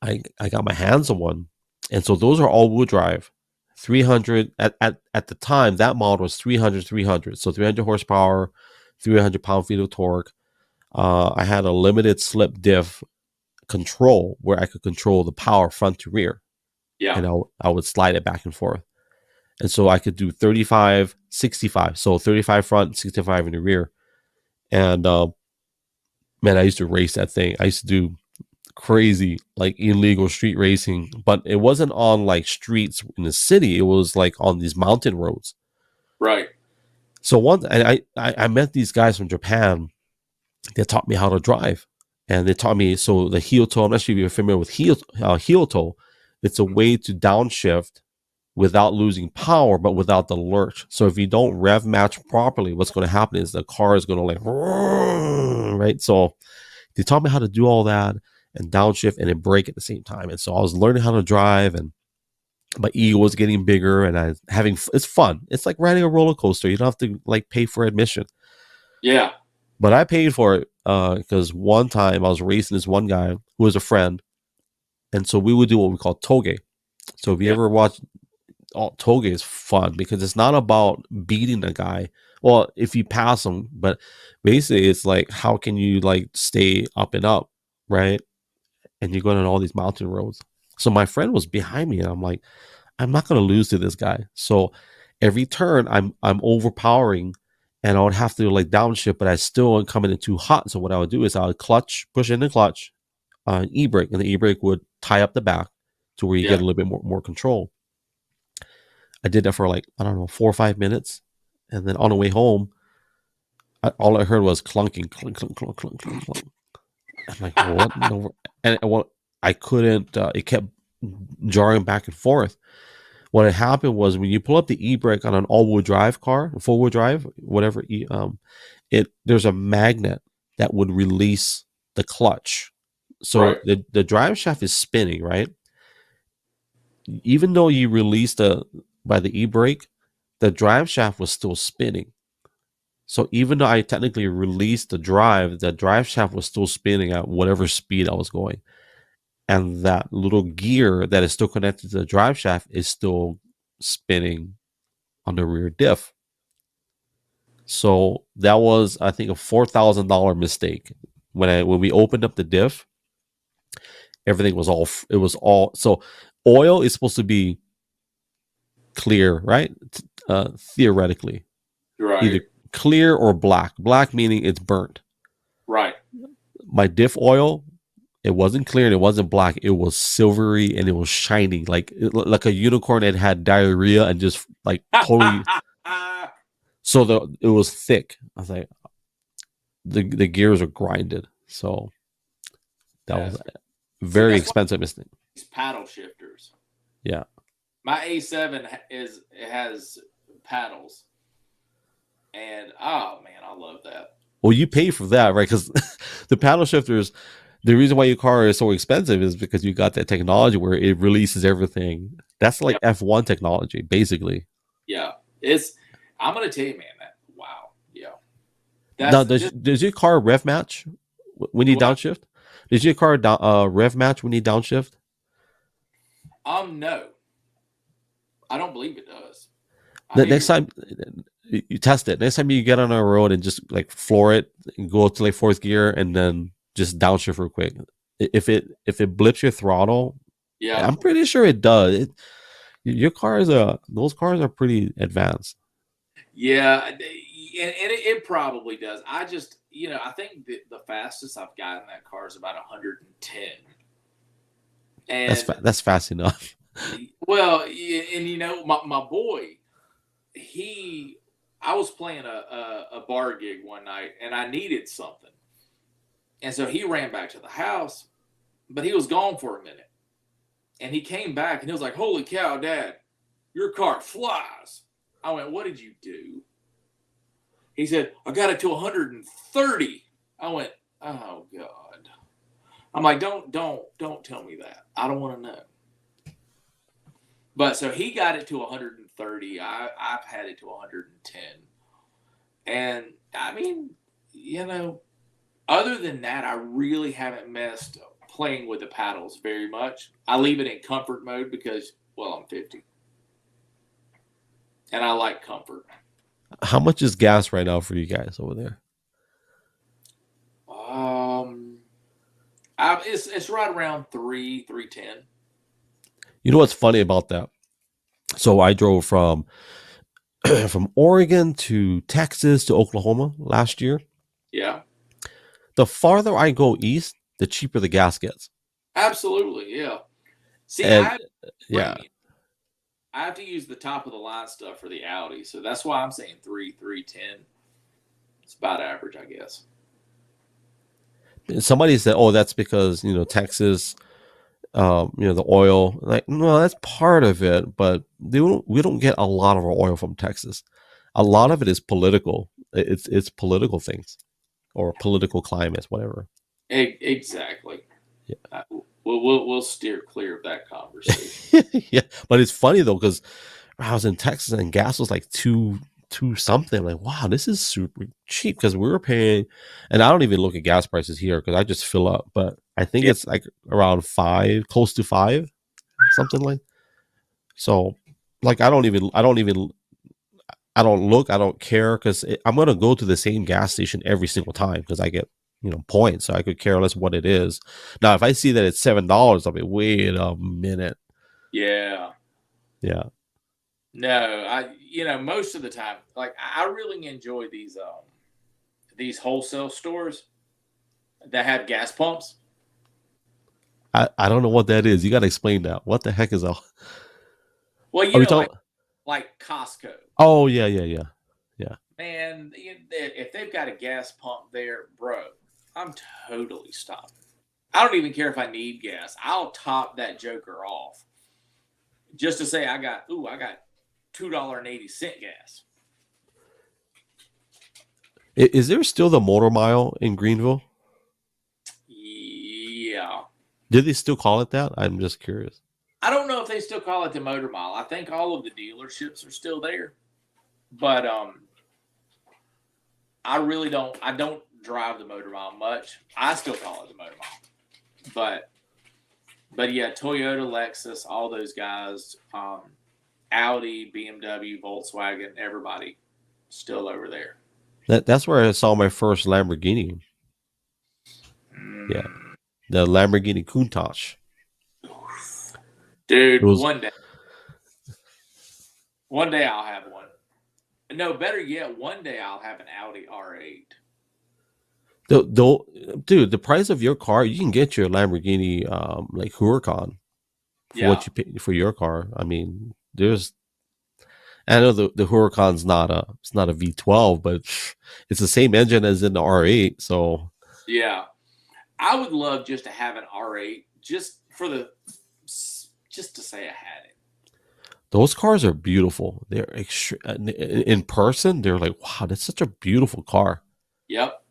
I got my hands on one. And so those are all-wheel drive. 300 at the time, that model was 300. So 300 horsepower, 300 pound-feet of torque. I had a limited slip diff control where I could control the power front to rear. Yeah. And I would slide it back and forth. And so I could do 35, 65. So 35 front, 65 in the rear. And man, I used to race that thing. I used to do crazy, like illegal street racing, but it wasn't on like streets in the city. It was like on these mountain roads. Right. So I met these guys from Japan. They taught me how to drive, and they taught me, so the heel toe, I'm not sure if you're familiar with heel toe. It's a way to downshift without losing power, but without the lurch. So if you don't rev match properly, what's going to happen is the car is going to like, right? So they taught me how to do all that and downshift and then brake at the same time. And so I was learning how to drive, and my ego was getting bigger, and it's fun. It's like riding a roller coaster. You don't have to like pay for admission. Yeah. But I paid for it because one time I was racing this one guy who was a friend. And so we would do what we call toge. So if you ever watch, toge is fun because it's not about beating the guy. Well, if you pass him, but basically it's like, how can you like stay up and up, right? And you're going on all these mountain roads. So my friend was behind me, and I'm like, I'm not going to lose to this guy. So every turn I'm overpowering, and I would have to like downshift, but I still am coming in too hot. So what I would do is I would push in the clutch, e-brake, and the e-brake would tie up the back to where you get a little bit more control. I did that for like, I don't know, 4 or 5 minutes. And then on the way home, all I heard was clunking, clunk, clunk, clunk, clunk, clunk, clunk. I'm like, what? And I couldn't, it kept jarring back and forth. What had happened was when you pull up the e-brake on an all-wheel drive car, four-wheel drive, whatever, there's a magnet that would release the clutch. So the drive shaft is spinning, right? Even though you released by the e-brake, the drive shaft was still spinning. So even though I technically released the drive shaft was still spinning at whatever speed I was going. And that little gear that is still connected to the drive shaft is still spinning on the rear diff. So that was, I think, a $4,000 mistake. When we opened up the diff, everything was all, so oil is supposed to be clear, right? Theoretically. Right. Either clear or black. Black meaning it's burnt. Right. My diff oil, it wasn't clear and it wasn't black. It was silvery and it was shining, like a unicorn that had diarrhea and just like totally. So it was thick. I was like, the gears are grinded. So that was a very expensive mistake. These paddle shifters. Yeah. My A7 has paddles, and oh man, I love that. Well, you pay for that, right? Because the paddle shifters, the reason why your car is so expensive is because you got that technology where it releases everything. That's like Yep. F1 technology, basically. Yeah. It's I'm gonna tell you, man, that wow. Yeah. Now, That's this does your car rev match when you what downshift? Does your car rev match when you downshift? no. I don't believe it does. I The may next be time you test it, next time you get on a road and just like floor it and go to like fourth gear and then just downshift real quick. If it blips your throttle, yeah. I'm pretty sure it does. Your cars are those cars are pretty advanced. Yeah, and it probably does. I just, I think the fastest I've gotten that car is about 110. And That's fast enough. well, and my boy, I was playing a bar gig one night, and I needed something, and so he ran back to the house, but he was gone for a minute, and he came back, and he was like, "Holy cow, Dad, your car flies!" I went, "What did you do?" He said, "I got it to 130." I went, "Oh God." I'm like, don't tell me that. I don't want to know. But so he got it to 130. I've had it to 110. And I mean, other than that, I really haven't messed playing with the paddles very much. I leave it in comfort mode because, well, I'm 50. And I like comfort. How much is gas right now for you guys over there? It's right around 310. You know what's funny about that? So I drove from from Oregon to Texas to Oklahoma last year. Yeah. The farther I go east, the cheaper the gas gets. Absolutely, yeah. See, And yeah, premium. I have to use the top of the line stuff for the Audi, so that's why I'm saying 310. It's about average, I guess. somebody said, "Oh, that's because Texas, the oil." Like, no, that's part of it, but we don't get a lot of our oil from Texas. A lot of it is political. It's political things or political climates, whatever. Exactly. Yeah, We'll steer clear of that conversation. yeah. But it's funny though because I was in Texas and gas was like two something. I'm like, wow, this is super cheap because we were paying, and I don't even look at gas prices here because I just fill up. But I think Yeah, it's like around five, close to five, something like. So, like, I don't look, I don't care because I'm gonna go to the same gas station every single time because I get points, so I could care less what it is. Now, if I see that it's $7, I'll be wait a minute. yeah. Yeah, No, most of the time, like I really enjoy these wholesale stores that have gas pumps. I don't know what that is. You got to explain that. What the heck is a? Well, Are we talking? like Costco. Oh yeah. Man, if they've got a gas pump there, bro, I'm totally stopping. I don't even care if I need gas. I'll top that joker off just to say I got $2.80 gas. Is there still the motor mile in Greenville? Yeah. Did they still call it that? I'm just curious. I don't know if they still call it the motor mile. I think all of the dealerships are still there. But I really don't drive the motor mile much. I still call it the motor mile. But yeah, Toyota, Lexus, all those guys, Audi, BMW, Volkswagen, everybody still over there. That's where I saw my first Lamborghini. Yeah, the Lamborghini Countach. Dude, Was, one day I'll have one. No, better yet, one day I'll have an Audi R8. dude, the price of your car, you can get your Lamborghini like Huracan for what you pay for your car. I mean, I know the Huracan's it's not a V12, but it's the same engine as in the R8. So yeah, I would love just to have an R8 just to say I had it. those cars are beautiful. They're in person. They're like, wow, that's such a beautiful car. Yep.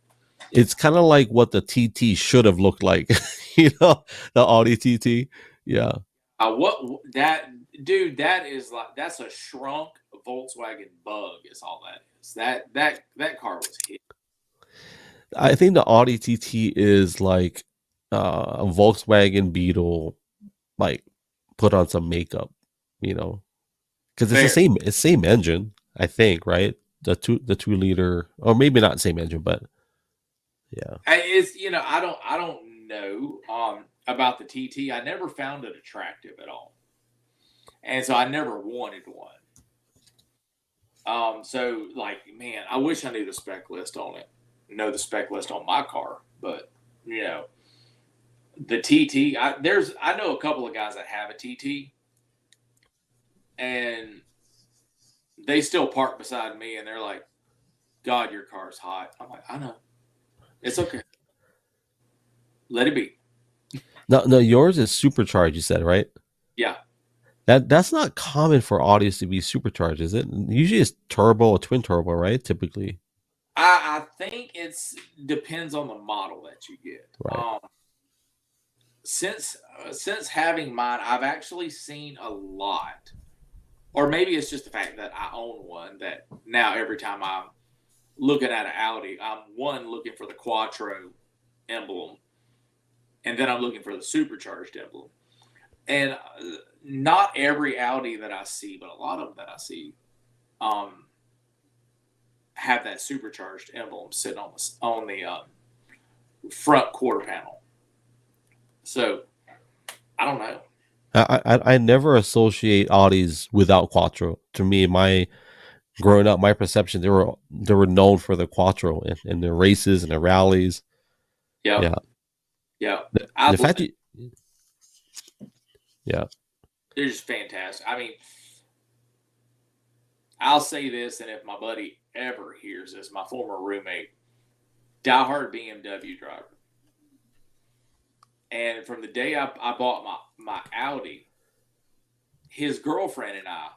It's kind of like what the TT should have looked like, you know, the Audi TT. Yeah. What that dude? That is like that's a shrunk Volkswagen Bug. Is all that is. That car was hit. I think the Audi TT is like a Volkswagen Beetle, like put on some makeup, you know, because it's the Fair. same engine, I think, right? The 2 liter, or maybe not same engine, but yeah. It's I don't know about the TT. I never found it attractive at all, and so I never wanted one. So like, man, I wish I knew the spec list on it. Know the spec list on my car, but you know, the TT. I know a couple of guys that have a TT, and they still park beside me, and they're like, "God, your car's hot." I'm like, "I know, it's okay. Let it be." No, yours is supercharged. You said, right? Yeah, That's not common for Audis to be supercharged, is it? Usually it's turbo or twin turbo, right? Typically, I think it's depends on the model that you get. right? Since having mine, I've actually seen a lot, or maybe it's just the fact that I own one. That now every time I'm looking at an Audi, I'm looking for the Quattro emblem, and then I'm looking for the supercharged emblem. And not every Audi that I see, but a lot of them that I see, um, have that supercharged emblem sitting on the front quarter panel. So I don't know. I never associate Audis without Quattro. To me, my growing up, my perception they were known for the Quattro in their races and their rallies. Yeah, Yeah, yeah. the fact you, yeah, They're just fantastic. I mean, I'll say this, and if my buddy ever hears this, my former roommate, diehard BMW driver. And from the day I bought my Audi, his girlfriend and I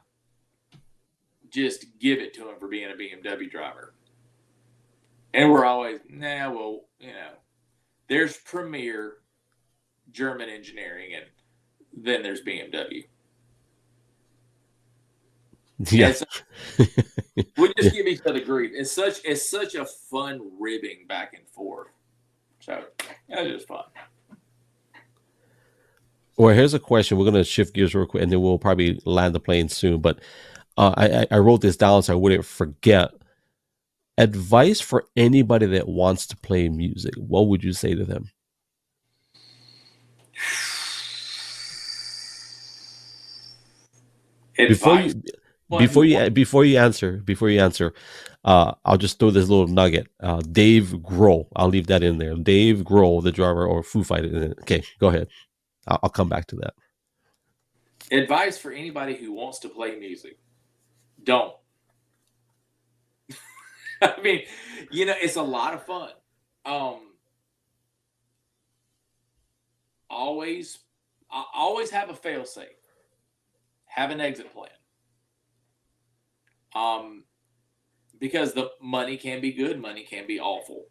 just give it to him for being a BMW driver. And we're always, well, there's Premier German engineering, and then there's BMW. yeah. So we just give each other grief. It's such a fun ribbing back and forth. So it's just fun. Well, here's a question. We're gonna shift gears real quick, and then we'll probably land the plane soon. But I wrote this down so I wouldn't forget. Advice for anybody that wants to play music. What would you say to them? Advice. Before you answer, I'll just throw this little nugget. Dave Grohl. I'll leave that in there. Dave Grohl, the drummer or Foo Fighters. Okay, go ahead. I'll come back to that. Advice for anybody who wants to play music: don't. I mean, it's a lot of fun. Always have a fail safe. Have an exit plan. Because the money can be good, money can be awful.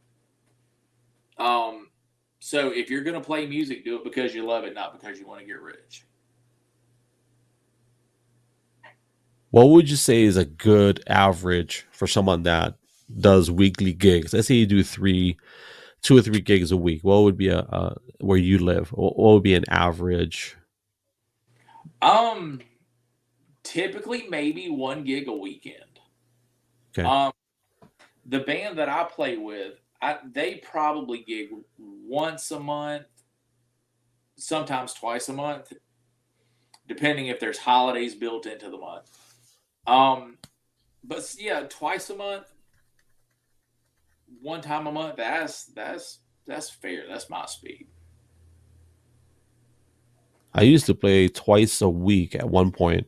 So if you're going to play music, do it because you love it, not because you want to get rich. What would you say is a good average for someone that does weekly gigs? Let's say you do 2 or 3 gigs a week. What would be where you live? What would be an average? Typically maybe 1 gig a weekend. Okay. The band that I play with, they probably gig once a month, sometimes twice a month, depending if there's holidays built into the month. But yeah, twice a month, one time a month. That's fair. That's my speed. I used to play twice a week at one point,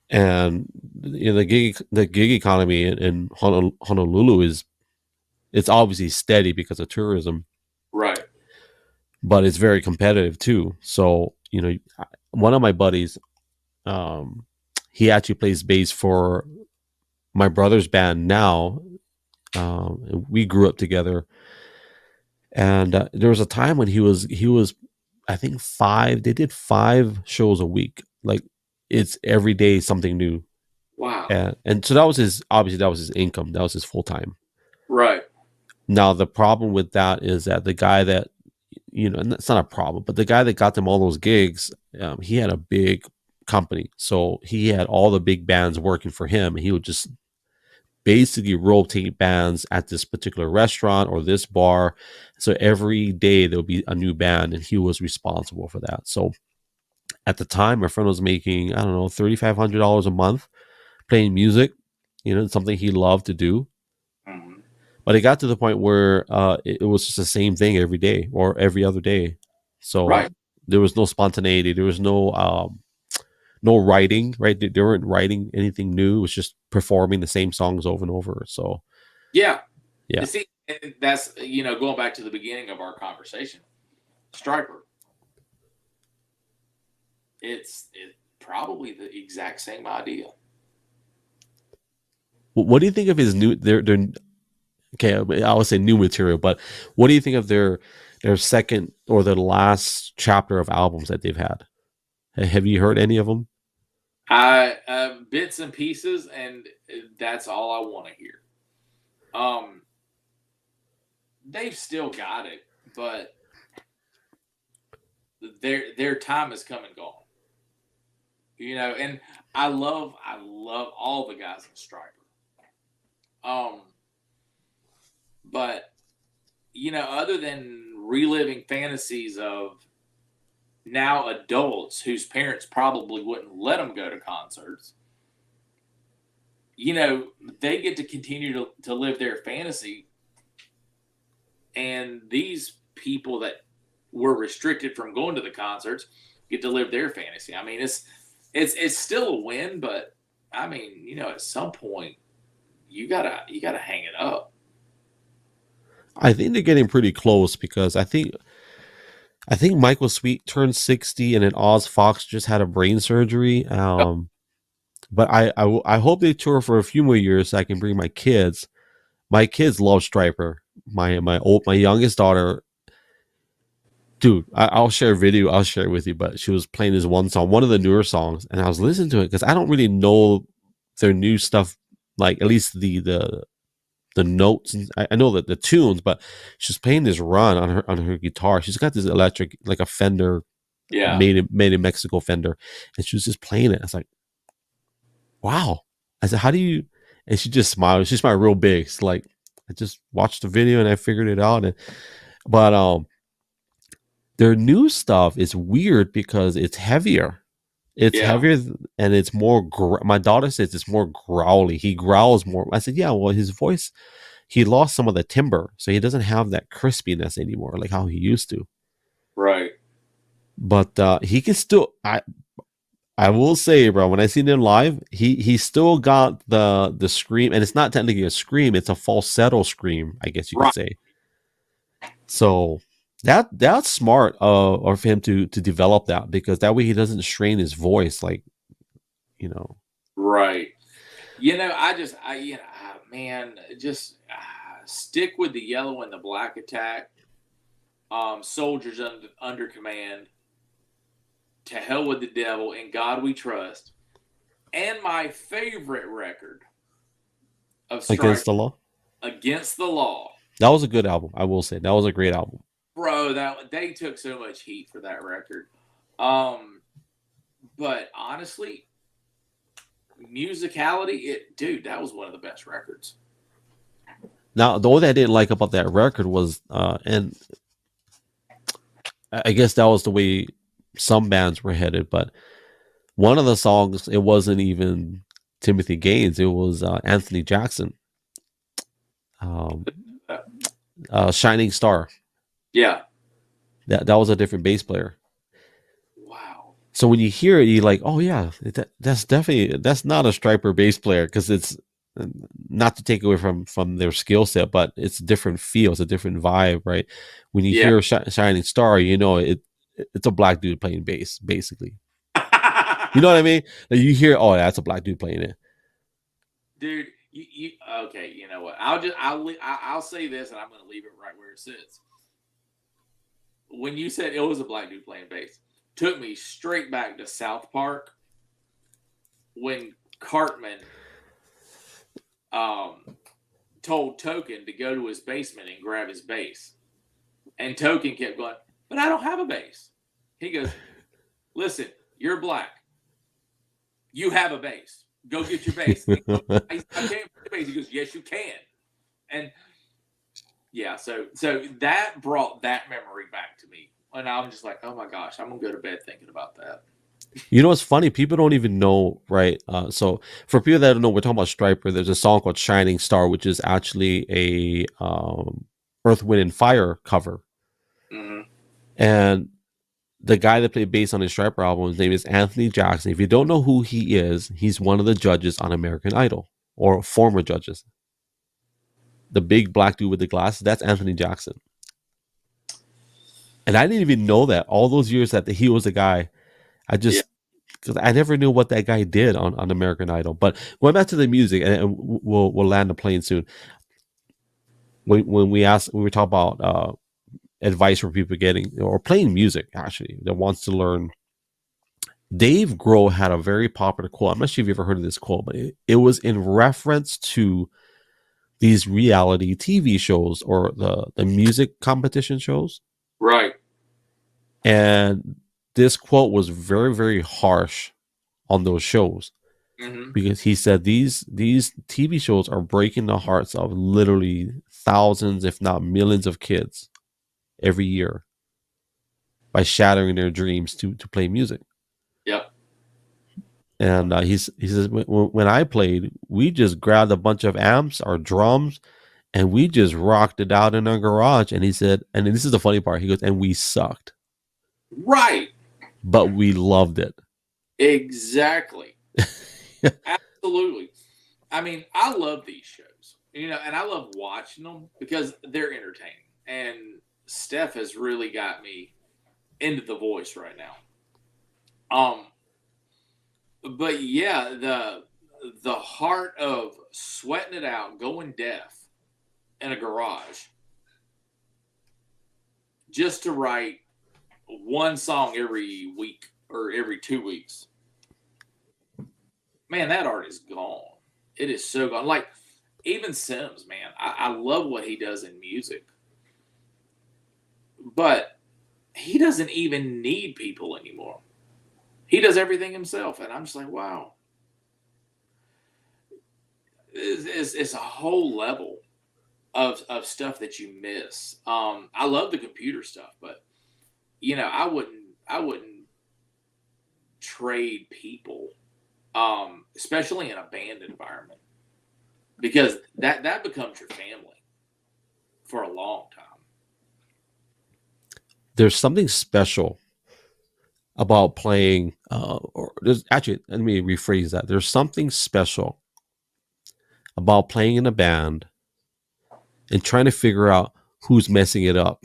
and the gig economy in Honolulu it's obviously steady because of tourism, Right. but it's very competitive too. So one of my buddies, he actually plays bass for my brother's band now. We grew up together, And there was a time when he was I think five. They did 5 shows a week. Like it's every day something new. Wow. And so that was his obviously that was his income. That was his full time. Right. Now the problem with that is that the guy that and it's not a problem, but the guy that got them all those gigs, he had a big company, so he had all the big bands working for him, and he would just basically rotate bands at this particular restaurant or this bar. So every day there'll be a new band, and he was responsible for that. So at the time, my friend was making, I don't know, $3,500 a month playing music, something he loved to do. Mm-hmm. But it got to the point where it was just the same thing every day or every other day. So Right. there was no spontaneity. There was no writing, right? They weren't writing anything new. It was just performing the same songs over and over. So Yeah. yeah, You see, that's going back to the beginning of our conversation. Striper. It's probably the exact same idea. what do you think of his new? Their okay, I would say new material, but what do you think of their second or their last chapter of albums that they've had? Have you heard any of them? I bits and pieces, and that's all I want to hear. They've still got it, but their time has come and gone. And I love all the guys in Striper. But other than reliving fantasies of now adults whose parents probably wouldn't let them go to concerts, they get to continue to live their fantasy. And these people that were restricted from going to the concerts get to live their fantasy. I mean, it's still a win, but I mean, at some point you gotta hang it up. I think they're getting pretty close because I think Michael Sweet turned 60, and then Oz Fox just had a brain surgery. But I hope they tour for a few more years so I can bring my kids. My kids love Striper. My youngest daughter, dude, I'll share a video. I'll share it with you. But she was playing this one song, one of the newer songs, and I was listening to it because I don't really know their new stuff, like at least the notes. And I know that the tunes, but she's playing this run on her guitar. She's got this electric, like a Fender, Yeah. made in Mexico Fender, and she was just playing it. I was like, wow. I said, how do you? And she just smiled. She smiled real big. It's like I just watched the video and I figured it out. But their new stuff is weird because it's heavier. It's Yeah. heavier and it's more. My daughter says it's more growly. He growls more. I said, yeah. Well, his voice, he lost some of the timbre, so he doesn't have that crispiness anymore, like how he used to. Right. But he can still. I will say, bro, when I seen him live, he still got the scream, and it's not technically a scream; it's a falsetto scream, I guess you could say. So that's smart of him to develop that, because that way he doesn't strain his voice, like. Right. Man, just stick with the yellow and the black attack. Soldiers under command. To hell with the devil, in God we trust. And my favorite record of Striper, Against the Law. Against the Law. That was a good album. I will say that was a great album, bro. That they took so much heat for that record. But honestly, musicality, that was one of the best records. Now, the only thing I didn't like about that record was, and I guess that was the way some bands were headed, but one of the songs, it wasn't even Timothy Gaines, it was Anthony Jackson. Shining Star. Yeah. That was a different bass player. Wow. So when you hear it, you're like, oh yeah, that's not a Striper bass player, because it's not to take away from their skill set, but it's a different feel, it's a different vibe, right? When you hear Shining Star, it's a black dude playing bass, basically. You know what I mean? Like you hear, oh, that's a black dude playing it. Dude, you okay? You know what? I'll say this, and I'm going to leave it right where it sits. when you said it was a black dude playing bass, took me straight back to South Park when Cartman told Token to go to his basement and grab his bass. And Token kept going, but I don't have a bass. He goes, listen, you're black. You have a bass. Go get your bass. Goes, I can't play the bass. He goes, yes, you can. And yeah, so that brought that memory back to me. And I'm just like, oh my gosh, I'm going to go to bed thinking about that. You know what's funny? People don't even know, right? So for people that don't know, we're talking about Striper. There's a song called "Shining Star," which is actually a Earth, Wind, and Fire cover. Mm-hmm. And the guy that played bass on his Striper album, his name is Anthony Jackson. If you don't know who he is, he's one of the judges on American Idol, or former judges. The big black dude with the glasses, that's Anthony Jackson. And I didn't even know that all those years that he was a guy. Because I never knew what that guy did on American Idol. But going back to the music, and we'll land the plane soon. When we were talking about advice for people getting or playing music, actually, that wants to learn. Dave Grohl had a very popular quote. I'm not sure if you've ever heard of this quote, but it was in reference to these reality TV shows or the music competition shows. Right. And this quote was very, very harsh on those shows. Mm-hmm. Because he said these TV shows are breaking the hearts of literally thousands, if not millions, of kids every year by shattering their dreams to play music. Yep. And he says, when I played, we just grabbed a bunch of amps or drums and we just rocked it out in our garage. And he said, and this is the funny part, he goes, and we sucked. Right. But we loved it. Exactly. Absolutely. I mean, I love these shows, and I love watching them because they're entertaining. And Steph has really got me into The Voice right now. But yeah, the heart of sweating it out, going deaf in a garage, just to write one song every week or every 2 weeks. Man, that art is gone. It is so gone. Like, even Sims, man, I love what he does in music. But he doesn't even need people anymore. He does everything himself. And I'm just like, wow. It's a whole level of stuff that you miss. I love the computer stuff, but, I wouldn't trade people. Especially in a band environment, because that becomes your family for a long time. There's something special about playing, or there's actually, let me rephrase that. There's something special about playing in a band and trying to figure out who's messing it up.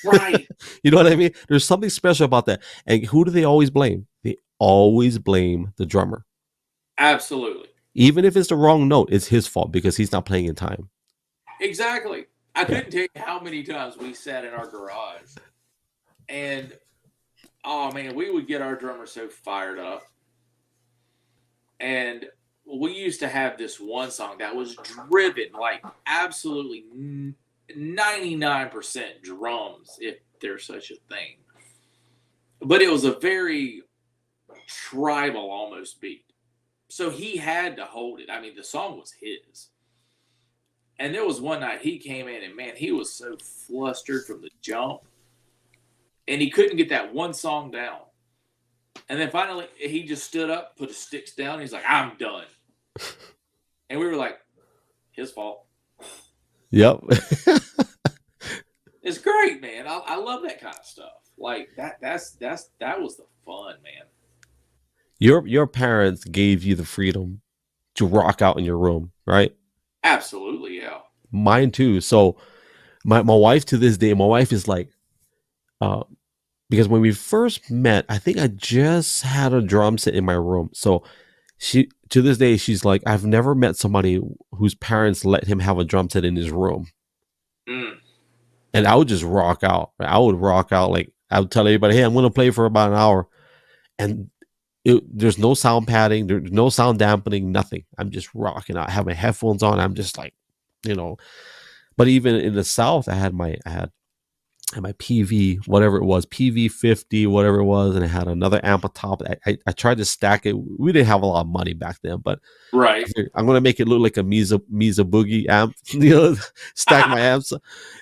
Right. You know what I mean? There's something special about that. And who do they always blame? They always blame the drummer. Absolutely. Even if it's the wrong note, it's his fault because he's not playing in time. Exactly. I couldn't tell you how many times we sat in our garage and, oh man, we would get our drummer so fired up. And we used to have this one song that was driven like absolutely 99% drums, if there's such a thing. But it was a very tribal almost beat. So he had to hold it. I mean, the song was his. And there was one night he came in and, man, he was so flustered from the jump. And he couldn't get that one song down. And then finally he just stood up, put his sticks down. And he's like, I'm done. And we were like, his fault. Yep. It's great, man. I love that kind of stuff. Like that was the fun, man. Your parents gave you the freedom to rock out in your room, right? Absolutely, yeah. Mine too. So my wife to this day, my wife is like, because when we first met, I think I just had a drum set in my room. So she, to this day, she's like, I've never met somebody whose parents let him have a drum set in his room. Mm. and I would just rock out. I would rock out, like I would tell everybody, "Hey, I'm going to play for about an hour," and there's no sound padding, there's no sound dampening, nothing. I'm just rocking out. I have my headphones on. I'm just like, you know. But even in the South, I had my PV, whatever it was, PV 50, whatever it was, and I had another amp on top. I tried to stack it. We didn't have a lot of money back then, but Right. I'm gonna make it look like a Misa Boogie amp, you know, stack my amps,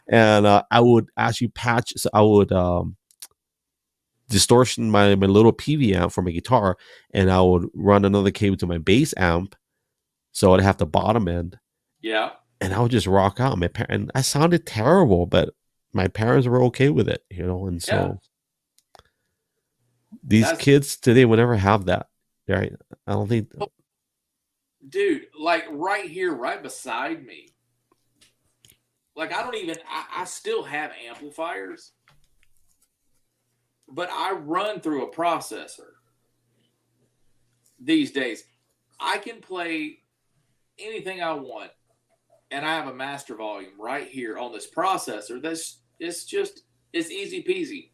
and I would actually patch. So I would distortion my little PV amp for my guitar, and I would run another cable to my bass amp, so I'd have the bottom end, Yeah. and I would just rock out. And I sounded terrible, but my parents were okay with it, you know, and Yeah. so these That's kids today will never have that, right? I don't think. dude, like right here, right beside me. Like I still have amplifiers, but I run through a processor these days. I can play anything I want, and I have a master volume right here on this processor. It's easy peasy.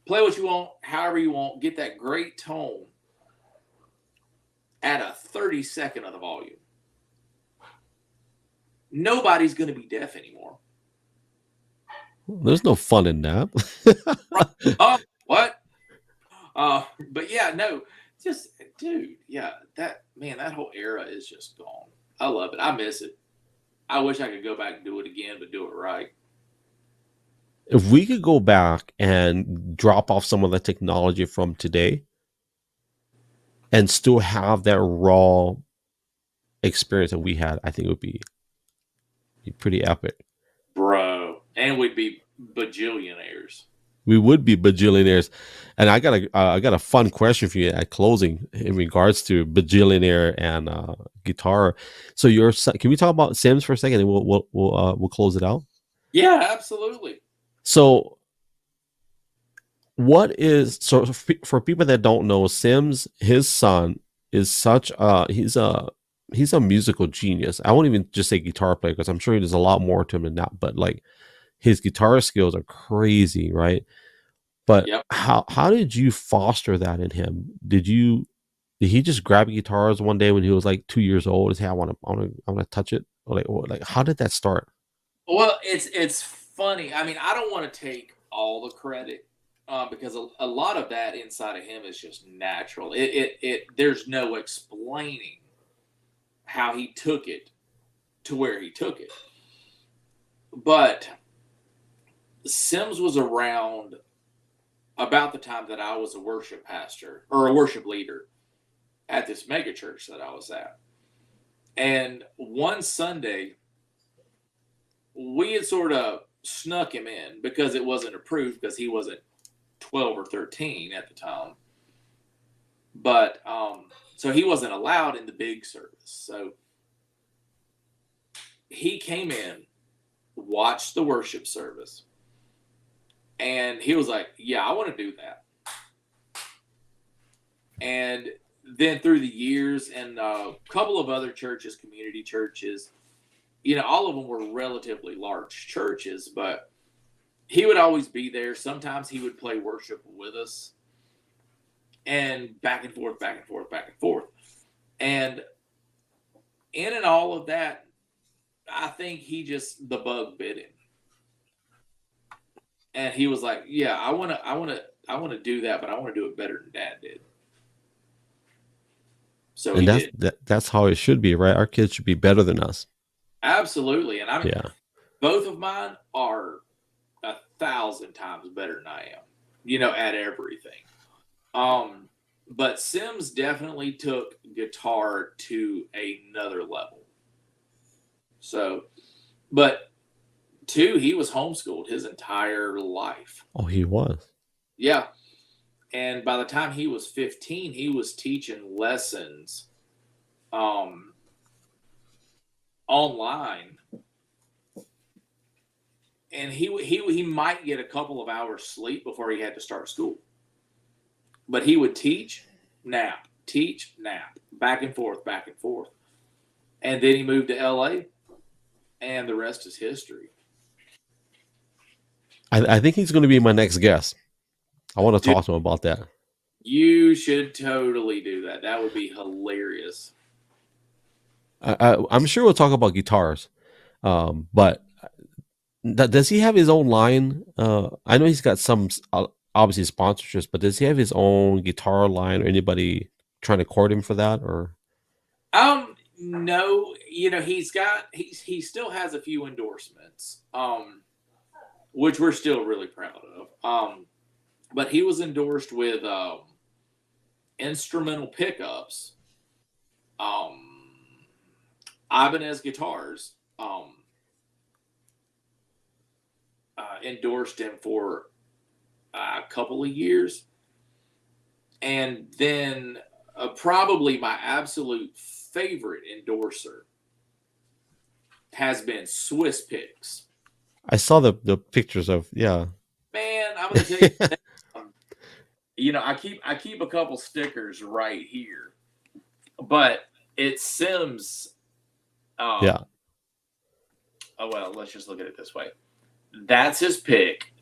Play what you want, however you want, get that great tone at a 32nd of the volume. Nobody's going to be deaf anymore. There's no fun in that. Oh, what? But yeah, no, just dude, yeah, that whole era is just gone. I love it. I miss it. I wish I could go back and do it again, but do it right. If we could go back and drop off some of the technology from today and still have that raw experience that we had, I think it would be pretty epic. Bro. And we'd be bajillionaires. We would be bajillionaires. And I got a fun question for you at closing in regards to bajillionaire and guitar. So can we talk about Sims for a second, and we'll close it out? Yeah, absolutely. So for people that don't know, Sims, his son is he's a musical genius. I won't even just say guitar player, because I'm sure there's a lot more to him than that, but like his guitar skills are crazy, right? But Yep. how did you foster that in him? Did he just grab guitars one day when he was like 2 years old and say, I want to touch it? Or like how did that start? Well, it's funny. I mean, I don't want to take all the credit because a lot of that inside of him is just natural. There's no explaining how he took it to where he took it. But Sims was around about the time that I was a worship pastor or a worship leader at this mega church that I was at. And one Sunday, we had sort of snuck him in because it wasn't approved because he wasn't 12 or 13 at the time. But so he wasn't allowed in the big service. So he came in, watched the worship service, and he was like, yeah, I want to do that. And then through the years and a couple of other churches, community churches, you know, all of them were relatively large churches, but he would always be there. Sometimes he would play worship with us and back and forth, back and forth, back and forth. And in all of that, I think the bug bit him. And he was like, yeah, I want to do that, but I want to do it better than Dad did. So And he did. that's how it should be, right? Our kids should be better than us. Absolutely. And I mean, Yeah. both of mine are 1,000 times better than I am, you know, at everything. But Sims definitely took guitar to another level. So, but two, he was homeschooled his entire life. Oh, he was. Yeah. And by the time he was 15, he was teaching lessons online. And he might get a couple of hours sleep before he had to start school. But he would teach, nap, back and forth, back and forth. And then he moved to LA, and the rest is history. I think he's going to be my next guest. I want to talk to him about that. You should totally do that. That would be hilarious. I'm sure we'll talk about guitars, but does he have his own line? I know he's got some obviously sponsorships, but does he have his own guitar line or anybody trying to court him for that? Or No, he still has a few endorsements, which we're still really proud of. But he was endorsed with instrumental pickups, Ibanez Guitars endorsed him for a couple of years. And then probably my absolute favorite endorser has been Swiss Picks. I saw the pictures of, yeah. Man, I'm going to tell you, I keep a couple stickers right here, but it's Sims. Yeah. Oh, well, let's just look at it this way. That's his pick.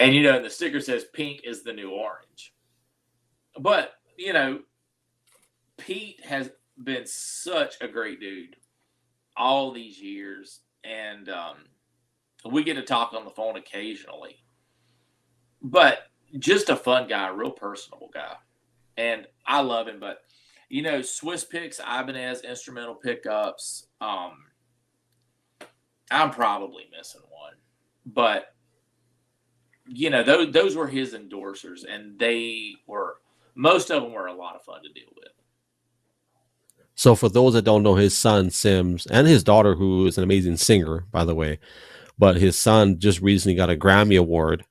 And, the sticker says pink is the new orange. But, Pete has been such a great dude all these years. And we get to talk on the phone occasionally. But just a fun guy, a real personable guy. And I love him. But, Swiss Picks, Ibanez, instrumental pickups. I'm probably missing one. But, those were his endorsers. And most of them were a lot of fun to deal with. So for those that don't know, his son, Sims, and his daughter, who is an amazing singer, by the way, but his son just recently got a Grammy Award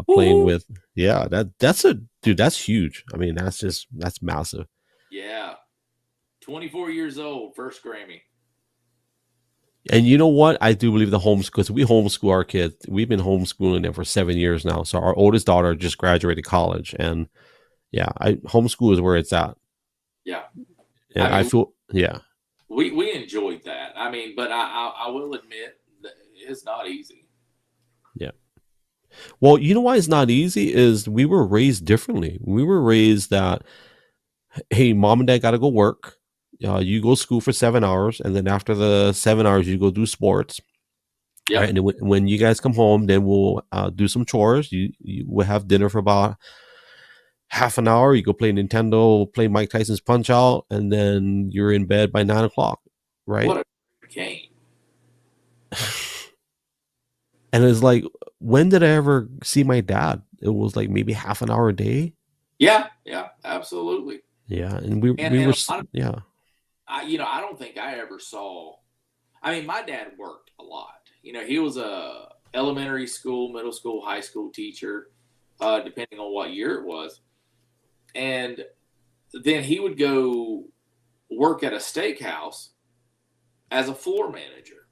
playing with, that's huge. I mean, that's massive. Yeah. 24 years old, first Grammy. And you know what? I do believe the homeschool, because we homeschool our kids. We've been homeschooling them for 7 years now. So our oldest daughter just graduated college, and homeschool is where it's at. Yeah. And I feel, we enjoyed that. I mean, but I will admit that it's not easy. Yeah. Well, you know why it's not easy is we were raised differently. We were raised that, hey, mom and dad got to go work. You go to school for 7 hours, and then after the 7 hours, you go do sports. Yeah. Right? And when you guys come home, then we'll do some chores. You will have dinner for about half an hour. You go play Nintendo, play Mike Tyson's Punch Out, and then you're in bed by 9 o'clock. Right? What a game. And it's like, when did I ever see my dad? It was like maybe half an hour a day. Yeah, absolutely. Yeah, and we were, yeah. I don't think I ever saw. I mean, my dad worked a lot. He was a elementary school, middle school, high school teacher, depending on what year it was. And then he would go work at a steakhouse as a floor manager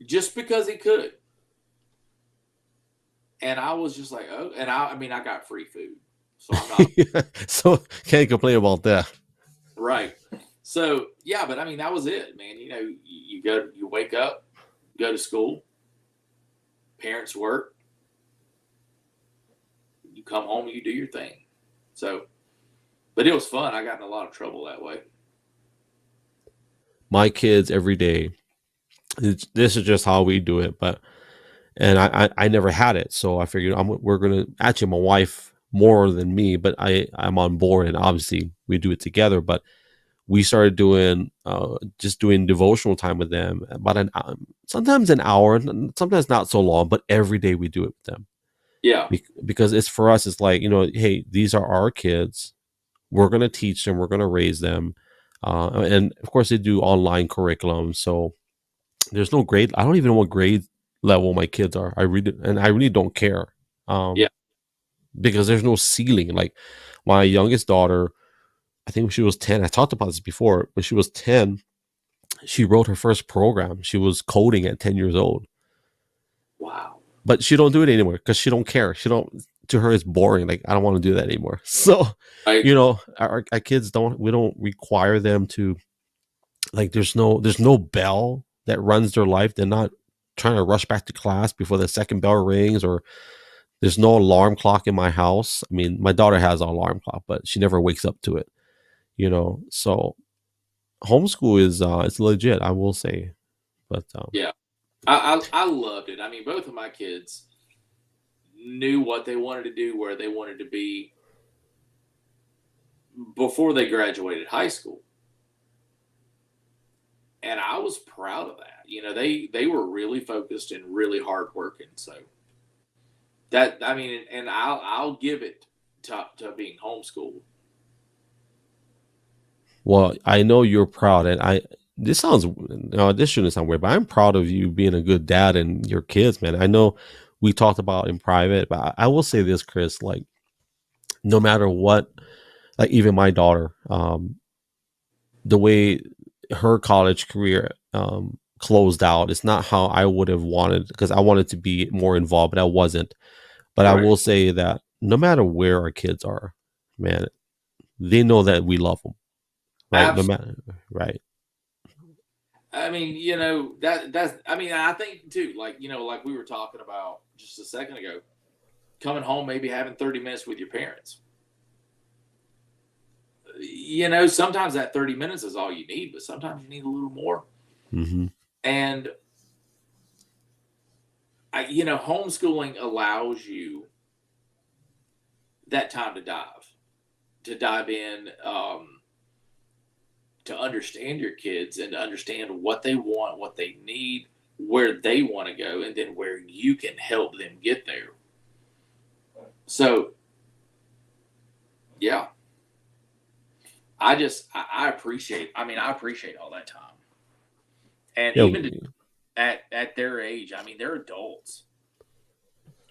just because he could. And I was just like, oh, and I got free food. So I'm not. So can't complain about that. Right. So, yeah, but I mean, that was it, man. You wake up, go to school, parents work, you come home, you do your thing. So, but it was fun. I got in a lot of trouble that way. My kids every day, this is just how we do it. And I never had it. So I figured we're going to, actually my wife more than me, but I'm on board, and obviously we do it together. But we started doing devotional time with them, about an hour, sometimes an hour, sometimes not so long, but every day we do it with them. Yeah. Because it's, for us, it's like, hey, these are our kids. We're going to teach them. We're going to raise them. And of course they do online curriculum. So there's no grade. I don't even know what grade level my kids are. I really don't care. Because there's no ceiling. Like my youngest daughter, I think when she was 10, I talked about this before, when she was 10, she wrote her first program. She was coding at 10 years old. Wow. But she don't do it anymore because she don't care. To her, it's boring. Like, I don't want to do that anymore. So, our kids we don't require them to, like, there's no bell that runs their life. They're not trying to rush back to class before the second bell rings, or there's no alarm clock in my house. I mean, my daughter has an alarm clock, but she never wakes up to it, So homeschool is it's legit, I will say. But Yeah. I loved it. I mean, both of my kids knew what they wanted to do, where they wanted to be before they graduated high school. And I was proud of that. They were really focused and really hard working. So that, I mean, and I'll give it to being homeschooled. well, I know you're proud, and this sounds no, this shouldn't sound weird, but I'm proud of you being a good dad and your kids, man. I know we talked about in private, but I will say this, Chris, like no matter what, like even my daughter, the way her college career closed out, it's not how I would have wanted, because I wanted to be more involved, but I wasn't. But I Right. will say that no matter where our kids are, man, they know that we love them, right? No matter, right? I mean, that's, I mean, I think too, like, like we were talking about just a second ago, coming home, maybe having 30 minutes with your parents. Sometimes that 30 minutes is all you need, but sometimes you need a little more. Mm-hmm. And, homeschooling allows you that time to dive in, to understand your kids and to understand what they want, what they need, where they want to go, and then where you can help them get there. So, yeah. I appreciate all that time. And Yeah, even at their age, I mean, they're adults.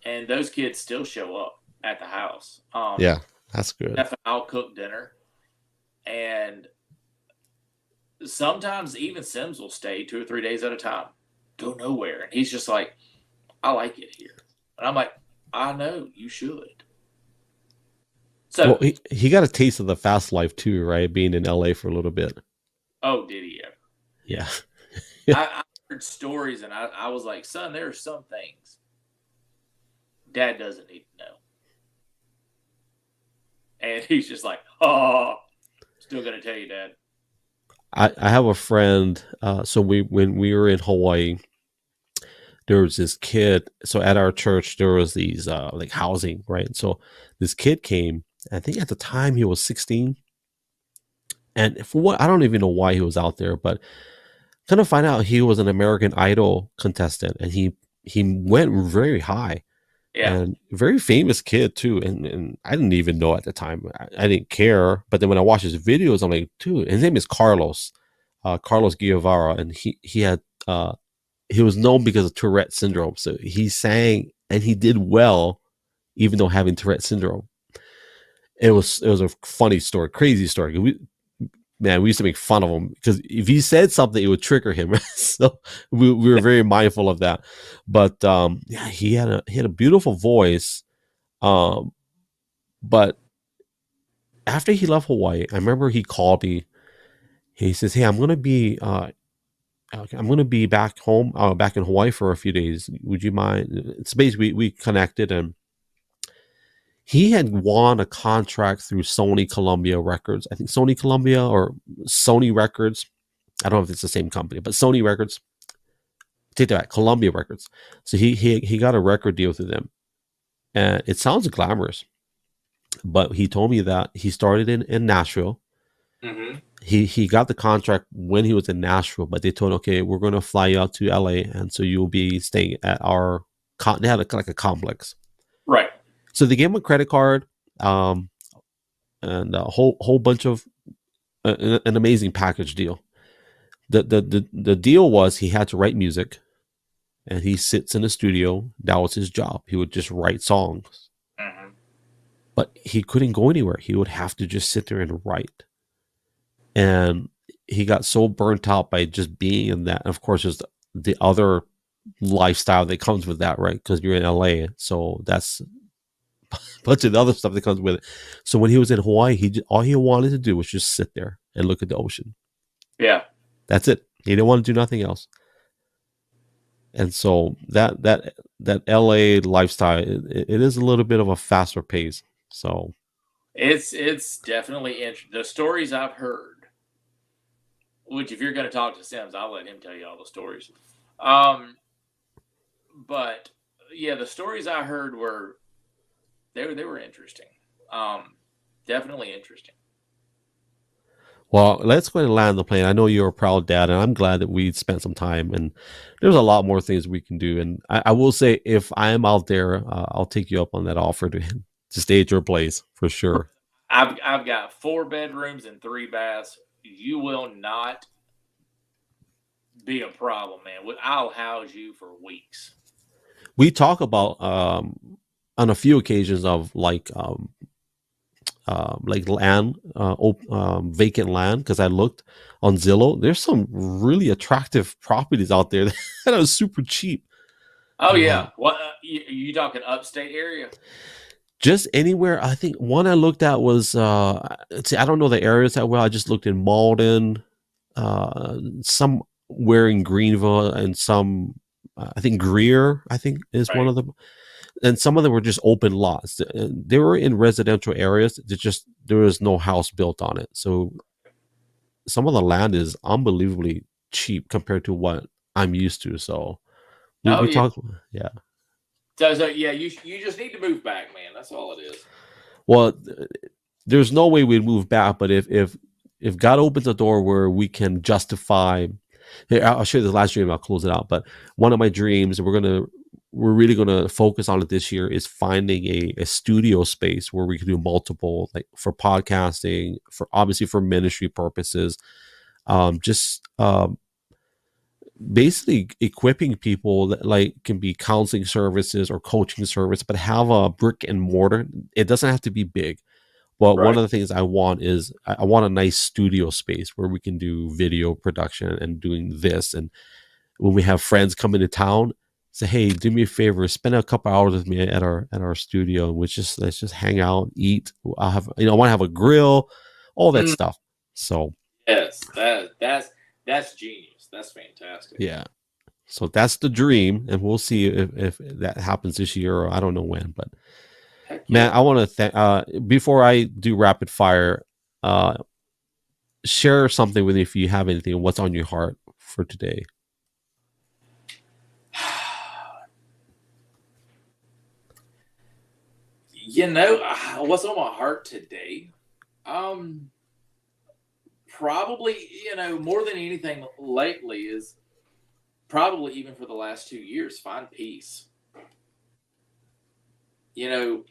And those kids still show up at the house. yeah, that's good. I'll cook dinner. And sometimes even Sims will stay 2 or 3 days at a time, go nowhere. And he's just like, I like it here. And I'm like, I know, you should. So, well, he got a taste of the fast life too, right? Being in LA for a little bit. oh, did he ever? Yeah. I heard stories and I was like, son, there are some things Dad doesn't need to know. And he's just like, oh, still going to tell you, Dad. I have a friend. So when we were in Hawaii, there was this kid. So at our church, there was these like housing, right? So this kid came. I think at the time he was 16, and for what, I don't even know why he was out there, but kind of find out he was an American Idol contestant, and he went very high. Yeah. And very famous kid too, and I didn't even know at the time. I didn't care, but then when I watched his videos, I'm like, dude, his name is Carlos Guevara, and he had he was known because of Tourette syndrome. So he sang and he did well, even though having Tourette syndrome. It was a funny story, crazy story. We used to make fun of him because if he said something, it would trigger him. So we were very mindful of that. But yeah, he had a beautiful voice. But after he left Hawaii, I remember he called me. He says, "Hey, I'm gonna be back home, back in Hawaii for a few days. Would you mind?" It's basically we connected, and he had won a contract through Sony Columbia Records. I think Sony Columbia or Sony Records. I don't know if it's the same company, but Sony Records. Take that, Columbia Records. So he got a record deal through them, and it sounds glamorous. But he told me that he started in Nashville. Mm-hmm. He got the contract when he was in Nashville, but they told him, okay, we're going to fly you out to LA, and so you'll be staying at our. They had like a complex, right? So they gave him a credit card, and a whole bunch of an amazing package deal. The deal was he had to write music, and he sits in the studio. That was his job. He would just write songs, mm-hmm. But he couldn't go anywhere. He would have to just sit there and write. And he got so burnt out by just being in that. And of course, there's the other lifestyle that comes with that, right? Because you're in LA, so that's a bunch of the other stuff that comes with it. So when he was in Hawaii, all he wanted to do was just sit there and look at the ocean. Yeah, that's it. He didn't want to do nothing else. And so that LA lifestyle, it is a little bit of a faster pace. So It's definitely interesting. The stories I've heard, which if you're going to talk to Sims, I'll let him tell you all the stories. But yeah, the stories I heard were they were interesting. Definitely interesting. well, let's go ahead and land the plane. I know you're a proud dad, and I'm glad that we spent some time. And there's a lot more things we can do. And I will say, if I am out there, I'll take you up on that offer to stay at your place for sure. I've got 4 bedrooms and 3 baths. You will not be a problem, man. I'll house you for weeks. We talk about on a few occasions of like land, vacant land. Because I looked on Zillow, there's some really attractive properties out there that are super cheap. Oh yeah, what you talking upstate area? Just anywhere. I think one I looked at was see, I don't know the areas that well. I just looked in Malden, somewhere in Greenville, and some I think Greer, I think is one Right. of them. And some of them were just open lots. They were in residential areas. There was no house built on it. So some of the land is unbelievably cheap compared to what I'm used to. So Oh we yeah. talk, yeah. So yeah, you just need to move back, man. That's all it is. Well, there's no way we'd move back. But if God opens a door where we can justify, here, I'll share this last dream. I'll close it out. But one of my dreams, we're really gonna focus on it this year, is finding a studio space where we can do multiple, like for podcasting, for obviously for ministry purposes, just basically equipping people that like can be counseling services or coaching service, but have a brick and mortar. It doesn't have to be big. But one Right. of the things I want is I want a nice studio space where we can do video production and doing this. And when we have friends come into town, say, hey, do me a favor, spend a couple hours with me at our studio. Let's just hang out, eat. I'll have I want to have a grill, all that Mm, stuff. So yes, that's genius. That's fantastic. yeah. So that's the dream, and we'll see if that happens this year, or I don't know when. But Heck man, yeah. I want to before I do rapid fire, share something with me if you have anything. What's on your heart for today? What's on my heart today? Um, Probably, more than anything lately is probably even for the last 2 years, find peace. You know,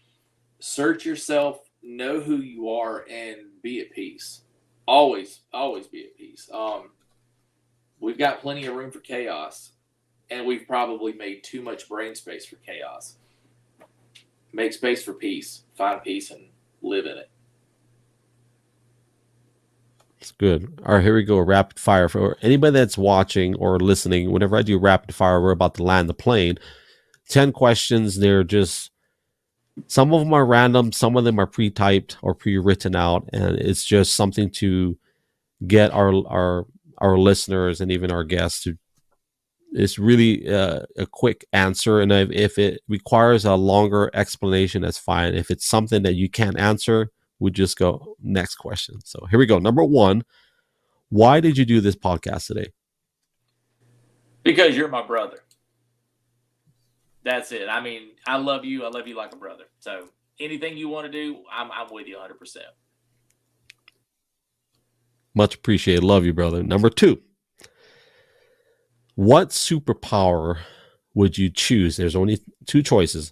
search yourself, know who you are, and be at peace. Always be at peace. We've got plenty of room for chaos, and we've probably made too much brain space for chaos. Make space for peace, find peace, and live in it. It's good. All right, here we go. Rapid fire for anybody that's watching or listening. Whenever I do rapid fire, we're about to land the plane. 10 questions. They're just some of them are random, some of them are pre-typed or pre-written out, and it's just something to get our listeners and even our guests to. It's really a quick answer, and if it requires a longer explanation, that's fine. If it's something that you can't answer, we just go next question. So here we go. Number one, why did you do this podcast today? Because you're my brother. That's it. I mean, I love you. I love you like a brother. So anything you want to do, I'm with you 100%. Much appreciated. Love you, brother. Number two, what superpower would you choose? There's only 2 choices.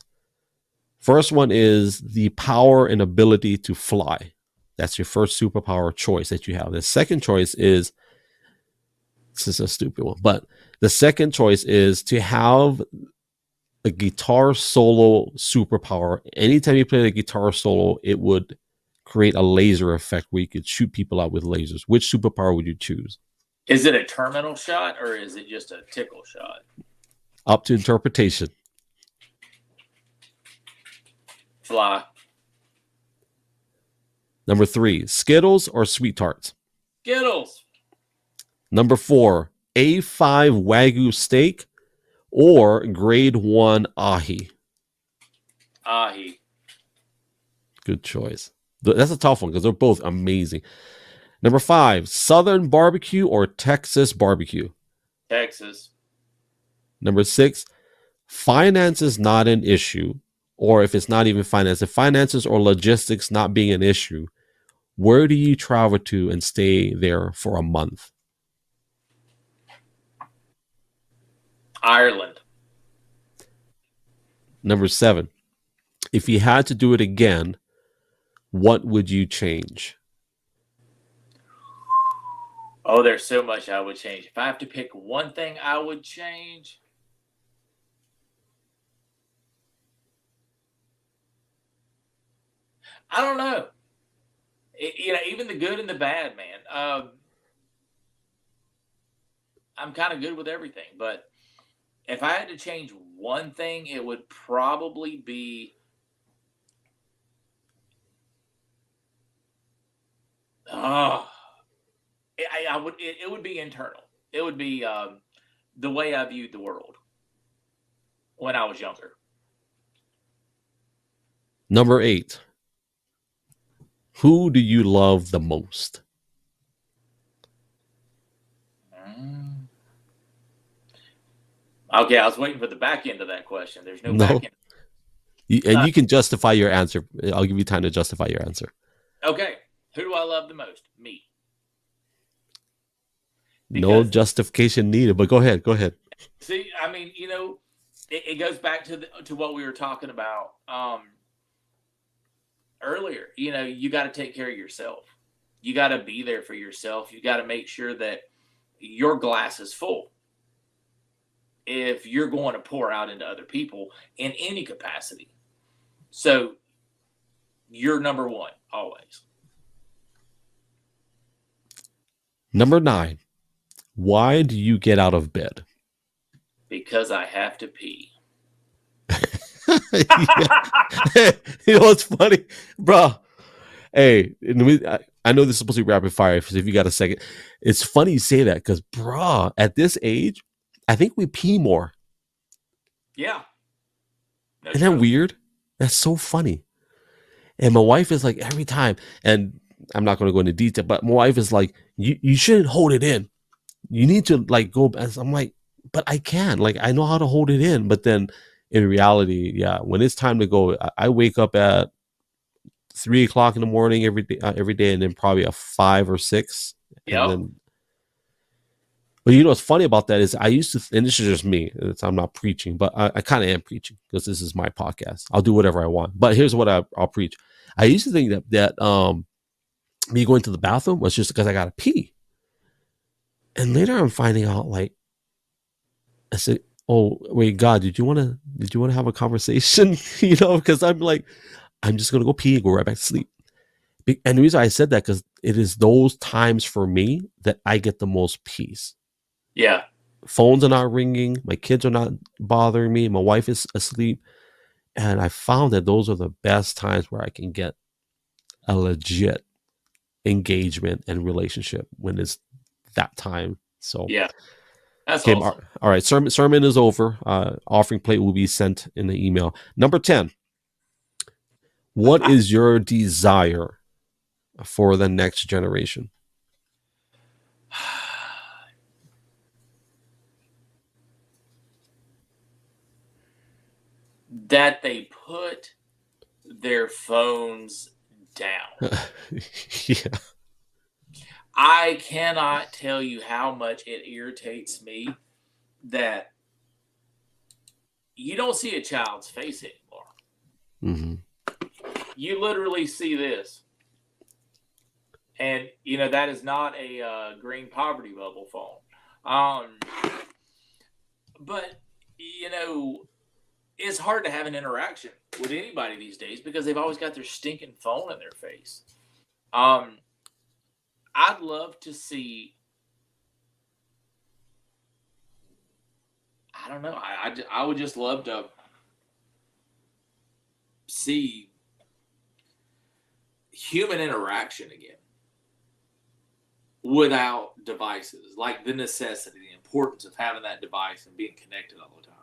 First one is the power and ability to fly. That's your first superpower choice that you have. The second choice is, this is a stupid one, but the second choice is to have a guitar solo superpower. Anytime you play the guitar solo, it would create a laser effect where you could shoot people out with lasers. Which superpower would you choose? Is it a terminal shot or is it just a tickle shot? Up to interpretation. Fly. Number 3, Skittles or Sweet Tarts? Skittles. Number 4, A5 Wagyu steak or grade 1 ahi? Ahi. Good choice. That's a tough one because they're both amazing. Number 5, Southern barbecue or Texas barbecue? Texas. Number 6, finance is not an issue, or if it's not even finance, if finances or logistics not being an issue, where do you travel to and stay there for a month? Ireland. Number 7, if you had to do it again, what would you change? Oh, there's so much I would change. If I have to pick one thing I would change, I don't know. Even the good and the bad, man. I'm kind of good with everything, but if I had to change one thing, it would probably be oh, I would it would be internal. It would be the way I viewed the world when I was younger. Number 8, who do you love the most? Okay, I was waiting for the back end of that question. There's no No. back end. You can justify your answer. I'll give you time to justify your answer. Okay, who do I love the most? Me. No justification needed, but go ahead. Go ahead. See, I mean, it goes back to what we were talking about earlier. You got to take care of yourself. You got to be there for yourself. You got to make sure that your glass is full. If you're going to pour out into other people in any capacity. So you're number one, always. Number 9, why do you get out of bed? Because I have to pee. You know what's funny? Bro, hey, I know this is supposed to be rapid fire, so if you got a second. It's funny you say that because, bro, at this age, I think we pee more. Yeah. Isn't that weird? That's so funny. And my wife is like, every time, and I'm not going to go into detail, but my wife is like, you shouldn't hold it in. You need to like go. I'm like, but I can. Like, I know how to hold it in. But then in reality, yeah, when it's time to go, I wake up at 3 o'clock in the morning every day, and then probably a 5 or 6. Yep. And then, but what's funny about that is I used to, and this is just me, I'm not preaching, but I kind of am preaching because this is my podcast. I'll do whatever I want. But here's what I'll preach. I used to think that me going to the bathroom was just because I got to pee. And later I'm finding out, like, I said, oh, wait, God, did you want to have a conversation? Because I'm like, I'm just going to go pee and go right back to sleep. And the reason I said that, because it is those times for me that I get the most peace. Yeah. Phones are not ringing. My kids are not bothering me. My wife is asleep. And I found that those are the best times where I can get a legit engagement and relationship when it's that time. So yeah, that's okay, awesome. All right, sermon is over. Offering plate will be sent in the email. Number 10. What is your desire for the next generation? That they put their phones down. Yeah. I cannot tell you how much it irritates me that you don't see a child's face anymore. Mm-hmm. You literally see this. And, that is not a green poverty bubble phone. But, it's hard to have an interaction with anybody these days because they've always got their stinking phone in their face. I'd love to see. I don't know. I would just love to see human interaction again without devices, like the necessity, the importance of having that device and being connected all the time.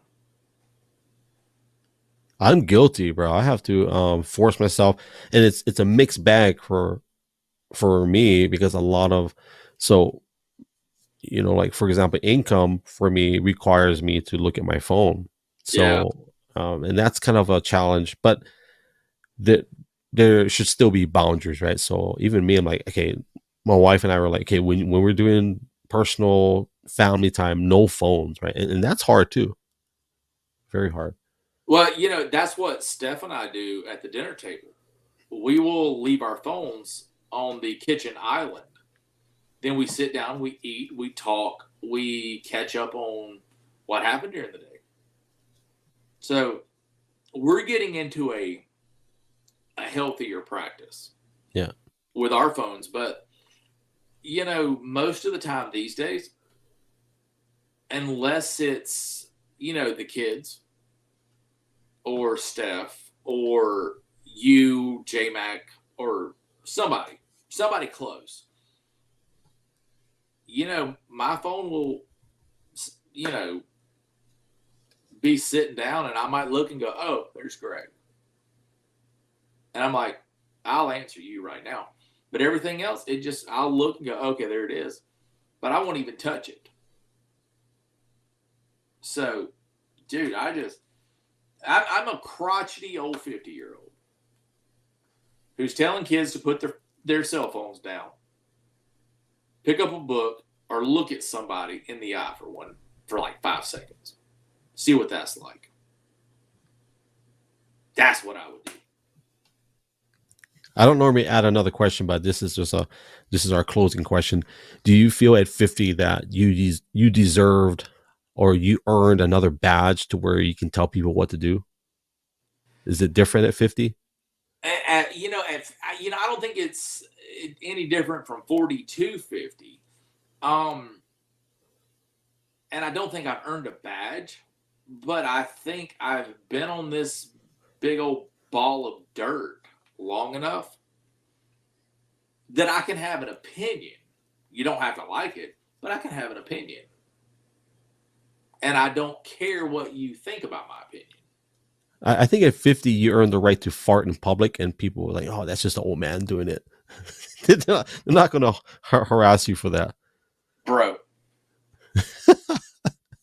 I'm guilty, bro. I have to force myself, and it's a mixed bag for me because a lot of so like for example, income for me requires me to look at my phone. Yeah. So and that's kind of a challenge, but that there should still be boundaries, right? So even me, I'm like, okay, my wife and I were like, okay, when we're doing personal family time, no phones, right? And that's hard too, very hard. Well, that's what Steph and I do at the dinner table. We will leave our phones on the kitchen island. Then we sit down, we eat, we talk, we catch up on what happened during the day. So we're getting into a healthier practice. Yeah. With our phones. But, most of the time these days, unless it's, the kids or Steph or you, J-Mac, or somebody close, my phone will, be sitting down and I might look and go, oh, there's Greg. And I'm like, I'll answer you right now. But everything else, I'll look and go, okay, there it is. But I won't even touch it. So, dude, I'm a crotchety old 50-year-old who's telling kids to put their cell phones down, pick up a book, or look at somebody in the eye for like 5 seconds. See what that's like. That's what I would do. I don't normally add another question, but this is our closing question. Do you feel at 50 that you deserved or you earned another badge to where you can tell people what to do? Is it different at 50? I don't think it's any different from 40 to 50. And I don't think I've earned a badge, but I think I've been on this big old ball of dirt long enough that I can have an opinion. You don't have to like it, but I can have an opinion. And I don't care what you think about my opinion. I think at 50, you earn the right to fart in public, and people are like, oh, that's just an old man doing it. They're not going to harass you for that. Bro.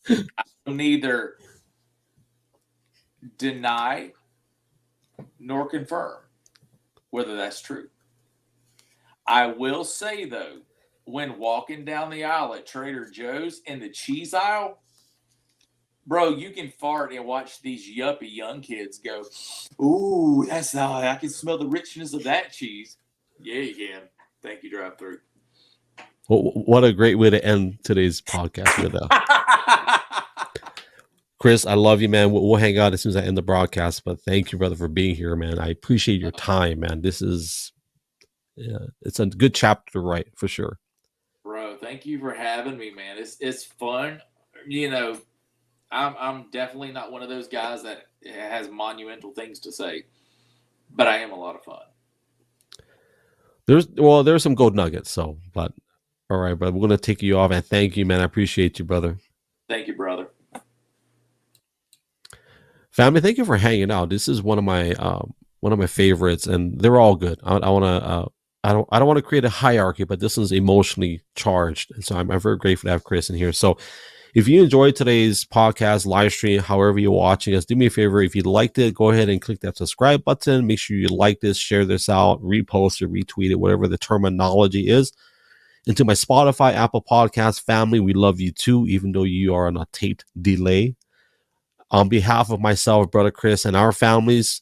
I will neither deny nor confirm whether that's true. I will say, though, when walking down the aisle at Trader Joe's in the cheese aisle, bro, you can fart and watch these yuppie young kids go, ooh, that's how I can smell the richness of that cheese. Yeah, you can. Thank you, drive-through. Well, what a great way to end today's podcast with Chris, I love you, man. We'll hang out as soon as I end the broadcast, but thank you, brother, for being here, man. I appreciate your time, man. This is, it's a good chapter to write for sure. Bro, thank you for having me, man. It's fun. I'm definitely not one of those guys that has monumental things to say, but I am a lot of fun. There's some gold nuggets. So, but all right, brother, we're going to take you off, and thank you, man. I appreciate you, brother. Thank you, brother. Family, thank you for hanging out. This is one of my favorites, and they're all good. I don't want to create a hierarchy, but this is emotionally charged, and so I'm very grateful to have Chris in here. So, if you enjoyed today's podcast live stream, however you're watching us, do me a favor. If you liked it, go ahead and click that subscribe button. Make sure you like this, share this out, repost it, retweet it, whatever the terminology is. And to my Spotify, Apple Podcast family, we love you too, even though you are on a taped delay. On behalf of myself, Brother Chris, and our families,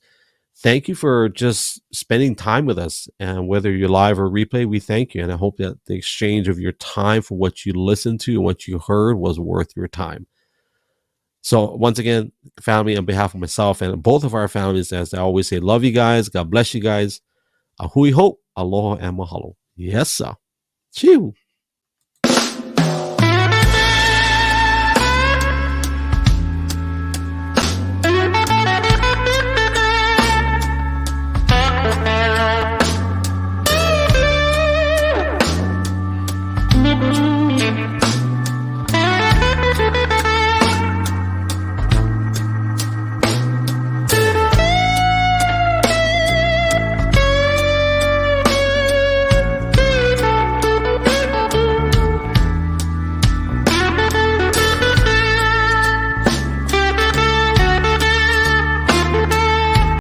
thank you for just spending time with us. And whether you're live or replay, we thank you. And I hope that the exchange of your time for what you listened to and what you heard was worth your time. So once again, family, on behalf of myself and both of our families, as I always say, love you guys. God bless you guys. Ahui ho, aloha and mahalo. Yes, sir. Chew.